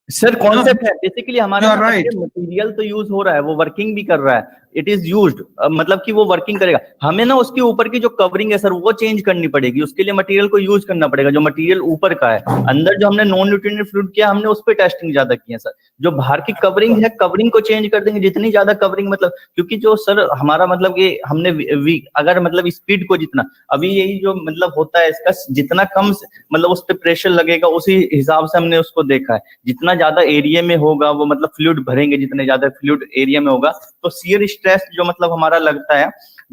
sir concept है बेसिकली हमारा You ना are right. मटेरियल तो यूज हो रहा है, वो वर्किंग भी कर रहा है, इट इज यूज्ड, मतलब कि वो वर्किंग करेगा। हमें ना उसके ऊपर की जो कवरिंग है सर वो चेंज करनी पड़ेगी, उसके लिए मटेरियल को यूज करना पड़ेगा जो मटेरियल ऊपर का है। अंदर जो हमने नॉन न्यूट्रिएंट फ्लूइड किया हमने उस पर टेस्टिंग ज्यादा की है सर। जो बाहर की कवरिंग है कवरिंग को चेंज कर देंगे, जितनी ज्यादा कवरिंग मतलब, क्योंकि जो सर हमारा मतलब कि हमने अगर मतलब स्पीड को जितना अभी यही जो मतलब होता है इसका जितना कम मतलब उस पर प्रेशर लगेगा उसी हिसाब से हमने उसको देखा है। जितना ज्यादा एरिया में होगा वो मतलब फ्लूइड भरेंगे, जितने ज्यादा फ्लूइड एरिया में होगा तो शियर स्ट्रेस जो मतलब हमारा लगता है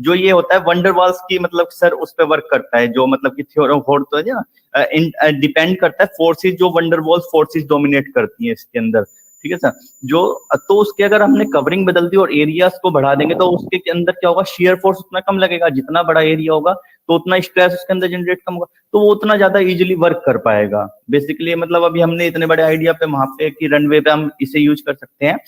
जो ये होता है वंडर वॉल्स की मतलब सर उस पर वर्क करता है, जो मतलब कि थ्योरम फोर्स तो है ना डिपेंड करता है फोर्सेस, जो वंडर वॉल्स फोर्सेस डोमिनेट करती है इसके अंदर, ठीक है सर। जो तो उसके अगर हमने कवरिंग बदल दी और एरियाज को बढ़ा देंगे तो उसके अंदर क्या होगा, शियर फोर्स उतना कम लगेगा, जितना बड़ा एरिया होगा तो उतना स्ट्रेस उसके अंदर जनरेट कम होगा, तो वो उतना ज्यादा इजीली वर्क कर पाएगा। बेसिकली मतलब अभी हमने इतने बड़े आइडिया पे वहां पे कि रनवे पे हम इसे यूज कर सकते हैं,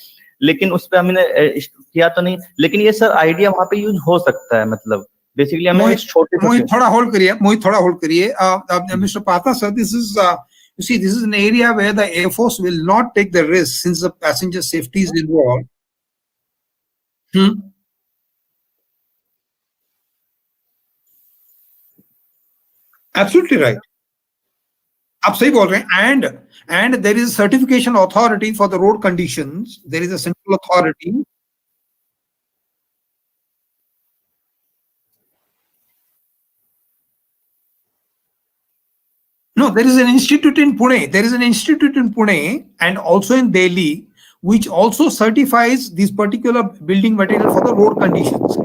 लेकिन उस पे हमने किया तो नहीं, लेकिन ये सर आइडिया वहां पे यूज हो सकता है। मतलब बेसिकली हमें छोटे मोहित थोड़ा होल्ड करिए मिस्टर पाथा sir, this is you see, this is an area where the Air Force will not take the risk since the passenger safety is involved. Absolutely right. आप सही बोल रहे हैं, and there is a certification authority for the road conditions. There is a central authority. No, there is an institute in Pune. There is an institute in Pune and also in Delhi, which also certifies these particular building material for the road conditions.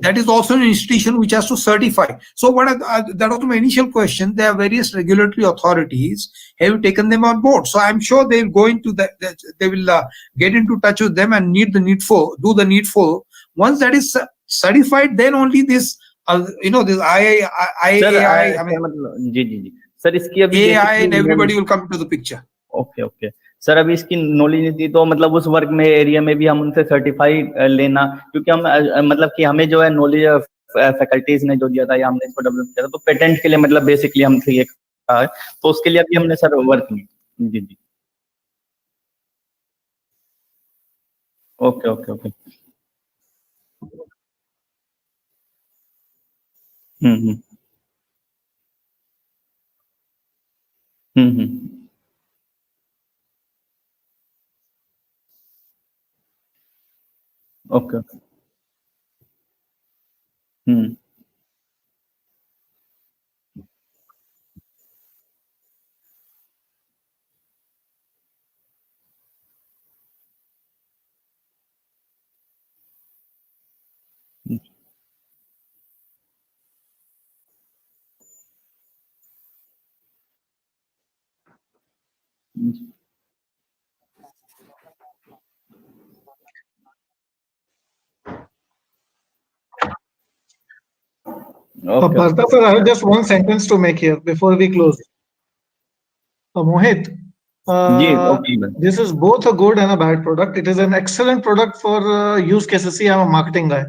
That is also an institution which has to certify. So that was my initial question. There are various regulatory authorities. Have you taken them on board? So I'm sure they'll go into that. They will get into touch with them and do the needful. Once that is certified, then only this, this IAI, I mean, जी sir इसकी अभी AI and everybody will come into the picture. Okay sir अभी इसकी knowledge नहीं थी, तो मतलब उस वर्क में एरिया में भी हम उनसे सर्टिफाई लेना, क्योंकि हम मतलब कि हमें जो है नॉलेज फैकल्टीज ने जो दिया था या हमने इसको डेवलप किया था, तो पेटेंट के लिए मतलब बेसिकली हमसे ये कहा है, तो उसके लिए अभी हमने सर वर्क किया। जी okay hmm okay Partha sir, I have just one sentence to make here before we close. Mohit, this is both a good and a bad product. It is an excellent product for use cases. See, I'm a marketing guy.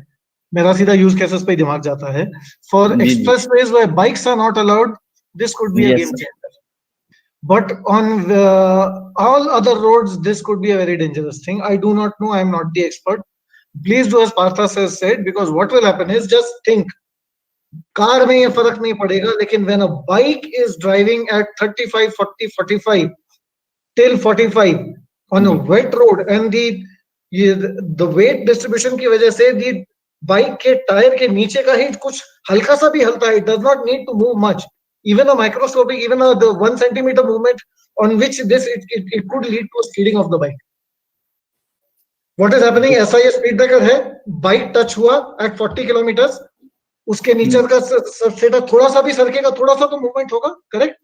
मेरा सीधा use cases पे दिमाग जाता है. For expressways where bikes are not allowed, this could be a game changer. But on all other roads, this could be a very dangerous thing. I do not know. I am not the expert. Please do as Partha has said, because what will happen is, just think, car में ये फर्क नहीं पड़ेगा, लेकिन when a bike is driving at 35, 40, 45 till 45 on a wet road and the weight distribution की वजह से the bike के टायर के नीचे का ही कुछ हल्का सा भी हलता है, it does not need to move much, even a microscopic, even the 1 centimeter movement on which it could lead to a skidding of the bike. What is happening? ऐसा ये स्पीड ब्रेकर है, बाइक टच हुआ at 40 kilometre, उसके नीचे का सेटा थोड़ा सा भी सरकेगा, थोड़ा सा तो मूवमेंट होगा, करेक्ट?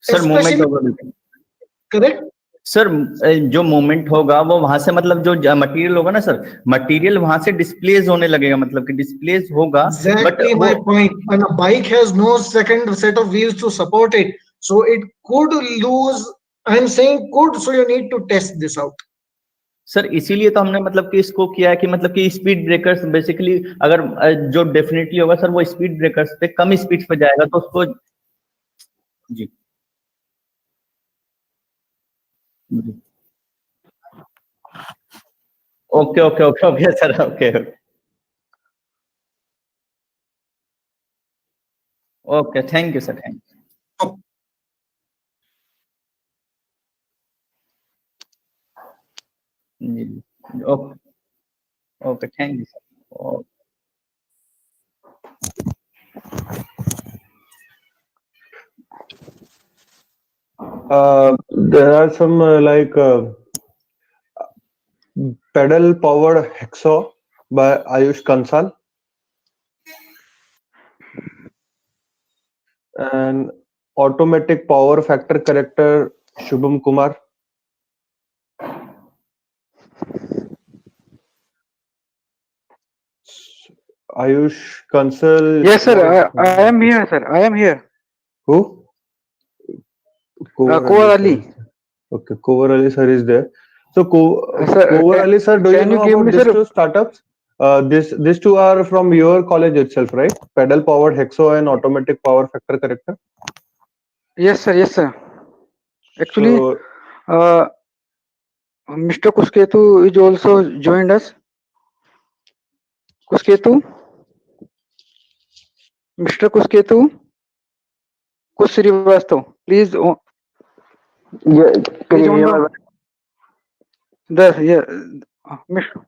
सर मूवमेंट होगा, करेक्ट? सर जो मूवमेंट होगा वो वहां से, मतलब जो मटेरियल होगा ना सर, मटेरियल वहां से डिस्प्लेस होने लगेगा, मतलब कि डिस्प्लेस होगा. Exactly my point. And a bike has no second set of wheels to support it, so it could lose. I'm saying could, so you need to test this out. Sir इसीलिए तो हमने मतलब कि इसको किया है कि मतलब कि स्पीड ब्रेकर्स बेसिकली अगर जो डेफिनेटली होगा सर वो स्पीड ब्रेकर्स पे कम स्पीड पे जाएगा तो उसको जी okay okay okay okay sir okay okay thank you sir thank you okay okay thank you sir There are some pedal powered hexo by Ayush Kansal and automatic power factor corrector Shubham Kumar. Ayush Kansal. Yes, sir. I am here, sir. I am here. Who? Kovar Ali. Okay, Kovar Ali sir is there. So Sir, Kovar Ali sir, do you can you know give about me, these sir? two startups? These two are from your college itself, right? Pedal powered hexo and automatic power factor corrector. Yes, sir. Yes, sir. Actually, So, Mr. Kusketu is also joined us. Kusketu, Mr. Kusketu, Kusrivastav, please. yeah, can you on hear my Mr.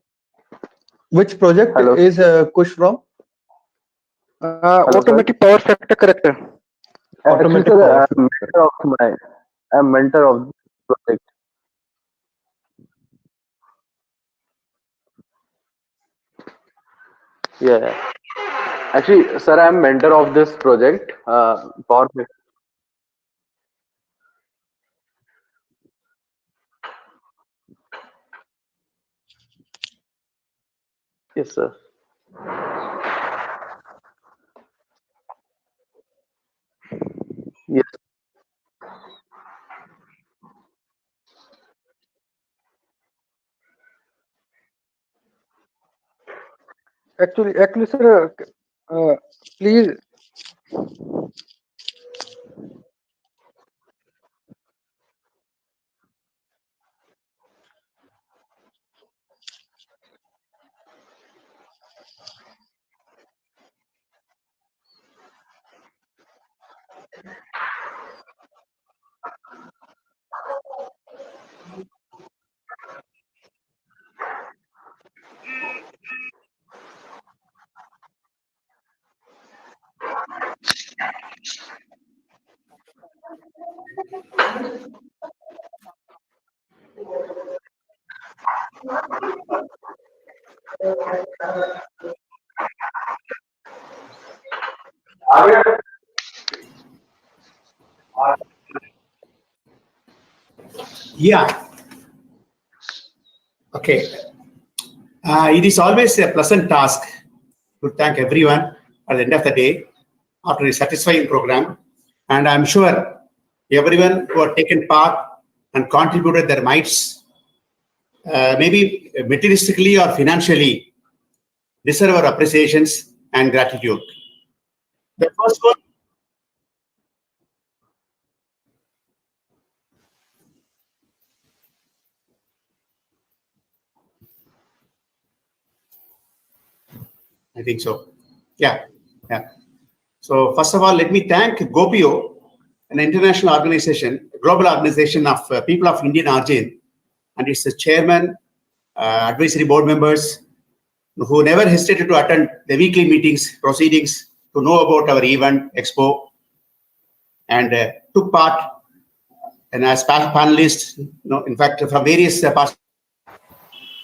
Which project Hello. is Kush from? Automatic power factor corrector. Automatic power factor. I'm mentor of this project. Yeah. Actually, sir, I'm mentor of this project. Power. Yes, sir. Yes. Actually, sir, please. Yeah. Okay. It is always a pleasant task to thank everyone at the end of the day after a satisfying program. And I'm sure everyone who have taken part and contributed their mites, maybe materialistically or financially, deserve our appreciations and gratitude. The first one. I think so. Yeah. So first of all, let me thank GOPIO, an international organization, a global organization of people of Indian origin, and its chairman, advisory board members, who never hesitated to attend the weekly meetings, proceedings, to know about our event, Expo, and took part and as panelists, in fact, from various parts.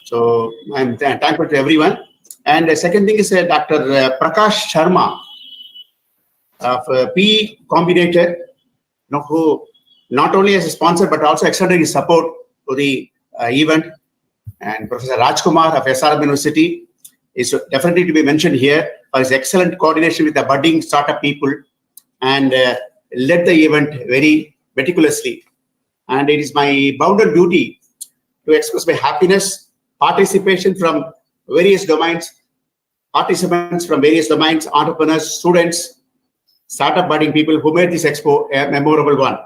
So I'm thankful to everyone. And the second thing is Dr. Prakash Sharma of P Combinator, who not only as a sponsor but also extended his support to the event. And Professor Rajkumar of SRM University is definitely to be mentioned here for his excellent coordination with the budding startup people and led the event very meticulously. And it is my bounden duty to express my happiness, participation from various domains, participants from various domains, entrepreneurs, students, startup budding people who made this expo a memorable one.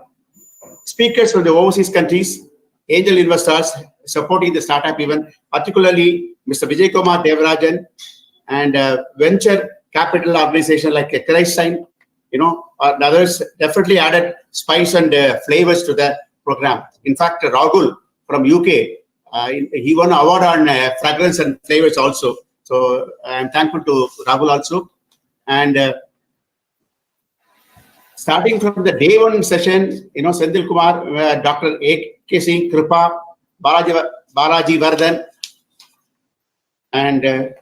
Speakers from the overseas countries, angel investors supporting the startup event, particularly Mr. Vijay Kumar Devarajan and venture capital organization like Christine, and others definitely added spice and flavors to the program. In fact, Rahul from UK, he won an award on fragrance and flavors also. So I'm thankful to Rahul also. And starting from the day one session, Sendil Kumar, Dr. A.K. Singh, Kripa, Balaji Vardhan, and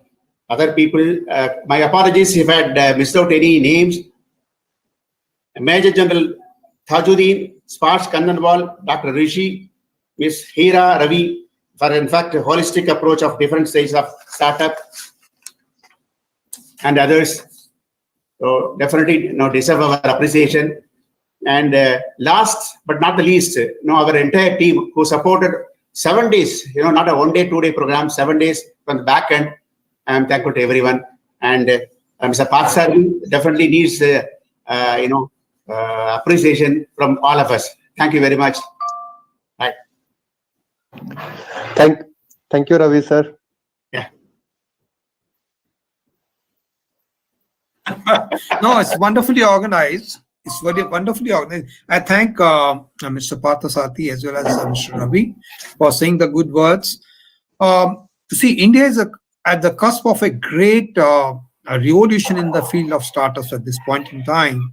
other people. My apologies if I had missed out any names. Major General Tajuddin, Sparks Kandanwal, Dr. Rishi, Ms. Hira Ravi, for in fact a holistic approach of different stages of startup and others. So definitely deserve our appreciation. And last but not the least, our entire team who supported 7 days, not a 1 day, 2 day program, 7 days from the back end. I'm thankful to everyone. And Mr. Pathsari definitely needs, appreciation from all of us. Thank you very much. Bye. Thank you, Ravi sir. Yeah. No, it's wonderfully organized. It's very wonderfully organized. I thank Mr. Parthasarthi as well as Mr. Ravi for saying the good words. See, India is at the cusp of a great a revolution in the field of startups at this point in time.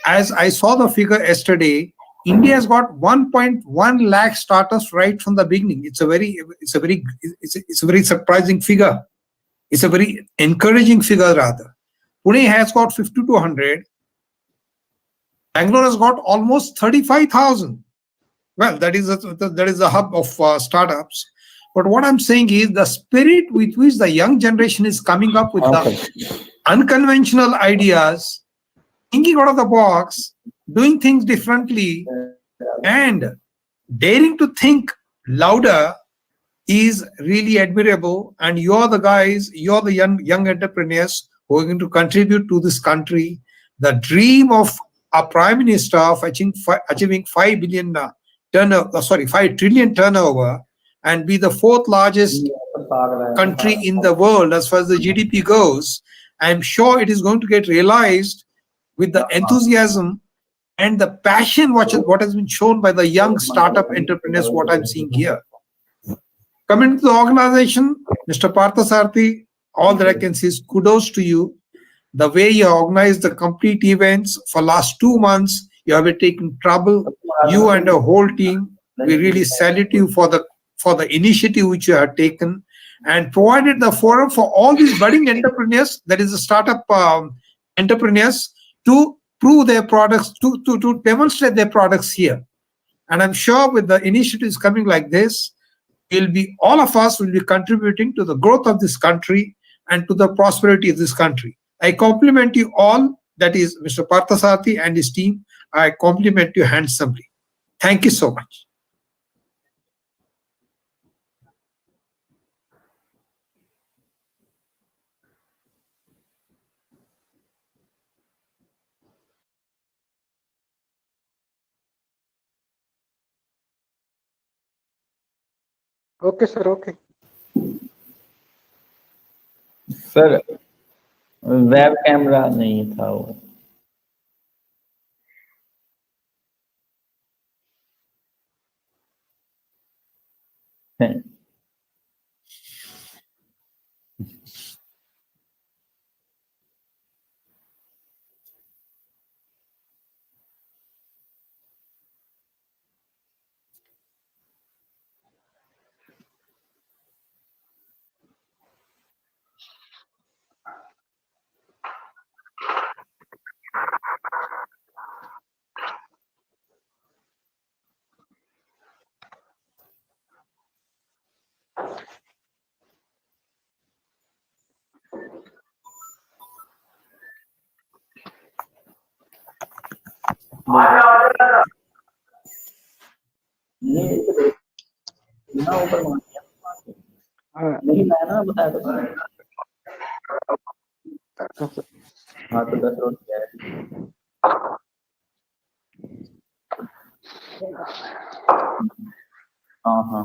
As I saw the figure yesterday, India has got 1.1 lakh startups right from the beginning. It's a very surprising figure. It's a very encouraging figure rather. Pune has got 5,200. Bangalore has got almost 35,000. Well, that is a hub of startups. But what I'm saying is the spirit with which the young generation is coming up with the unconventional ideas, thinking out of the box, doing things differently, and daring to think louder is really admirable. And you're the guys, you're the young entrepreneurs who are going to contribute to this country. The dream of our Prime Minister of achieving 5 trillion turnover and be the 4th largest country in the world as far as the GDP goes, I'm sure it is going to get realized with the enthusiasm and the passion what has been shown by the young startup entrepreneurs, what I'm seeing here. Coming to the organization, Mr. Parthasarthi, all that I can say is kudos to you. The way you organized the complete events for last 2 months, you have been taking trouble, you and the whole team. We really salute you for the initiative which you have taken and provided the forum for all these budding entrepreneurs, that is the startup entrepreneurs, to prove their products, to demonstrate their products here. And I'm sure with the initiatives coming like this, all of us will be contributing to the growth of this country and to the prosperity of this country. I compliment you all, that is Mr. Parthasarthi and his team. I compliment you handsomely. Thank you so much. Okay, sir. Okay. Sir web camera नहीं था वो. नहीं मैं ना बताया था हाँ तो 10 रोड क्या है हाँ हाँ